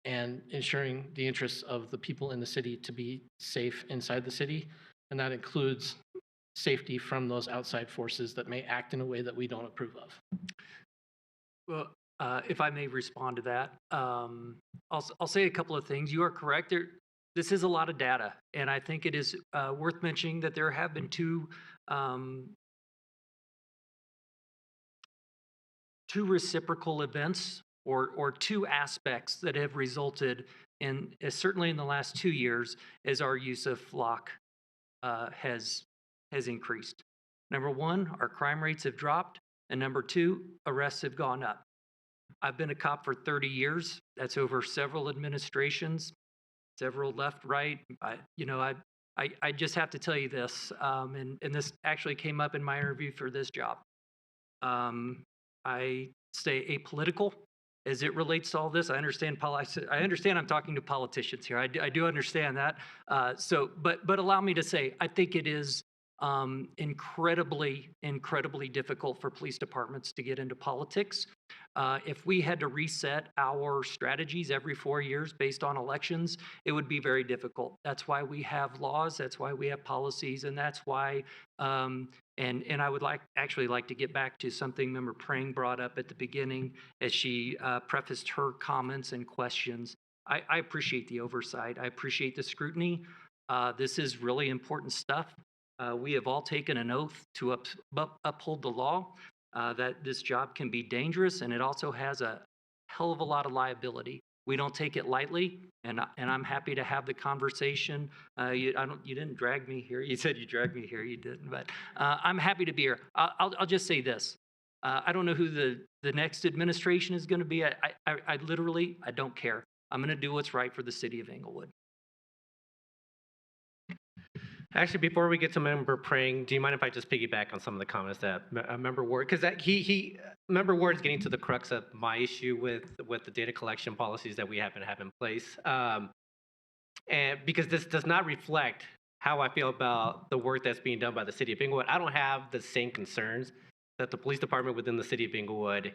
[SPEAKER 14] and ensuring the interests of the people in the city to be safe inside the city. And that includes safety from those outside forces that may act in a way that we don't approve of.
[SPEAKER 15] Well, if I may respond to that, I'll say a couple of things. You are correct. This is a lot of data, and I think it is worth mentioning that there have been two reciprocal events or two aspects that have resulted in, certainly in the last 2 years, as our use of Flock has increased. Number one, our crime rates have dropped, and number two, arrests have gone up. I've been a cop for 30 years. That's over several administrations, several left, right. I just have to tell you this, and this actually came up in my interview for this job. I stay apolitical as it relates to all this. I understand I'm talking to politicians here. I do understand that. But allow me to say, I think it is incredibly difficult for police departments to get into politics. If we had to reset our strategies every 4 years based on elections, it would be very difficult. That's why we have laws, that's why we have policies, and that's why, and I would actually like to get back to something Member Prang brought up at the beginning as she prefaced her comments and questions. I appreciate the oversight. I appreciate the scrutiny. This is really important stuff. We have all taken an oath to uphold the law, that this job can be dangerous, and it also has a hell of a lot of liability. We don't take it lightly, and I'm happy to have the conversation. You didn't drag me here. You said you dragged me here. You didn't, but I'm happy to be here. I'll just say this. I don't know who the next administration is going to be. I literally don't care. I'm going to do what's right for the city of Englewood.
[SPEAKER 1] Actually, before we get to Member Prang, do you mind if I just piggyback on some of the comments that Member Ward, because Member Ward is getting to the crux of my issue with the data collection policies that we happen to have in place, and because this does not reflect how I feel about the work that's being done by the City of Englewood. I don't have the same concerns that the police department within the City of Englewood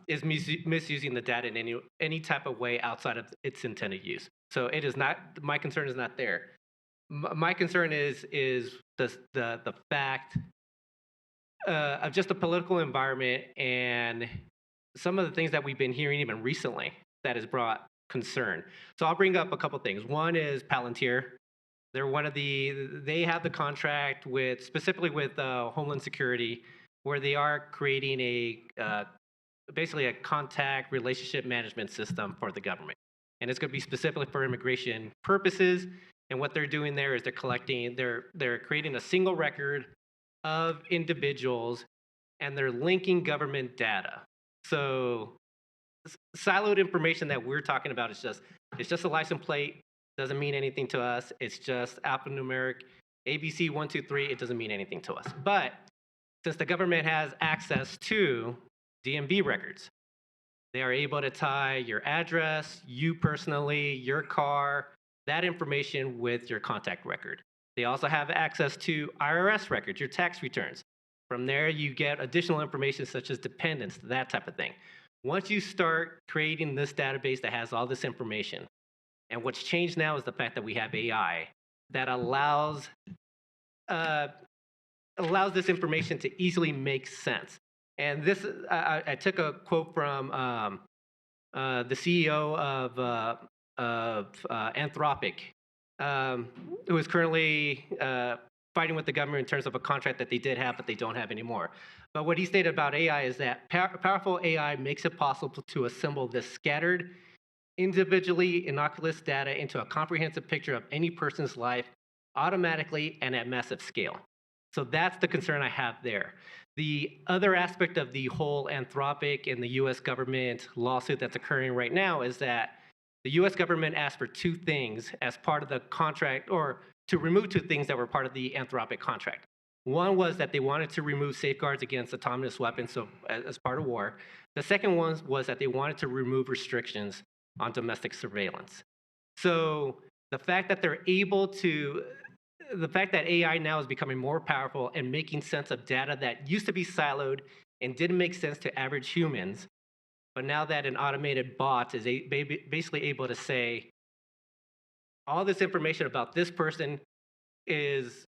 [SPEAKER 1] is misusing the data in any type of way outside of its intended use. So it is not, my concern is not there. My concern is the fact of just the political environment and some of the things that we've been hearing even recently that has brought concern. So I'll bring up a couple things. One is Palantir. They're they have the contract specifically with Homeland Security, where they are creating basically a contact relationship management system for the government. And it's going to be specifically for immigration purposes. And what they're doing there is they're creating a single record of individuals, and they're linking government data. So siloed information that we're talking about is just It's just a license plate. Doesn't mean anything to us. It's just alphanumeric ABC 1, 2, 3. It doesn't mean anything to us. But since the government has access to DMV records, they are able to tie your address, you personally, your car, that information with your contact record. They also have access to IRS records, your tax returns. From there, you get additional information such as dependents, that type of thing. Once you start creating this database that has all this information, and what's changed now is the fact that we have AI that allows this information to easily make sense. And this, I took a quote from the CEO of Anthropic, who is currently fighting with the government in terms of a contract that they did have, but they don't have anymore. But what he stated about AI is that powerful AI makes it possible to assemble this scattered, individually innocuous data into a comprehensive picture of any person's life automatically and at massive scale. So that's the concern I have there. The other aspect of the whole Anthropic and the US government lawsuit that's occurring right now is that the US government asked for two things as part of the contract, or to remove two things that were part of the Anthropic contract. One was that they wanted to remove safeguards against autonomous weapons, so as part of war. The second one was that they wanted to remove restrictions on domestic surveillance. So the fact that they're able to, the fact that AI now is becoming more powerful and making sense of data that used to be siloed and didn't make sense to average humans, but now that an automated bot is basically able to say, all this information about this person is,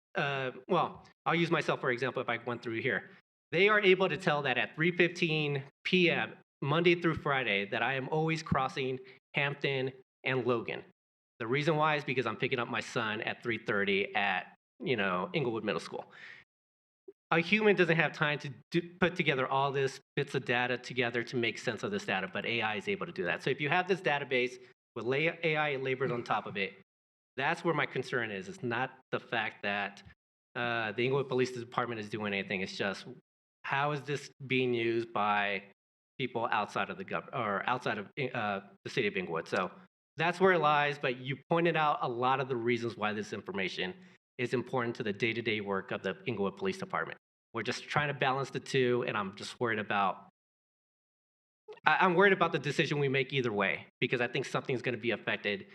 [SPEAKER 1] well, I'll use myself for example if I went through here. They are able to tell that at 3:15 p.m., Monday through Friday, that I am always crossing Hampton and Logan. The reason why is because I'm picking up my son at 3:30 at, Englewood Middle School. A human doesn't have time to put together all this bits of data together to make sense of this data, but AI is able to do that. So if you have this database with AI labored on top of it, that's where my concern is. It's not the fact that the Englewood Police Department is doing anything. It's just, how is this being used by people outside of the government or outside of the city of Englewood? So that's where it lies. But you pointed out a lot of the reasons why this information is important to the day-to-day work of the Englewood Police Department. We're just trying to balance the two, and I'm just worried about. I'm worried about the decision we make either way, because I think something's going to be affected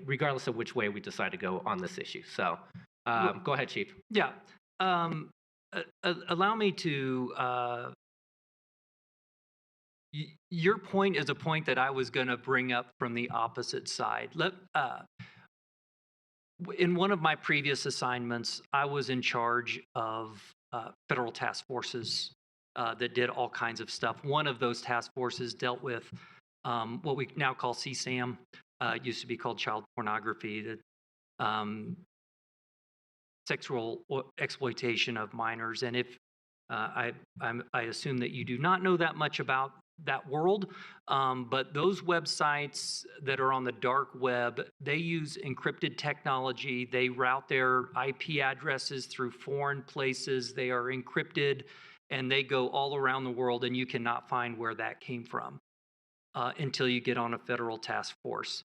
[SPEAKER 1] regardless of which way we decide to go on this issue. So go ahead, Chief.
[SPEAKER 15] Yeah. Allow me to, your point is a point that I was going to bring up from the opposite side. In one of my previous assignments, I was in charge of federal task forces that did all kinds of stuff. One of those task forces dealt with what we now call CSAM. It used to be called child pornography, sexual exploitation of minors. And if I assume that you do not know that much about that world, but those websites that are on the dark web, they use encrypted technology. They route their IP addresses through foreign places. They are encrypted, and they go all around the world, and you cannot find where that came from until you get on a federal task force.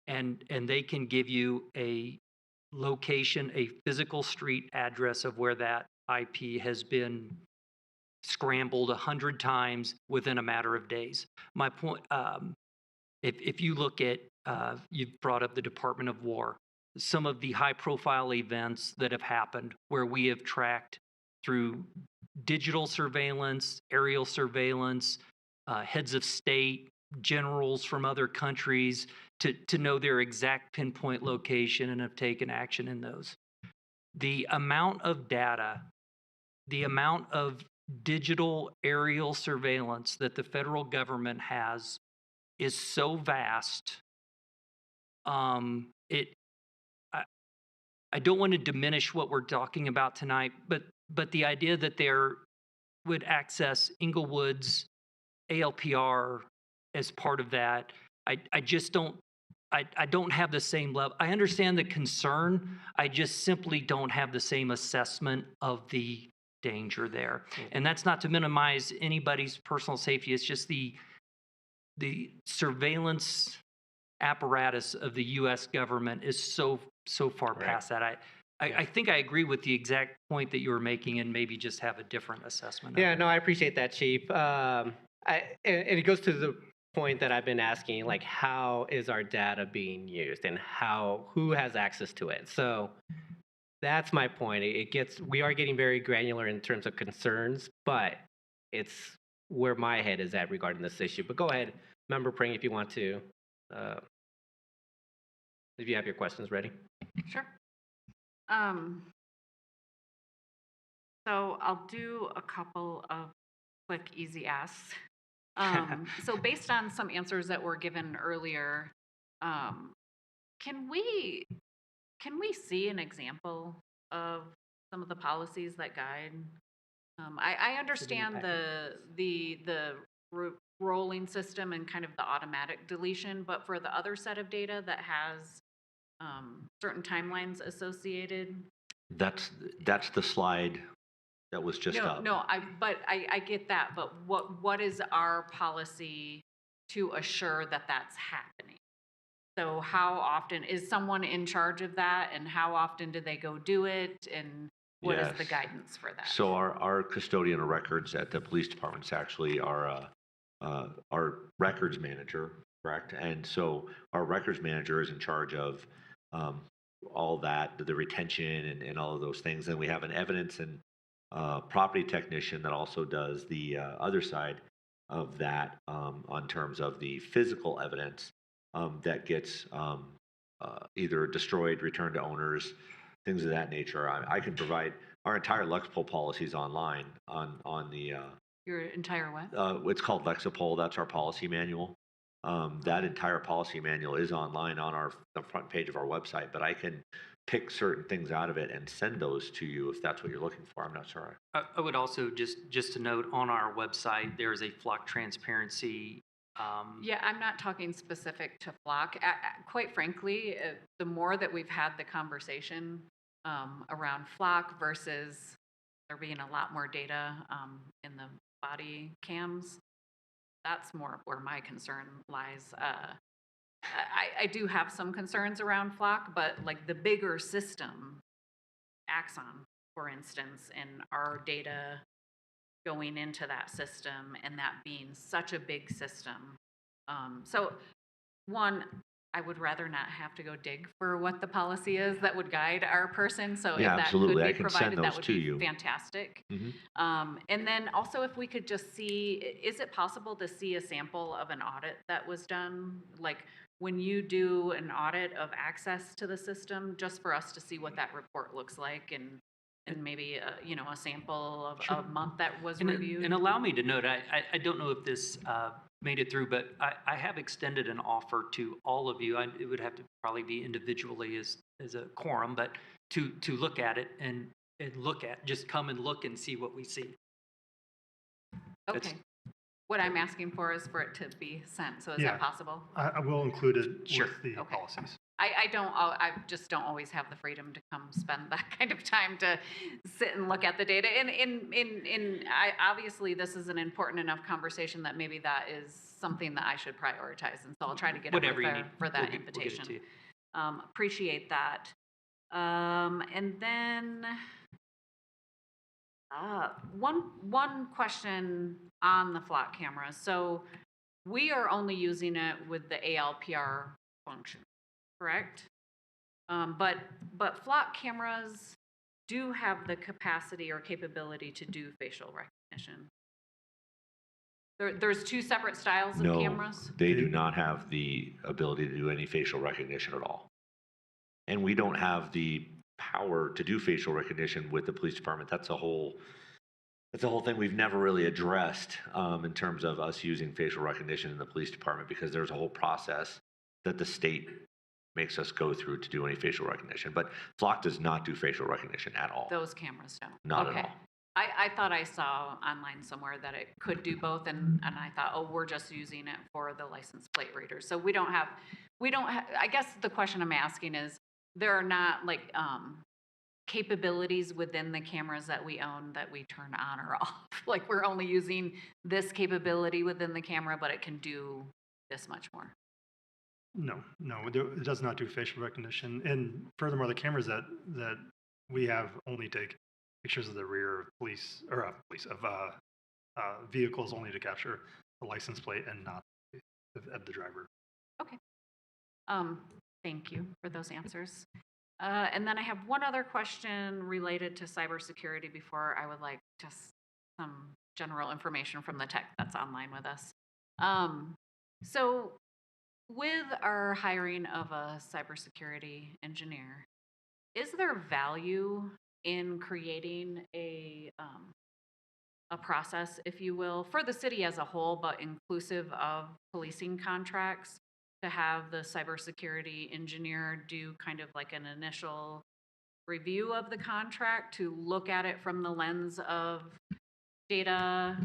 [SPEAKER 15] And they can give you a location, a physical street address of where that IP has been scrambled 100 times within a matter of days. My point, if you look at, you've brought up the Department of War, some of the high-profile events that have happened where we have tracked through digital surveillance, aerial surveillance, heads of state, generals from other countries to know their exact pinpoint location and have taken action in those. The amount of data, the amount of digital aerial surveillance that the federal government has is so vast. I don't want to diminish what we're talking about tonight, but the idea that there would access Englewood's ALPR as part of that, I just don't. I don't have the same level. I understand the concern. I just simply don't have the same assessment of the danger there. And that's not to minimize anybody's personal safety. It's just the surveillance apparatus of the U.S. government is so far past that. I think I agree with the exact point that you were making, and maybe just have a different assessment. of
[SPEAKER 1] Yeah,
[SPEAKER 15] it.
[SPEAKER 1] no, I appreciate that, Chief. And it goes to the point that I've been asking, like, how is our data being used, and who has access to it? So that's my point. We are getting very granular in terms of concerns, but it's where my head is at regarding this issue. But go ahead, Member Pring, if you want to, if you have your questions ready.
[SPEAKER 9] Sure. So I'll do a couple of quick, easy asks. So based on some answers that were given earlier, can we see an example of some of the policies that guide? I understand the rolling system and kind of the automatic deletion, but for the other set of data that has certain timelines associated.
[SPEAKER 17] That's the slide that was just up.
[SPEAKER 9] No, I get that, but what is our policy to assure that that's happening? So how often is someone in charge of that, and how often do they go do it, and what is the
[SPEAKER 17] Yes.
[SPEAKER 9] guidance for that?
[SPEAKER 17] So our custodian of records at the police department is actually our records manager, correct? And so our records manager is in charge of all that, the retention and all of those things. And we have an evidence and property technician that also does the other side of that on terms of the physical evidence that gets either destroyed, returned to owners, things of that nature. I can provide our entire Lexipol policies online on the
[SPEAKER 9] Your entire what?
[SPEAKER 17] it's called Lexipol. That's our policy manual. That entire policy manual is online on the front page of our website, but I can pick certain things out of it and send those to you if that's what you're looking for. I'm not sure.
[SPEAKER 15] I would also just to note on our website there is a flock transparency.
[SPEAKER 9] Yeah, I'm not talking specific to Flock. Quite frankly, the more that we've had the conversation around Flock versus there being a lot more data in the body cams, that's more where my concern lies. I do have some concerns around Flock, but like the bigger system, Axon, for instance, and our data going into that system and that being such a big system. So one, I would rather not have to go dig for what the policy is that would guide our person. So
[SPEAKER 17] Yeah,
[SPEAKER 9] if that
[SPEAKER 17] absolutely.
[SPEAKER 9] could
[SPEAKER 17] I
[SPEAKER 9] be
[SPEAKER 17] can send
[SPEAKER 9] provided, that
[SPEAKER 17] those
[SPEAKER 9] would
[SPEAKER 17] to
[SPEAKER 9] be
[SPEAKER 17] you.
[SPEAKER 9] fantastic.
[SPEAKER 17] Mhm.
[SPEAKER 9] And then also if we could just see, is it possible to see a sample of an audit that was done? Like when you do an audit of access to the system, just for us to see what that report looks like and maybe a sample of a month that was reviewed.
[SPEAKER 15] And allow me to note, I don't know if this made it through, but I have extended an offer to all of you. It would have to probably be individually as a quorum, but to look at it and just come and look and see what we see.
[SPEAKER 9] Okay. What I'm asking for is for it to be sent. So is
[SPEAKER 16] Yeah.
[SPEAKER 9] that possible?
[SPEAKER 16] I will include it
[SPEAKER 15] Sure.
[SPEAKER 16] with the policies.
[SPEAKER 9] I just don't always have the freedom to come spend that kind of time to sit and look at the data. Obviously this is an important enough conversation that maybe that is something that I should prioritize. And so I'll try to get
[SPEAKER 15] Whatever
[SPEAKER 9] over
[SPEAKER 15] you
[SPEAKER 9] there
[SPEAKER 15] need.
[SPEAKER 9] for that
[SPEAKER 15] We'll get it
[SPEAKER 9] invitation.
[SPEAKER 15] to you.
[SPEAKER 9] Appreciate that. And then one question on the flock cameras. So we are only using it with the ALPR function, correct? But flock cameras do have the capacity or capability to do facial recognition. There's two separate styles of
[SPEAKER 17] No,
[SPEAKER 9] cameras?
[SPEAKER 17] they do not have the ability to do any facial recognition at all. And we don't have the power to do facial recognition with the police department. That's a whole thing we've never really addressed in terms of us using facial recognition in the police department, because there's a whole process that the state makes us go through to do any facial recognition. But Flock does not do facial recognition at all.
[SPEAKER 9] Those cameras don't?
[SPEAKER 17] Not
[SPEAKER 9] Okay.
[SPEAKER 17] at all.
[SPEAKER 9] I thought I saw online somewhere that it could do both, and I thought, oh, we're just using it for the license plate readers. So we don't have, I guess the question I'm asking is, there are not like capabilities within the cameras that we own that we turn on or off. Like we're only using this capability within the camera, but it can do this much more.
[SPEAKER 16] No, it does not do facial recognition. And furthermore, the cameras that we have only take pictures of the rear of vehicles only to capture the license plate and not of the driver.
[SPEAKER 9] Okay. Thank you for those answers. And then I have one other question related to cybersecurity before I would like just some general information from the tech that's online with us. So with our hiring of a cybersecurity engineer, is there value in creating a process, if you will, for the city as a whole, but inclusive of policing contracts, to have the cybersecurity engineer do kind of like an initial review of the contract to look at it from the lens of data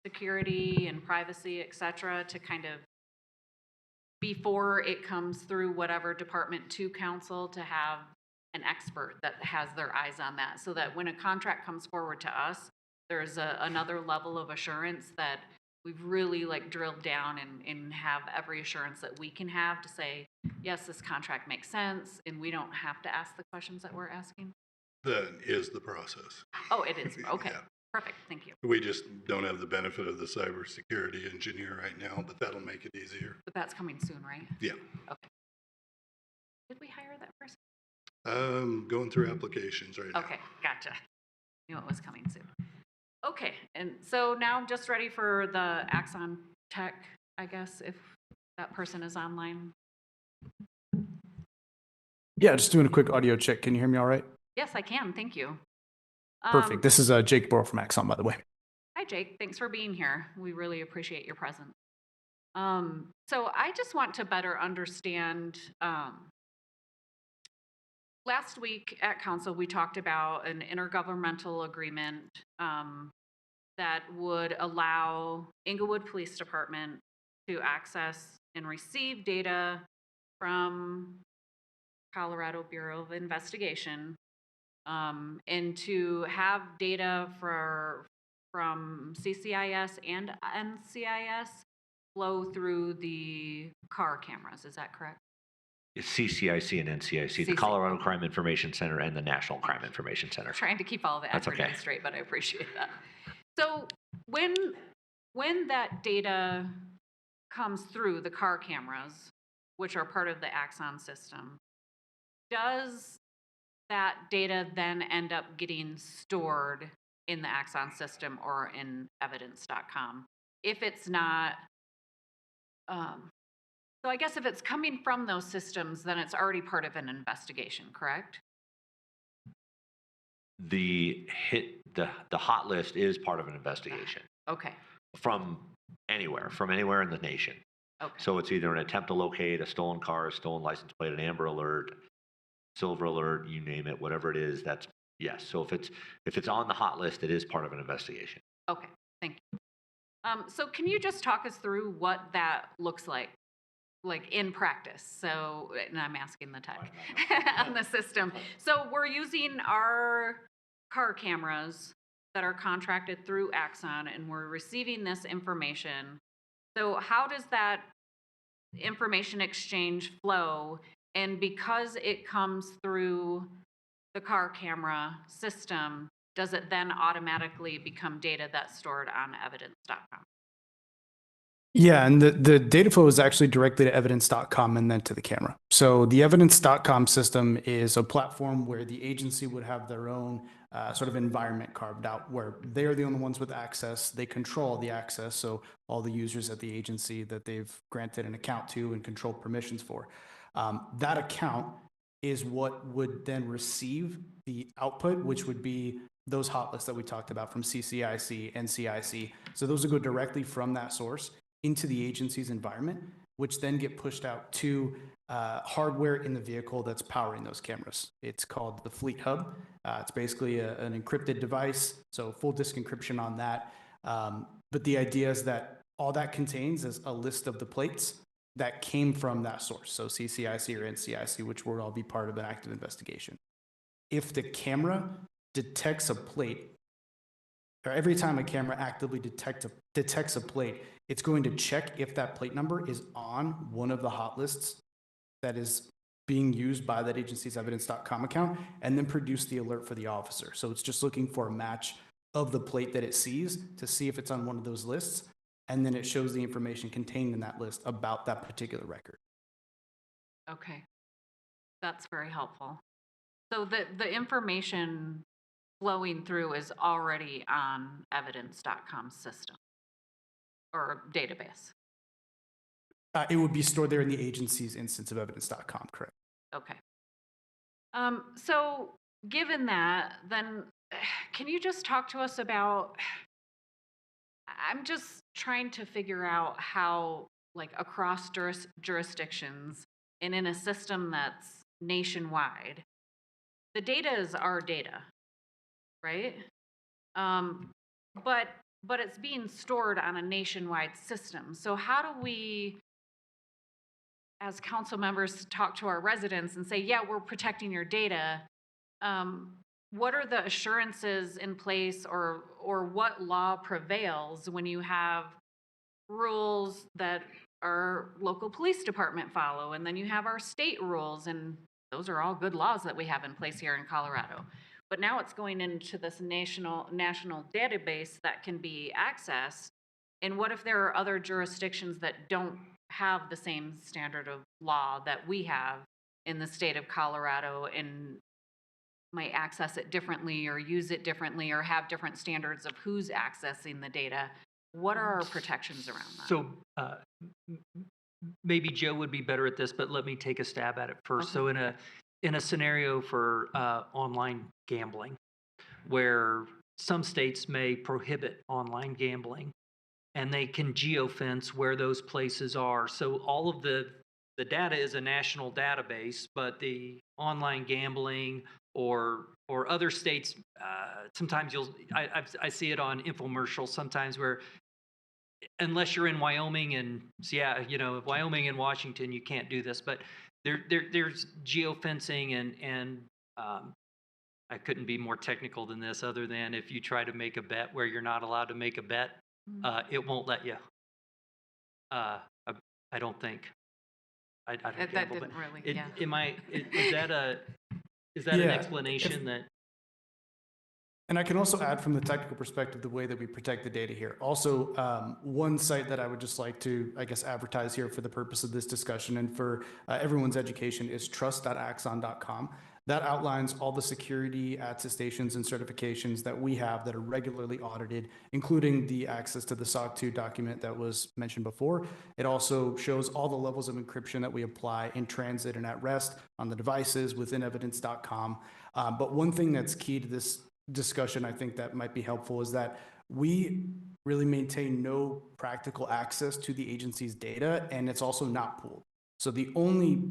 [SPEAKER 9] security and privacy, et cetera, to kind of, before it comes through whatever department to council, to have an expert that has their eyes on that, so that when a contract comes forward to us, there's another level of assurance that we've really like drilled down and have every assurance that we can have to say, yes, this contract makes sense, and we don't have to ask the questions that we're asking?
[SPEAKER 18] That is the process.
[SPEAKER 9] Oh, it is. Okay.
[SPEAKER 18] Yeah.
[SPEAKER 9] Perfect. Thank you.
[SPEAKER 18] We just don't have the benefit of the cybersecurity engineer right now, but that'll make it easier.
[SPEAKER 9] But that's coming soon, right?
[SPEAKER 18] Yeah.
[SPEAKER 9] Okay. Did we hire that person?
[SPEAKER 18] Going through applications right now.
[SPEAKER 9] Okay, gotcha. Knew it was coming soon. Okay, and so now I'm just ready for the Axon Tech, I guess, if that person is online.
[SPEAKER 20] Yeah, just doing a quick audio check. Can you hear me all right?
[SPEAKER 9] Yes, I can. Thank you.
[SPEAKER 20] Perfect. This is Jake Burrow from Axon, by the way.
[SPEAKER 9] Hi, Jake. Thanks for being here. We really appreciate your presence. So I just want to better understand. Last week at council, we talked about an intergovernmental agreement that would allow Englewood Police Department to access and receive data from Colorado Bureau of Investigation, and to have data from CCIS and NCIS flow through the car cameras. Is that correct?
[SPEAKER 17] It's CCIC and NCIC, the Colorado Crime Information Center and the National Crime Information Center.
[SPEAKER 9] Trying to keep all the
[SPEAKER 17] That's
[SPEAKER 9] acronyms
[SPEAKER 17] okay.
[SPEAKER 9] straight, but I appreciate that. So when that data comes through the car cameras, which are part of the Axon system, does that data then end up getting stored in the Axon system or in evidence.com? If it's not, so I guess if it's coming from those systems, then it's already part of an investigation, correct?
[SPEAKER 17] The hot list is part of an investigation
[SPEAKER 9] Okay.
[SPEAKER 17] from anywhere in the nation.
[SPEAKER 9] Okay.
[SPEAKER 17] So it's either an attempt to locate a stolen car, a stolen license plate, an Amber Alert, Silver Alert, you name it, whatever it is. That's yes. So if it's on the hot list, it is part of an investigation.
[SPEAKER 9] Okay. Thank you. So can you just talk us through what that looks like in practice? So, and I'm asking the tech on the system. So we're using our car cameras that are contracted through Axon, and we're receiving this information. So how does that information exchange flow? And because it comes through the car camera system, does it then automatically become data that's stored on evidence.com?
[SPEAKER 20] Yeah, and the data flow is actually directly to evidence.com and then to the camera. So the evidence.com system is a platform where the agency would have their own sort of environment carved out where they're the only ones with access. They control the access, so all the users at the agency that they've granted an account to and control permissions for. That account is what would then receive the output, which would be those hot lists that we talked about from CCIC and NCIC. So those would go directly from that source into the agency's environment, which then get pushed out to hardware in the vehicle that's powering those cameras. It's called the Fleet Hub. It's basically an encrypted device, so full disk encryption on that. But the idea is that all that contains is a list of the plates that came from that source, so CCIC or NCIC, which will all be part of an active investigation. If the camera detects a plate, or every time a camera actively detects a plate, it's going to check if that plate number is on one of the hot lists that is being used by that agency's evidence.com account, and then produce the alert for the officer. So it's just looking for a match of the plate that it sees to see if it's on one of those lists, and then it shows the information contained in that list about that particular record.
[SPEAKER 9] Okay, that's very helpful. So the information flowing through is already on evidence.com system or database.
[SPEAKER 20] It would be stored there in the agency's instance of evidence.com, correct?
[SPEAKER 9] Okay. So given that, then can you just talk to us about, I'm just trying to figure out how, like, across jurisdictions and in a system that's nationwide, the data is our data, right? But it's being stored on a nationwide system. So how do we, as council members, talk to our residents and say, yeah, we're protecting your data? What are the assurances in place, or what law prevails when you have rules that our local police department follow, and then you have our state rules, and those are all good laws that we have in place here in Colorado. But now it's going into this national database that can be accessed. And what if there are other jurisdictions that don't have the same standard of law that we have in the state of Colorado, and might access it differently or use it differently or have different standards of who's accessing the data? What are our protections around that?
[SPEAKER 15] So maybe Joe would be better at this, but let me take a stab at it first.
[SPEAKER 9] Okay.
[SPEAKER 15] So in a scenario for online gambling, where some states may prohibit online gambling, and they can geofence where those places are. So all of the data is a national database, but the online gambling or other states, sometimes I see it on infomercials sometimes where, unless you're in Wyoming and Wyoming and Washington, you can't do this, but there's geofencing and I couldn't be more technical than this, other than if you try to make a bet where you're not allowed to make a bet, it won't let you. I don't think. I don't
[SPEAKER 9] That
[SPEAKER 15] gamble,
[SPEAKER 9] didn't
[SPEAKER 15] but
[SPEAKER 9] really, yeah.
[SPEAKER 15] Is that an
[SPEAKER 20] Yeah,
[SPEAKER 15] explanation that?
[SPEAKER 20] And I can also add from the technical perspective, the way that we protect the data here. Also, one site that I would just like to, I guess, advertise here for the purpose of this discussion and for everyone's education is trust.axon.com. That outlines all the security attestations and certifications that we have that are regularly audited, including the access to the SOC 2 document that was mentioned before. It also shows all the levels of encryption that we apply in transit and at rest on the devices within evidence.com. But one thing that's key to this discussion, I think that might be helpful, is that we really maintain no practical access to the agency's data, and it's also not pooled. So the only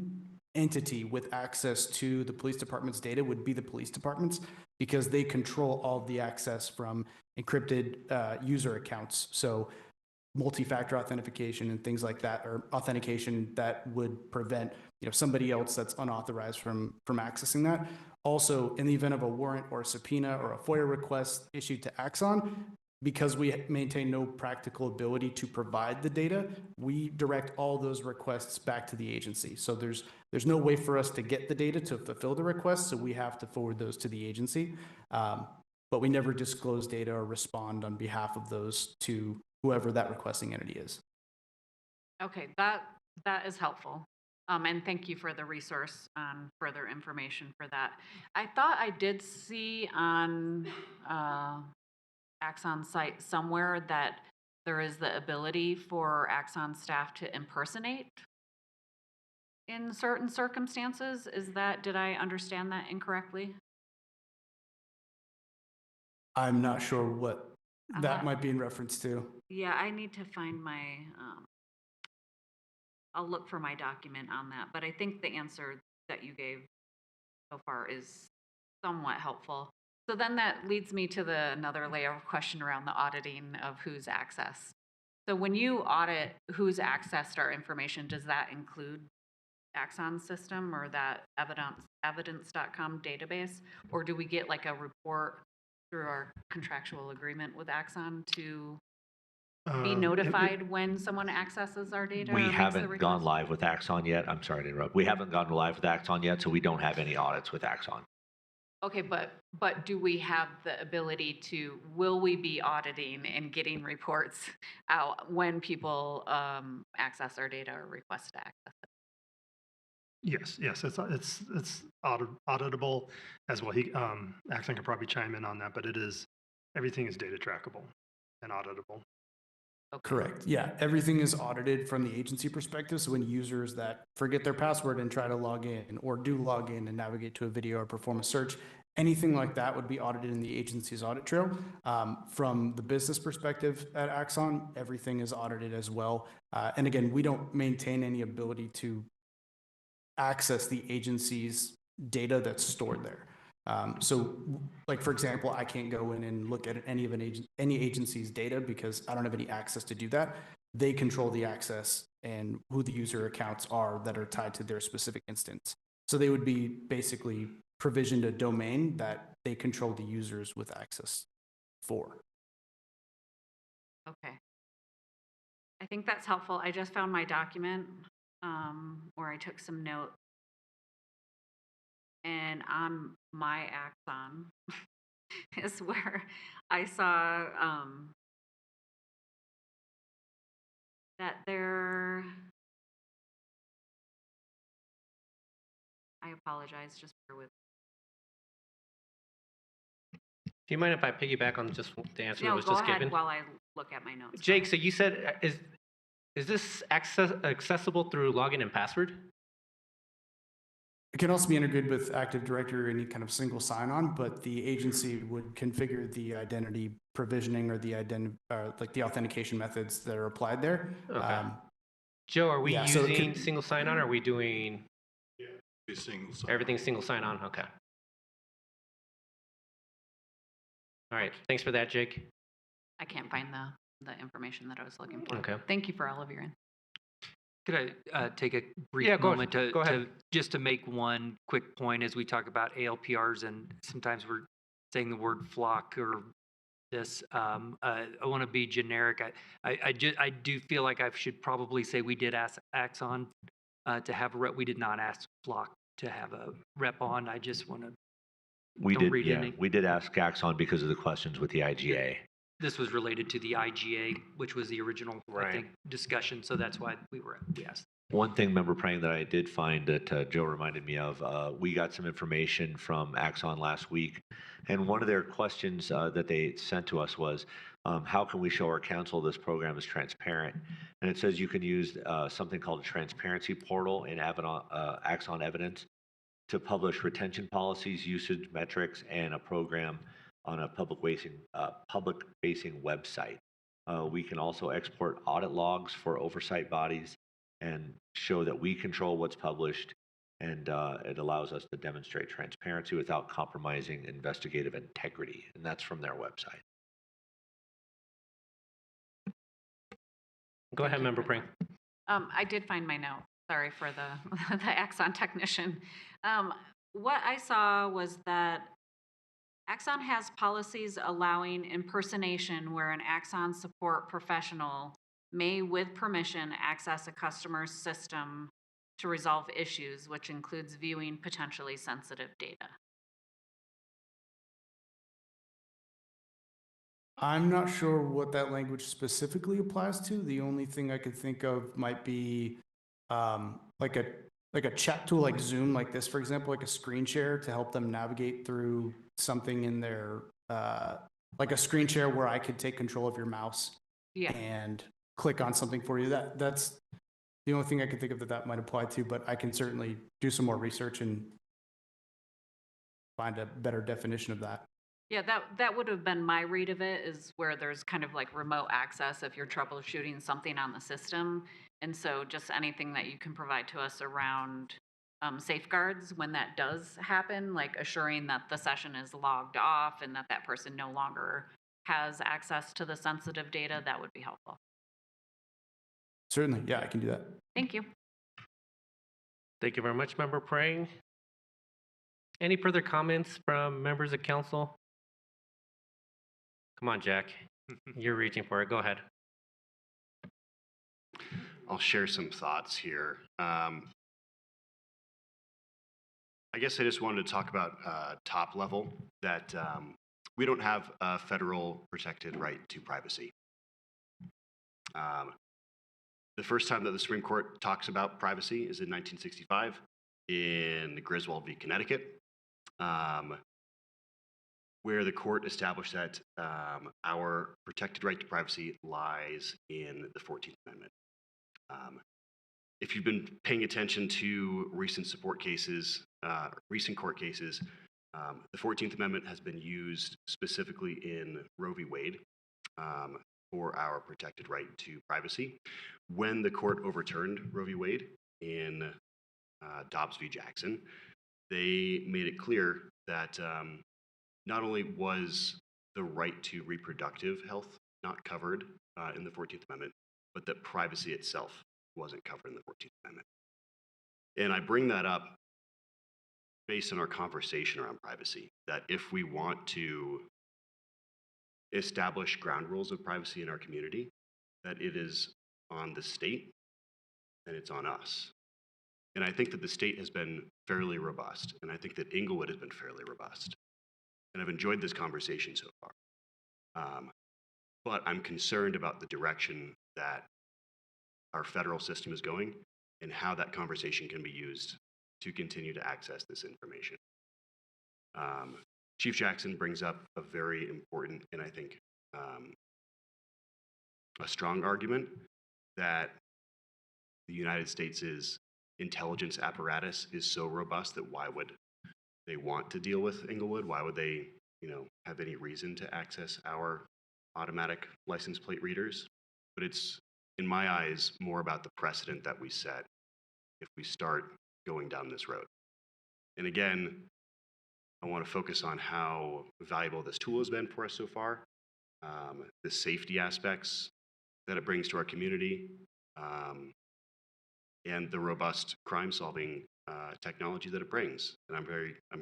[SPEAKER 20] entity with access to the police department's data would be the police departments, because they control all of the access from encrypted user accounts. So multi-factor authentication and things like that, or authentication that would prevent somebody else that's unauthorized from accessing that. Also, in the event of a warrant or a subpoena or a FOIA request issued to Axon, because we maintain no practical ability to provide the data, we direct all those requests back to the agency. So there's no way for us to get the data to fulfill the request, so we have to forward those to the agency. But we never disclose data or respond on behalf of those to whoever that requesting entity is.
[SPEAKER 9] Okay, that is helpful. And thank you for the resource on further information for that. I thought I did see on Axon's site somewhere that there is the ability for Axon staff to impersonate in certain circumstances. Did I understand that incorrectly?
[SPEAKER 20] I'm not sure what that might be in reference to.
[SPEAKER 9] Yeah, I need to find my, I'll look for my document on that, but I think the answer that you gave so far is somewhat helpful. So then that leads me to another layer of question around the auditing of who's accessed. So when you audit who's accessed our information, does that include Axon's system or that evidence.com database? Or do we get like a report through our contractual agreement with Axon to be notified when someone accesses our data?
[SPEAKER 17] We
[SPEAKER 9] or makes the
[SPEAKER 17] haven't
[SPEAKER 9] request?
[SPEAKER 17] gone live with Axon yet. I'm sorry to interrupt. We haven't gone live with Axon yet, so we don't have any audits with Axon.
[SPEAKER 9] Okay, but do we have the ability to, will we be auditing and getting reports out when people access our data or request to access it?
[SPEAKER 16] Yes, it's auditable as well. Axon can probably chime in on that, but everything is data trackable and auditable.
[SPEAKER 20] Correct. Yeah, everything is audited from the agency perspective. So when users that forget their password and try to log in or do log in and navigate to a video or perform a search, anything like that would be audited in the agency's audit trail. From the business perspective at Axon, everything is audited as well. And again, we don't maintain any ability to access the agency's data that's stored there. So, like for example, I can't go in and look at any agency's data because I don't have any access to do that. They control the access and who the user accounts are that are tied to their specific instance. So they would be basically provisioned a domain that they control the users with access for.
[SPEAKER 9] Okay. I think that's helpful. I just found my document where I took some notes. And on my Axon is where I saw that there, I apologize, just bear with
[SPEAKER 1] Do you mind if I piggyback on just the answer that
[SPEAKER 9] No,
[SPEAKER 1] was
[SPEAKER 9] go
[SPEAKER 1] just
[SPEAKER 9] ahead
[SPEAKER 1] given?
[SPEAKER 9] while I look at my notes.
[SPEAKER 1] Jake, so you said, is this accessible through login and password?
[SPEAKER 20] It can also be integrated with Active Directory or any kind of single sign-on, but the agency would configure the identity provisioning or the like the authentication methods that are applied there.
[SPEAKER 1] Okay. Joe, are we
[SPEAKER 20] yeah, so it
[SPEAKER 1] using
[SPEAKER 20] could-
[SPEAKER 1] single sign-on, or are we doing
[SPEAKER 18] Be single sign.
[SPEAKER 1] everything single sign-on? Okay. All right, thanks for that, Jake.
[SPEAKER 9] I can't find the information that I was looking for.
[SPEAKER 1] Okay.
[SPEAKER 9] Thank you for all of your input.
[SPEAKER 15] Could I take a brief
[SPEAKER 1] Yeah, go-
[SPEAKER 15] moment
[SPEAKER 1] go ahead.
[SPEAKER 15] just to make one quick point as we talk about ALPRs and sometimes we're saying the word flock or this. I want to be generic. I do feel like I should probably say we did ask Axon to have a rep. We did not ask flock to have a rep on. I just want to.
[SPEAKER 17] We
[SPEAKER 15] Don't
[SPEAKER 17] did,
[SPEAKER 15] read
[SPEAKER 17] yeah,
[SPEAKER 15] any-
[SPEAKER 17] we did ask Axon because of the questions with the IGA.
[SPEAKER 15] This was related to the IGA, which was the original, I think, discussion. So that's why we asked.
[SPEAKER 17] One thing, Member Prang, that I did find that Joe reminded me of, we got some information from Axon last week, and one of their questions that they sent to us was, how can we show our council this program is transparent? And it says you can use something called a transparency portal in Axon Evidence to publish retention policies, usage metrics, and a program on a public-facing website. We can also export audit logs for oversight bodies and show that we control what's published, and it allows us to demonstrate transparency without compromising investigative integrity, and that's from their website.
[SPEAKER 1] Go ahead, Member Prang.
[SPEAKER 9] I did find my note. Sorry for the the Axon technician. What I saw was that Axon has policies allowing impersonation where an Axon support professional may, with permission, access a customer's system to resolve issues, which includes viewing potentially sensitive data.
[SPEAKER 20] I'm not sure what that language specifically applies to. The only thing I could think of might be like a chat tool like Zoom, like this, for example, like a screen share to help them navigate through something in their, like a screen share where I could take control of your mouse and click on something for you. That's the only thing I can think of that might apply to, but I can certainly do some more research and find a better definition of that.
[SPEAKER 9] Yeah, that would have been my read of it, is where there's kind of like remote access if you're troubleshooting something on the system. And so just anything that you can provide to us around safeguards when that does happen, like assuring that the session is logged off and that that person no longer has access to the sensitive data, that would be helpful.
[SPEAKER 20] Certainly, yeah, I can do that.
[SPEAKER 9] Thank you.
[SPEAKER 1] Thank you very much, Member Prang. Any further comments from members of council? Come on, Jack. You're reaching for it. Go ahead.
[SPEAKER 13] I'll share some thoughts here. I guess I just wanted to talk about top level, that we don't have a federal protected right to privacy. The first time that the Supreme Court talks about privacy is in 1965 in Griswold v. Connecticut, where the court established that our protected right to privacy lies in the 14th Amendment. If you've been paying attention to recent court cases, the 14th Amendment has been used specifically in Roe v. Wade for our protected right to privacy. When the court overturned Roe v. Wade in Dobbs v. Jackson, they made it clear that not only was the right to reproductive health not covered in the 14th Amendment, but that privacy itself wasn't covered in the 14th Amendment. And I bring that up based on our conversation around privacy, that if we want to establish ground rules of privacy in our community, that it is on the state and it's on us. And I think that the state has been fairly robust, and I think that Englewood has been fairly robust. And I've enjoyed this conversation so far. But I'm concerned about the direction that our federal system is going and how that conversation can be used to continue to access this information. Chief Jackson brings up a very important and I think a strong argument that the United States' intelligence apparatus is so robust that why would they want to deal with Englewood? Why would they, have any reason to access our automatic license plate readers? But it's, in my eyes, more about the precedent that we set if we start going down this road. And again, I want to focus on how valuable this tool has been for us so far, the safety aspects that it brings to our community, and the robust crime-solving technology that it brings. And I'm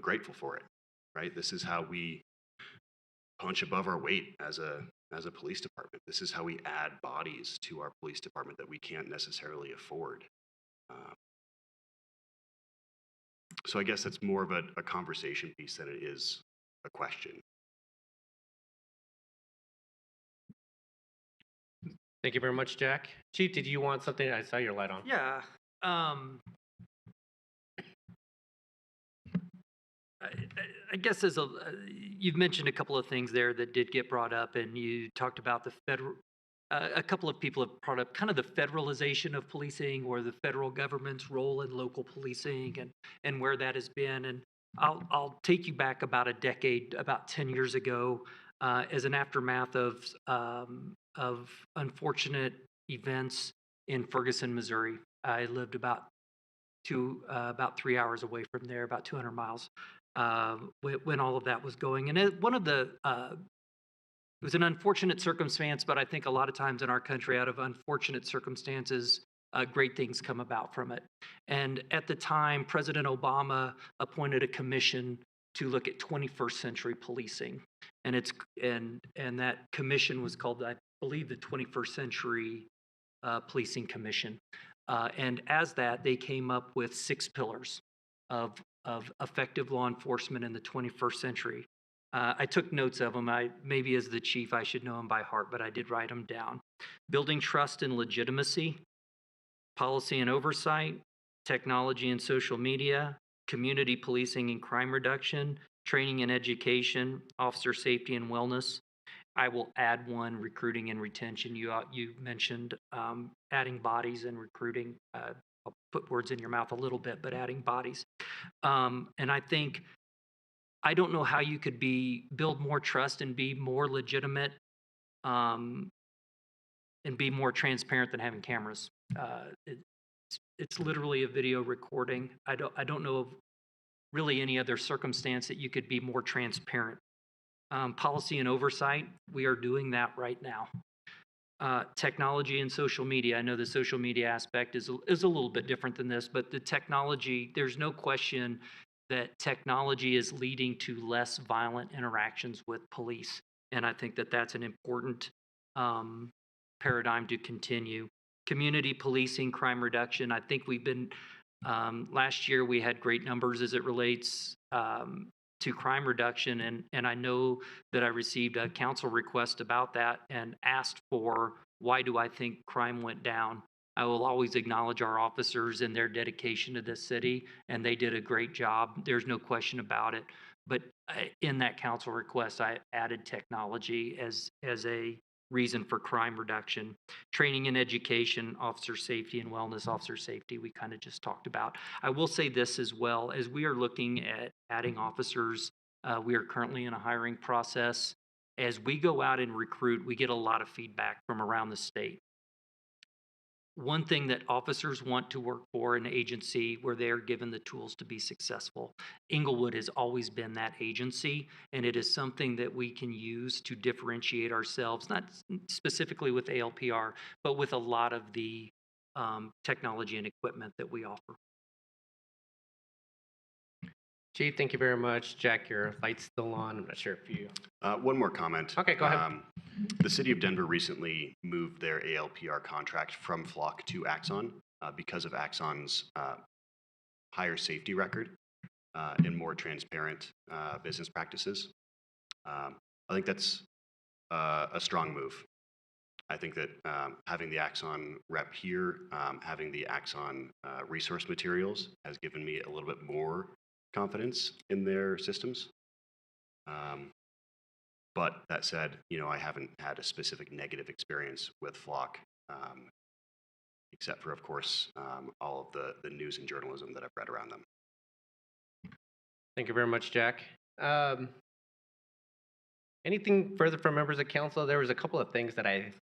[SPEAKER 13] grateful for it, right? This is how we punch above our weight as a police department. This is how we add bodies to our police department that we can't necessarily afford. So I guess that's more of a conversation piece than it is a question.
[SPEAKER 1] Thank you very much, Jack. Chief, did you want something? I saw your light on.
[SPEAKER 15] Yeah. I guess you've mentioned a couple of things there that did get brought up, and you talked about the federal. A couple of people have brought up kind of the federalization of policing, or the federal government's role in local policing, and where that has been. And I'll take you back about a decade, about 10 years ago, as an aftermath of unfortunate events in Ferguson, Missouri. I lived about 3 hours away from there, about 200 miles, when all of that was going. And it was an unfortunate circumstance, but I think a lot of times in our country, out of unfortunate circumstances, great things come about from it. And at the time, President Obama appointed a commission to look at 21st century policing. And that commission was called, I believe, the 21st Century Policing Commission. And as that, they came up with 6 pillars of effective law enforcement in the 21st century. I took notes of them. Maybe as the chief, I should know them by heart, but I did write them down. Building trust and legitimacy, policy and oversight, technology and social media, community policing and crime reduction, training and education, officer safety and wellness. I will add one, recruiting and retention. You mentioned adding bodies and recruiting. I'll put words in your mouth a little bit, but adding bodies. And I don't know how you could build more trust and be more legitimate and be more transparent than having cameras. It's literally a video recording. I don't know of really any other circumstance that you could be more transparent. Policy and oversight, we are doing that right now. Technology and social media. I know the social media aspect is a little bit different than this, but the technology, there's no question that technology is leading to less violent interactions with police. And I think that that's an important paradigm to continue. community policing, crime reduction. I think we've been, last year we had great numbers as it relates to crime reduction. And I know that I received a council request about that and asked for why do I think crime went down. I will always acknowledge our officers and their dedication to this city, and they did a great job. There's no question about it. But in that council request, I added technology as a reason for crime reduction. Training and education, officer safety and wellness, officer safety, we kind of just talked about. I will say this as well, as we are looking at adding officers, we are currently in a hiring process. As we go out and recruit, we get a lot of feedback from around the state. One thing that officers want to work for an agency where they're given the tools to be successful. Englewood has always been that agency, and it is something that we can use to differentiate ourselves, not specifically with ALPR, but with a lot of the technology and equipment that we offer.
[SPEAKER 1] Chief, thank you very much. Jack, your light's still on. I'm not sure if you...
[SPEAKER 13] One more comment.
[SPEAKER 1] Okay, go ahead.
[SPEAKER 13] The City of Denver recently moved their ALPR contract from Flock to Axon because of Axon's higher safety record and more transparent business practices. I think that's a strong move. I think that having the Axon rep here, having the Axon resource materials has given me a little bit more confidence in their systems. But that said, I haven't had a specific negative experience with Flock, except for, of course, all of the news and journalism that I've read around them.
[SPEAKER 1] Thank you very much, Jack. Anything further from members of council? There was a couple of things that I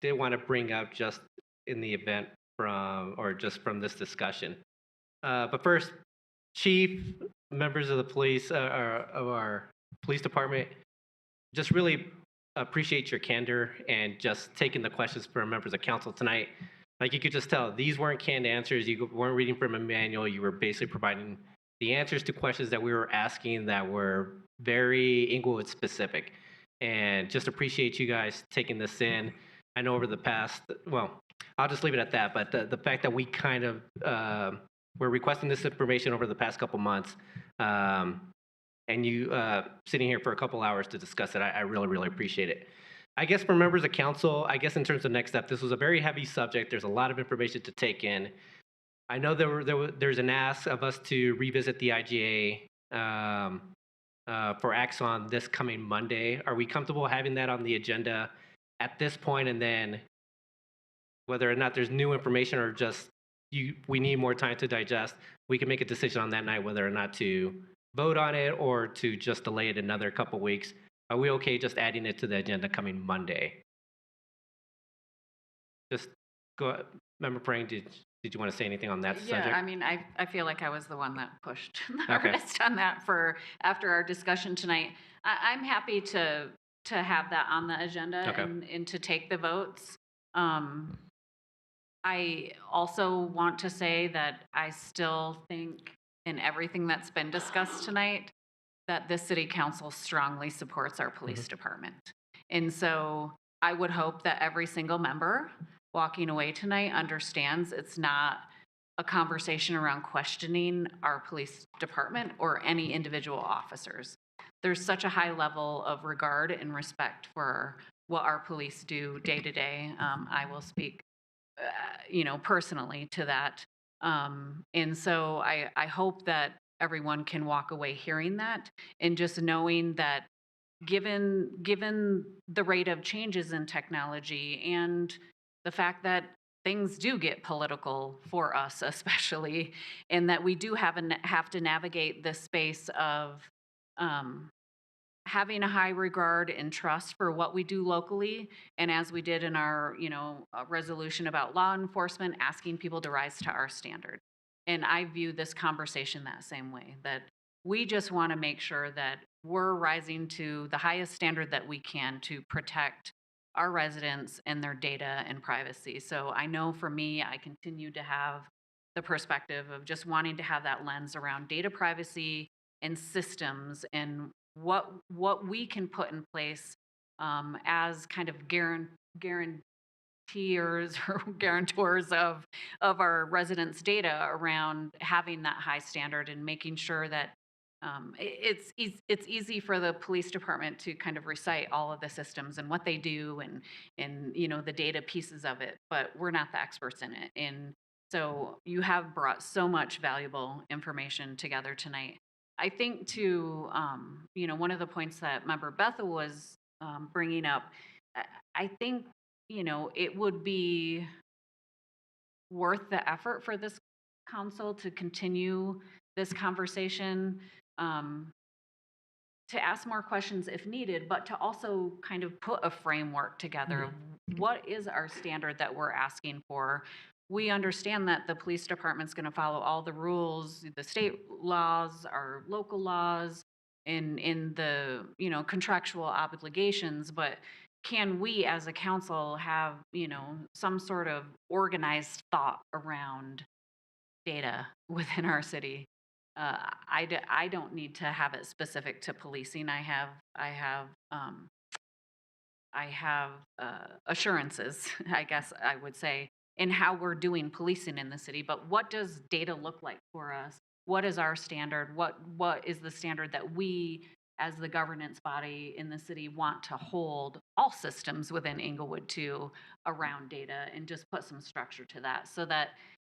[SPEAKER 1] did want to bring up just in the event from this discussion. But first, Chief, members of the police, of our police department, just really appreciate your candor and just taking the questions from members of council tonight. Like you could just tell, these weren't canned answers. You weren't reading from a manual. You were basically providing the answers to questions that we were asking that were very Englewood specific. And just appreciate you guys taking this in. I know over the past, well, I'll just leave it at that. But the fact that we kind of we're requesting this information over the past couple months, and you sitting here for a couple hours to discuss it, I really, really appreciate it. I guess for members of council, I guess in terms of next step, this was a very heavy subject. There's a lot of information to take in. I know there's an ask of us to revisit the IGA for Axon this coming Monday. Are we comfortable having that on the agenda at this point, and then whether or not there's new information or just we need more time to digest, we can make a decision on that night whether or not to vote on it or to just delay it another couple weeks. Are we okay just adding it to the agenda coming Monday? Just go ahead. Member Prang, did you want to say anything on that subject?
[SPEAKER 9] Yeah, I mean, I feel like I was the one that pushed the hardest on that for after our discussion tonight. I'm happy to have that on the agenda and to take the votes. I also want to say that I still think in everything that's been discussed tonight that the city council strongly supports our police department. And so I would hope that every single member walking away tonight understands it's not a conversation around questioning our police department or any individual officers. There's such a high level of regard and respect for what our police do day to day. I will speak personally to that. And so I hope that everyone can walk away hearing that and just knowing that given the rate of changes in technology and the fact that things do get political for us especially, and that we do have to navigate this space of having a high regard and trust for what we do locally, and as we did in our resolution about law enforcement, asking people to rise to our standard. And I view this conversation that same way, that we just want to make sure that we're rising to the highest standard that we can to protect our residents and their data and privacy. So I know for me, I continue to have the perspective of just wanting to have that lens around data privacy and systems and what we can put in place as kind of guarantors or guarantors of our residents' data around having that high standard and making sure that it's easy for the police department to kind of recite all of the systems and what they do and you know the data pieces of it, but we're not the experts in it. And so you have brought so much valuable information together tonight. I think to you know, one of the points that Member Bethel was bringing up, I think, you know, it would be worth the effort for this council to continue this conversation, to ask more questions if needed, but to also kind of put a framework together of what is our standard that we're asking for. We understand that the police department's going to follow all the rules, the state laws, our local laws, in the, you know, contractual obligations, but can we as a council have, you know, some sort of organized thought around data within our city? I don't need to have it specific to policing. I have assurances, I guess I would say, in how we're doing policing in the city. But what does data look like for us? What is our standard? What is the standard that we, as the governance body in the city, want to hold all systems within Englewood to around data, and just put some structure to that so that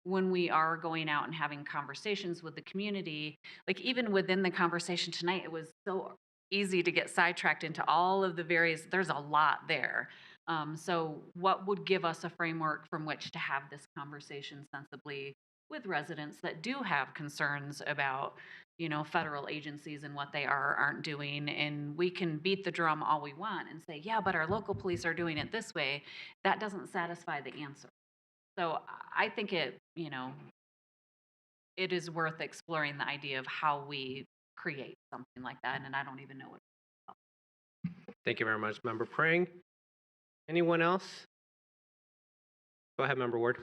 [SPEAKER 9] when we are going out and having conversations with the community, like even within the conversation tonight, it was so easy to get sidetracked into all of the various, there's a lot there. So what would give us a framework from which to have this conversation sensibly with residents that do have concerns about, you know, federal agencies and what they are or aren't doing? And we can beat the drum all we want and say, yeah, but our local police are doing it this way. That doesn't satisfy the answer. So I think it, you know, it is worth exploring the idea of how we create something like that, and I don't even know what.
[SPEAKER 1] Thank you very much, Member Prang. Anyone else? Go ahead, Member Ward.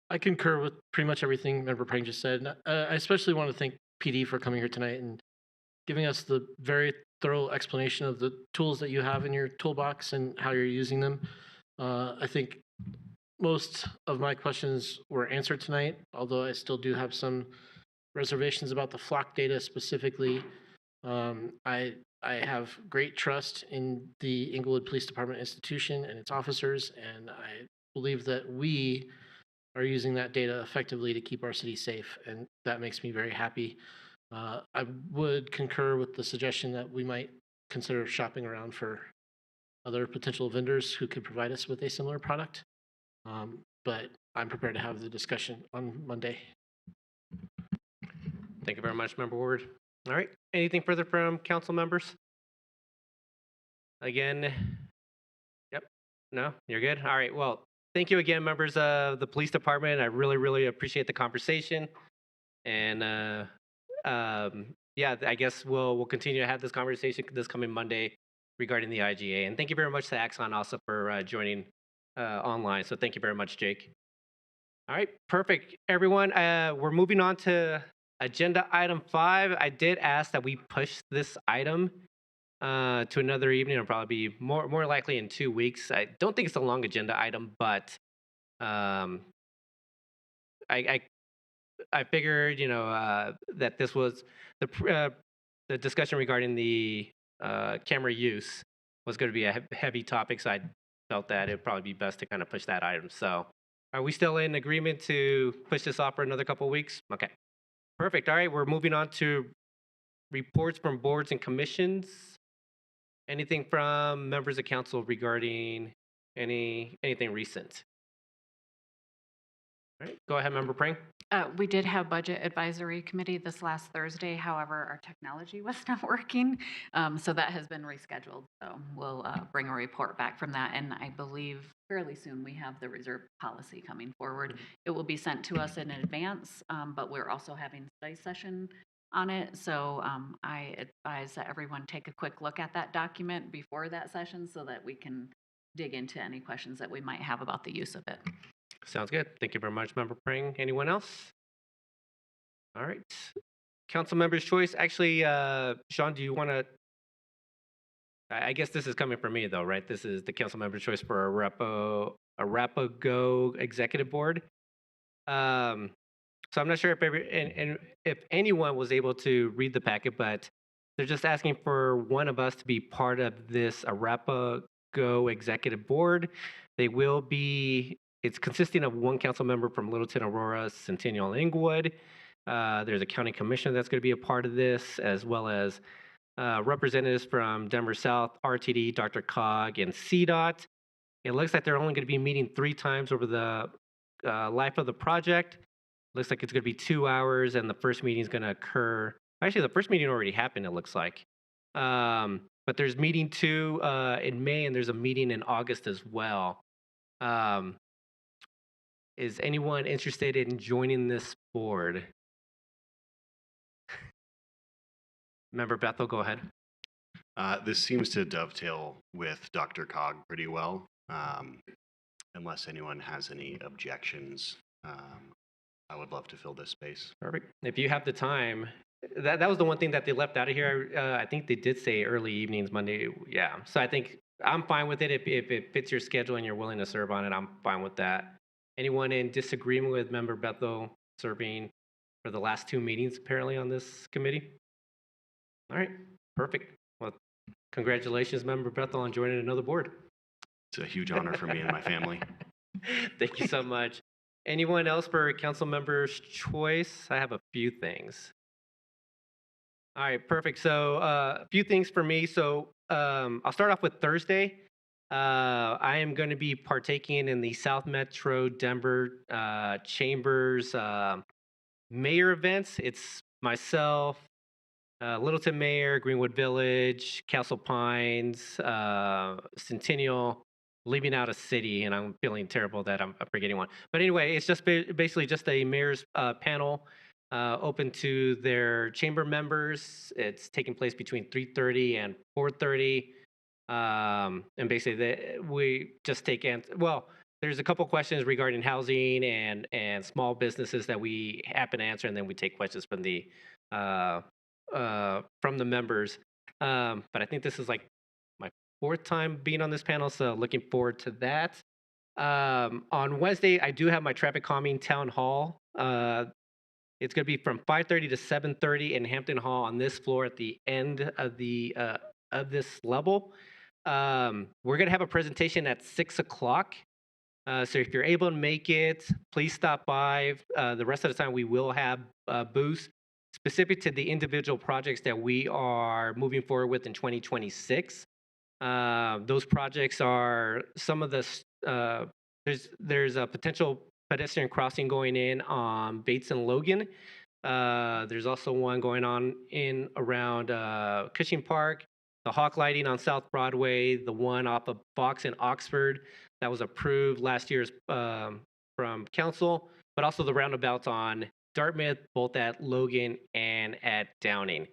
[SPEAKER 14] I concur with pretty much everything Member Prang just said. I especially want to thank PD for coming here tonight and giving us the very thorough explanation of the tools that you have in your toolbox and how you're using them. I think most of my questions were answered tonight, although I still do have some reservations about the flock data specifically. I have great trust in the Englewood Police Department institution and its officers, and I believe that we are using that data effectively to keep our city safe, and that makes me very happy. I would concur with the suggestion that we might consider shopping around for other potential vendors who could provide us with a similar product. But I'm prepared to have the discussion on Monday.
[SPEAKER 1] Thank you very much, Member Ward. All right, anything further from council members? Again, yep, no, you're good? All right, well, thank you again, members of the police department. I really, really appreciate the conversation. And yeah, I guess we'll continue to have this conversation this coming Monday regarding the IGA. And thank you very much to Axon also for joining online. So thank you very much, Jake. All right, perfect, everyone. We're moving on to agenda item 5. I did ask that we push this item to another evening. It'll probably be more likely in 2 weeks. I don't think it's a long agenda item, but I figured, you know, that this was the discussion regarding the camera use was going to be a heavy topic, so I felt that it'd probably be best to kind of push that item. So are we still in agreement to push this off for another couple of weeks? Okay, perfect. All right, we're moving on to reports from boards and commissions. Anything from members of council regarding anything recent? All right, go ahead, Member Prang.
[SPEAKER 9] We did have budget advisory committee this last Thursday. However, our technology was not working. So that has been rescheduled. So we'll bring a report back from that. And I believe fairly soon we have the reserve policy coming forward. It will be sent to us in advance, but we're also having study session on it. So I advise that everyone take a quick look at that document before that session so that we can dig into any questions that we might have about the use of it.
[SPEAKER 1] Sounds good. Thank you very much, Member Prang. Anyone else? All right. Council member's choice. Actually, Sean, do you want to I guess this is coming from me though, right? This is the council member choice for Arapago Executive Board. So I'm not sure if and if anyone was able to read the packet, but they're just asking for one of us to be part of this Arapago Executive Board. They will be. It's consisting of one council member from Littleton, Aurora, Centennial, and Englewood. There's a county commission that's going to be a part of this, as well as representatives from Denver South, RTD, Dr. Cog, and CDOT. It looks like they're only going to be meeting 3 times over the life of the project. Looks like it's going to be 2 hours, and the first meeting is going to occur. Actually, the first meeting already happened, it looks like. But there's meeting 2 in May, and there's a meeting in August as well. Is anyone interested in joining this board? Member Bethel, go ahead.
[SPEAKER 13] This seems to dovetail with Dr. Cog pretty well. Unless anyone has any objections, I would love to fill this space.
[SPEAKER 1] Perfect. If you have the time, that was the one thing that they left out of here. I think they did say early evenings, Monday. Yeah. So I think I'm fine with it. If it fits your schedule and you're willing to serve on it, I'm fine with that. Anyone in disagreement with Member Bethel serving for the last 2 meetings apparently on this committee? All right. Perfect. Well, congratulations, Member Bethel, on joining another board.
[SPEAKER 13] It's a huge honor for me and my family.
[SPEAKER 1] Thank you so much. Anyone else for council member's choice? I have a few things. All right, perfect. So a few things for me. So I'll start off with Thursday. I am going to be partaking in the South Metro Denver Chambers mayor events. It's myself, Littleton Mayor, Greenwood Village, Castle Pines, Centennial, leaving out a city, and I'm feeling terrible that I'm forgetting one. But anyway, it's just basically just a mayor's panel open to their chamber members. It's taking place between 3:30 and 4:30. And basically, we just take there's a couple questions regarding housing and small businesses that we happen to answer, and then we take questions from the members. But I think this is like my 4th time being on this panel, so looking forward to that. On Wednesday, I do have my traffic calming town hall. It's going to be from 5:30 to 7:30 in Hampton Hall on this floor at the end of the of this level. We're going to have a presentation at 6 o'clock. So if you're able to make it, please stop by. The rest of the time, we will have booths specific to the individual projects that we are moving forward with in 2026. Those projects are some of the, there's a potential pedestrian crossing going in on Bates and Logan. There's also one going on in around Cushing Park, the Hawk Lighting on South Broadway, the one off of Fox in Oxford that was approved last year from council, but also the roundabouts on Dartmouth, both at Logan and at Downing.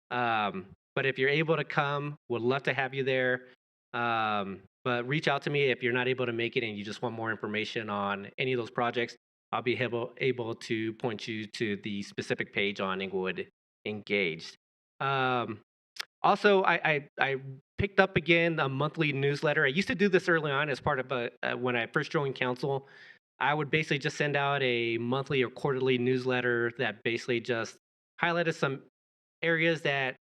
[SPEAKER 1] But if you're able to come, would love to have you there. But reach out to me if you're not able to make it and you just want more information on any of those projects. I'll be able to point you to the specific page on Englewood Engaged. Also, I picked up again a monthly newsletter. I used to do this early on as part of when I first joined council. I would basically just send out a monthly or quarterly newsletter that basically just highlighted some areas that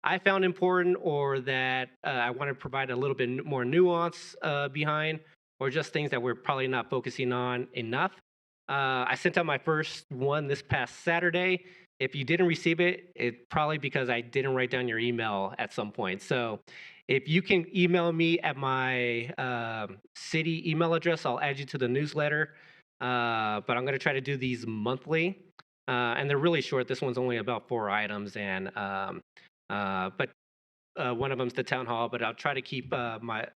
[SPEAKER 1] I found important or that I want to provide a little bit more nuance behind, or just things that we're probably not focusing on enough. I sent out my first one this past Saturday. If you didn't receive it, it's probably because I didn't write down your email at some point. So if you can email me at my city email address, I'll add you to the newsletter. But I'm going to try to do these monthly. And they're really short. This one's only about 4 items. And but one of them's the town hall. But I'll try to keep my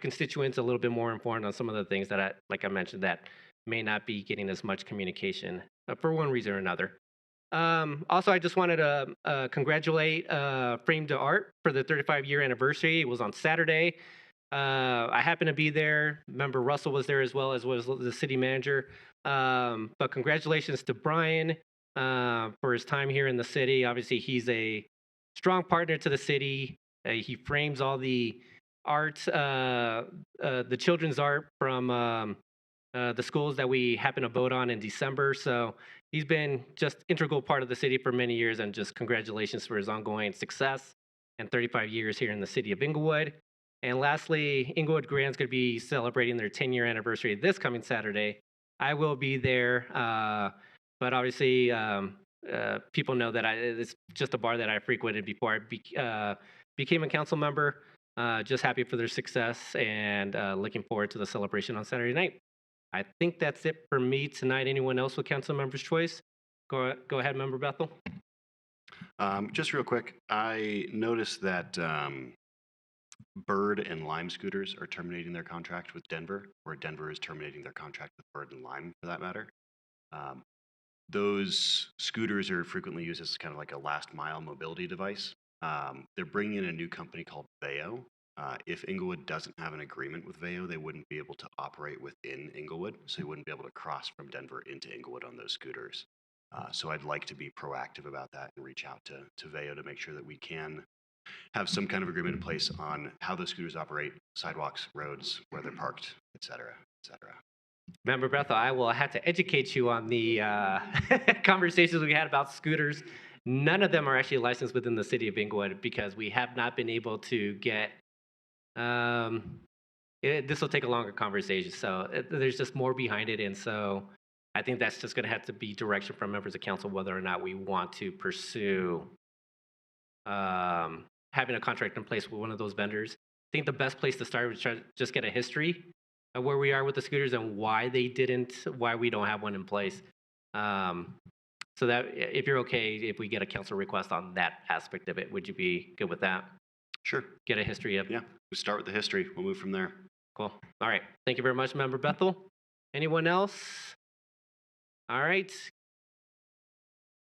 [SPEAKER 1] constituents a little bit more informed on some of the things that, like I mentioned, that may not be getting as much communication for one reason or another. Also, I just wanted to congratulate Frame to Art for the 35-year anniversary. It was on Saturday. I happened to be there. Member Russell was there as well as the city manager. But congratulations to Brian for his time here in the city. Obviously, he's a strong partner to the city. He frames all the art, the children's art from the schools that we happen to vote on in December. So he's been just integral part of the city for many years, and just congratulations for his ongoing success and 35 years here in the city of Englewood. And lastly, Englewood Grand's going to be celebrating their 10-year anniversary this coming Saturday. I will be there, but obviously people know that it's just a bar that I frequented before I became a council member. Just happy for their success and looking forward to the celebration on Saturday night. I think that's it for me tonight. Anyone else with council member's choice? Go ahead, Member Bethel.
[SPEAKER 13] Just real quick, I noticed that Bird and Lime Scooters are terminating their contract with Denver, or Denver is terminating their contract with Bird and Lime, for that matter. Those scooters are frequently used as kind of like a last mile mobility device. They're bringing in a new company called Veo. If Englewood doesn't have an agreement with Veo, they wouldn't be able to operate within Englewood, so they wouldn't be able to cross from Denver into Englewood on those scooters. So I'd like to be proactive about that and reach out to Veo to make sure that we can have some kind of agreement in place on how those scooters operate, sidewalks, roads, where they're parked, et cetera, et cetera.
[SPEAKER 1] Member Bethel, I will have to educate you on the conversations we had about scooters. None of them are actually licensed within the city of Englewood because we have not been able to get, this will take a longer conversation. So there's just more behind it. And so I think that's just going to have to be direction from members of council whether or not we want to pursue having a contract in place with one of those vendors. I think the best place to start is try to just get a history of where we are with the scooters and why we don't have one in place. So that if you're okay, if we get a council request on that aspect of it, would you be good with that?
[SPEAKER 13] Sure.
[SPEAKER 1] Get a history of.
[SPEAKER 13] Yeah, we start with the history. We'll move from there.
[SPEAKER 1] Cool. All right. Thank you very much, Member Bethel. Anyone else? All right.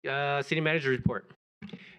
[SPEAKER 1] City Manager report.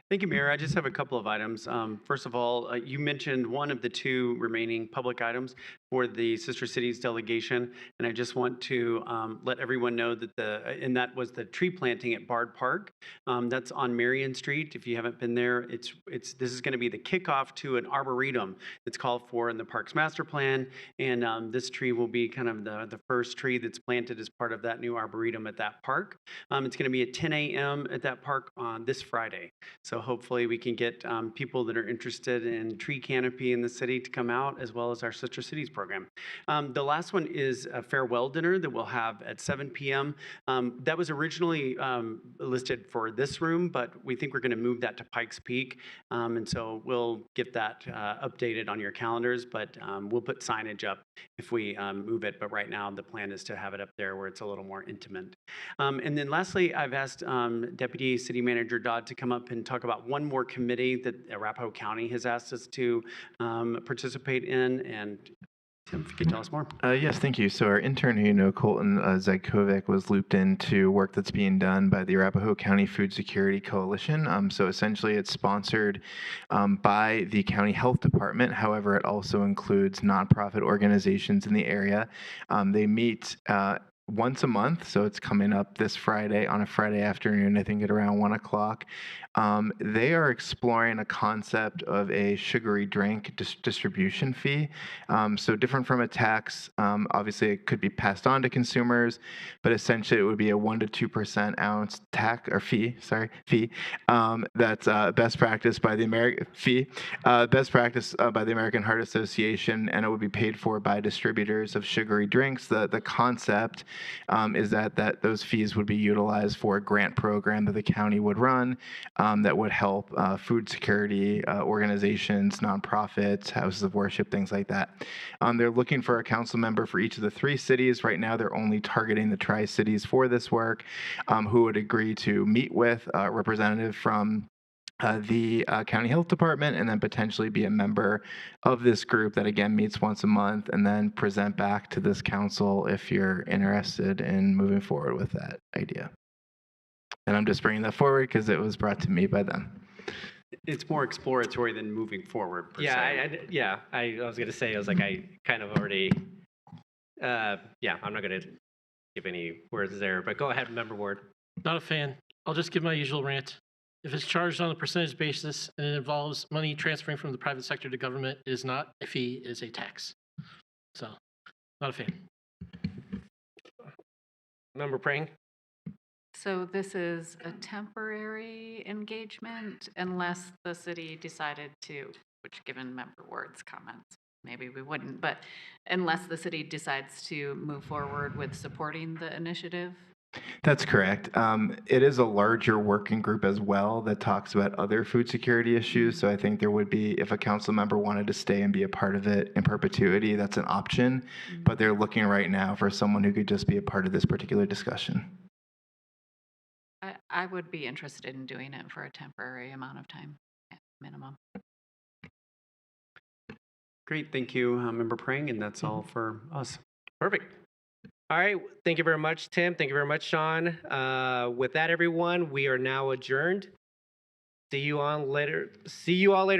[SPEAKER 21] Thank you, Mayor. I just have a couple of items. First of all, you mentioned one of the two remaining public items for the Sister Cities delegation, and I just want to let everyone know that that was the tree planting at Bard Park. That's on Marion Street. If you haven't been there, this is going to be the kickoff to an arboretum that's called for in the Parks Master Plan, and this tree will be kind of the first tree that's planted as part of that new arboretum at that park. It's going to be at 10 a.m. at that park on this Friday. So hopefully we can get people that are interested in tree canopy in the city to come out, as well as our Sister Cities program. The last one is a farewell dinner that we'll have at 7 p.m. That was originally listed for this room, but we think we're going to move that to Pikes Peak. And so we'll get that updated on your calendars, but we'll put signage up if we move it. But right now the plan is to have it up there where it's a little more intimate. And then lastly, I've asked Deputy City Manager Dodd to come up and talk about one more committee that Arapahoe County has asked us to participate in. And Tim, if you could tell us more.
[SPEAKER 22] Yes, thank you. So our intern, who you know, Colton Zajkovic, was looped into work that's being done by the Arapahoe County Food Security Coalition. So essentially it's sponsored by the county health department. However, it also includes nonprofit organizations in the area. They meet once a month, so it's coming up this Friday on a Friday afternoon, I think at around 1 o'clock. They are exploring a concept of a sugary drink distribution fee. So different from a tax, obviously it could be passed on to consumers, but essentially it would be a 1 to 2% ounce tax or fee. That's best practice by the American Heart Association, and it would be paid for by distributors of sugary drinks. The concept is that those fees would be utilized for a grant program that the county would run that would help food security organizations, nonprofits, houses of worship, things like that. They're looking for a council member for each of the 3 cities. Right now, they're only targeting the Tri-Cities for this work, who would agree to meet with a representative from the county health department, and then potentially be a member of this group that again meets once a month, and then present back to this council if you're interested in moving forward with that idea. And I'm just bringing that forward because it was brought to me by them.
[SPEAKER 21] It's more exploratory than moving forward, per se.
[SPEAKER 1] I was going to say, I kind of already, I'm not going to give any words there, but go ahead, Member Ward.
[SPEAKER 14] Not a fan. I'll just give my usual rant. If it's charged on a percentage basis and it involves money transferring from the private sector to government, it is not a fee, it is a tax. So, not a fan.
[SPEAKER 1] Member Prang?
[SPEAKER 9] So this is a temporary engagement unless the city decided to, which given Member Ward's comments, maybe we wouldn't, but unless the city decides to move forward with supporting the initiative?
[SPEAKER 22] That's correct. It is a larger working group as well that talks about other food security issues. So I think there would be, if a council member wanted to stay and be a part of it in perpetuity, that's an option. But they're looking right now for someone who could just be a part of this particular discussion.
[SPEAKER 9] I would be interested in doing it for a temporary amount of time, at minimum.
[SPEAKER 21] Great, thank you, Member Prang, and that's all for us.
[SPEAKER 1] Perfect. All right, thank you very much, Tim. Thank you very much, Sean. With that, everyone, we are now adjourned. See you all later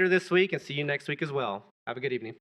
[SPEAKER 1] this week, and see you next week as well. Have a good evening.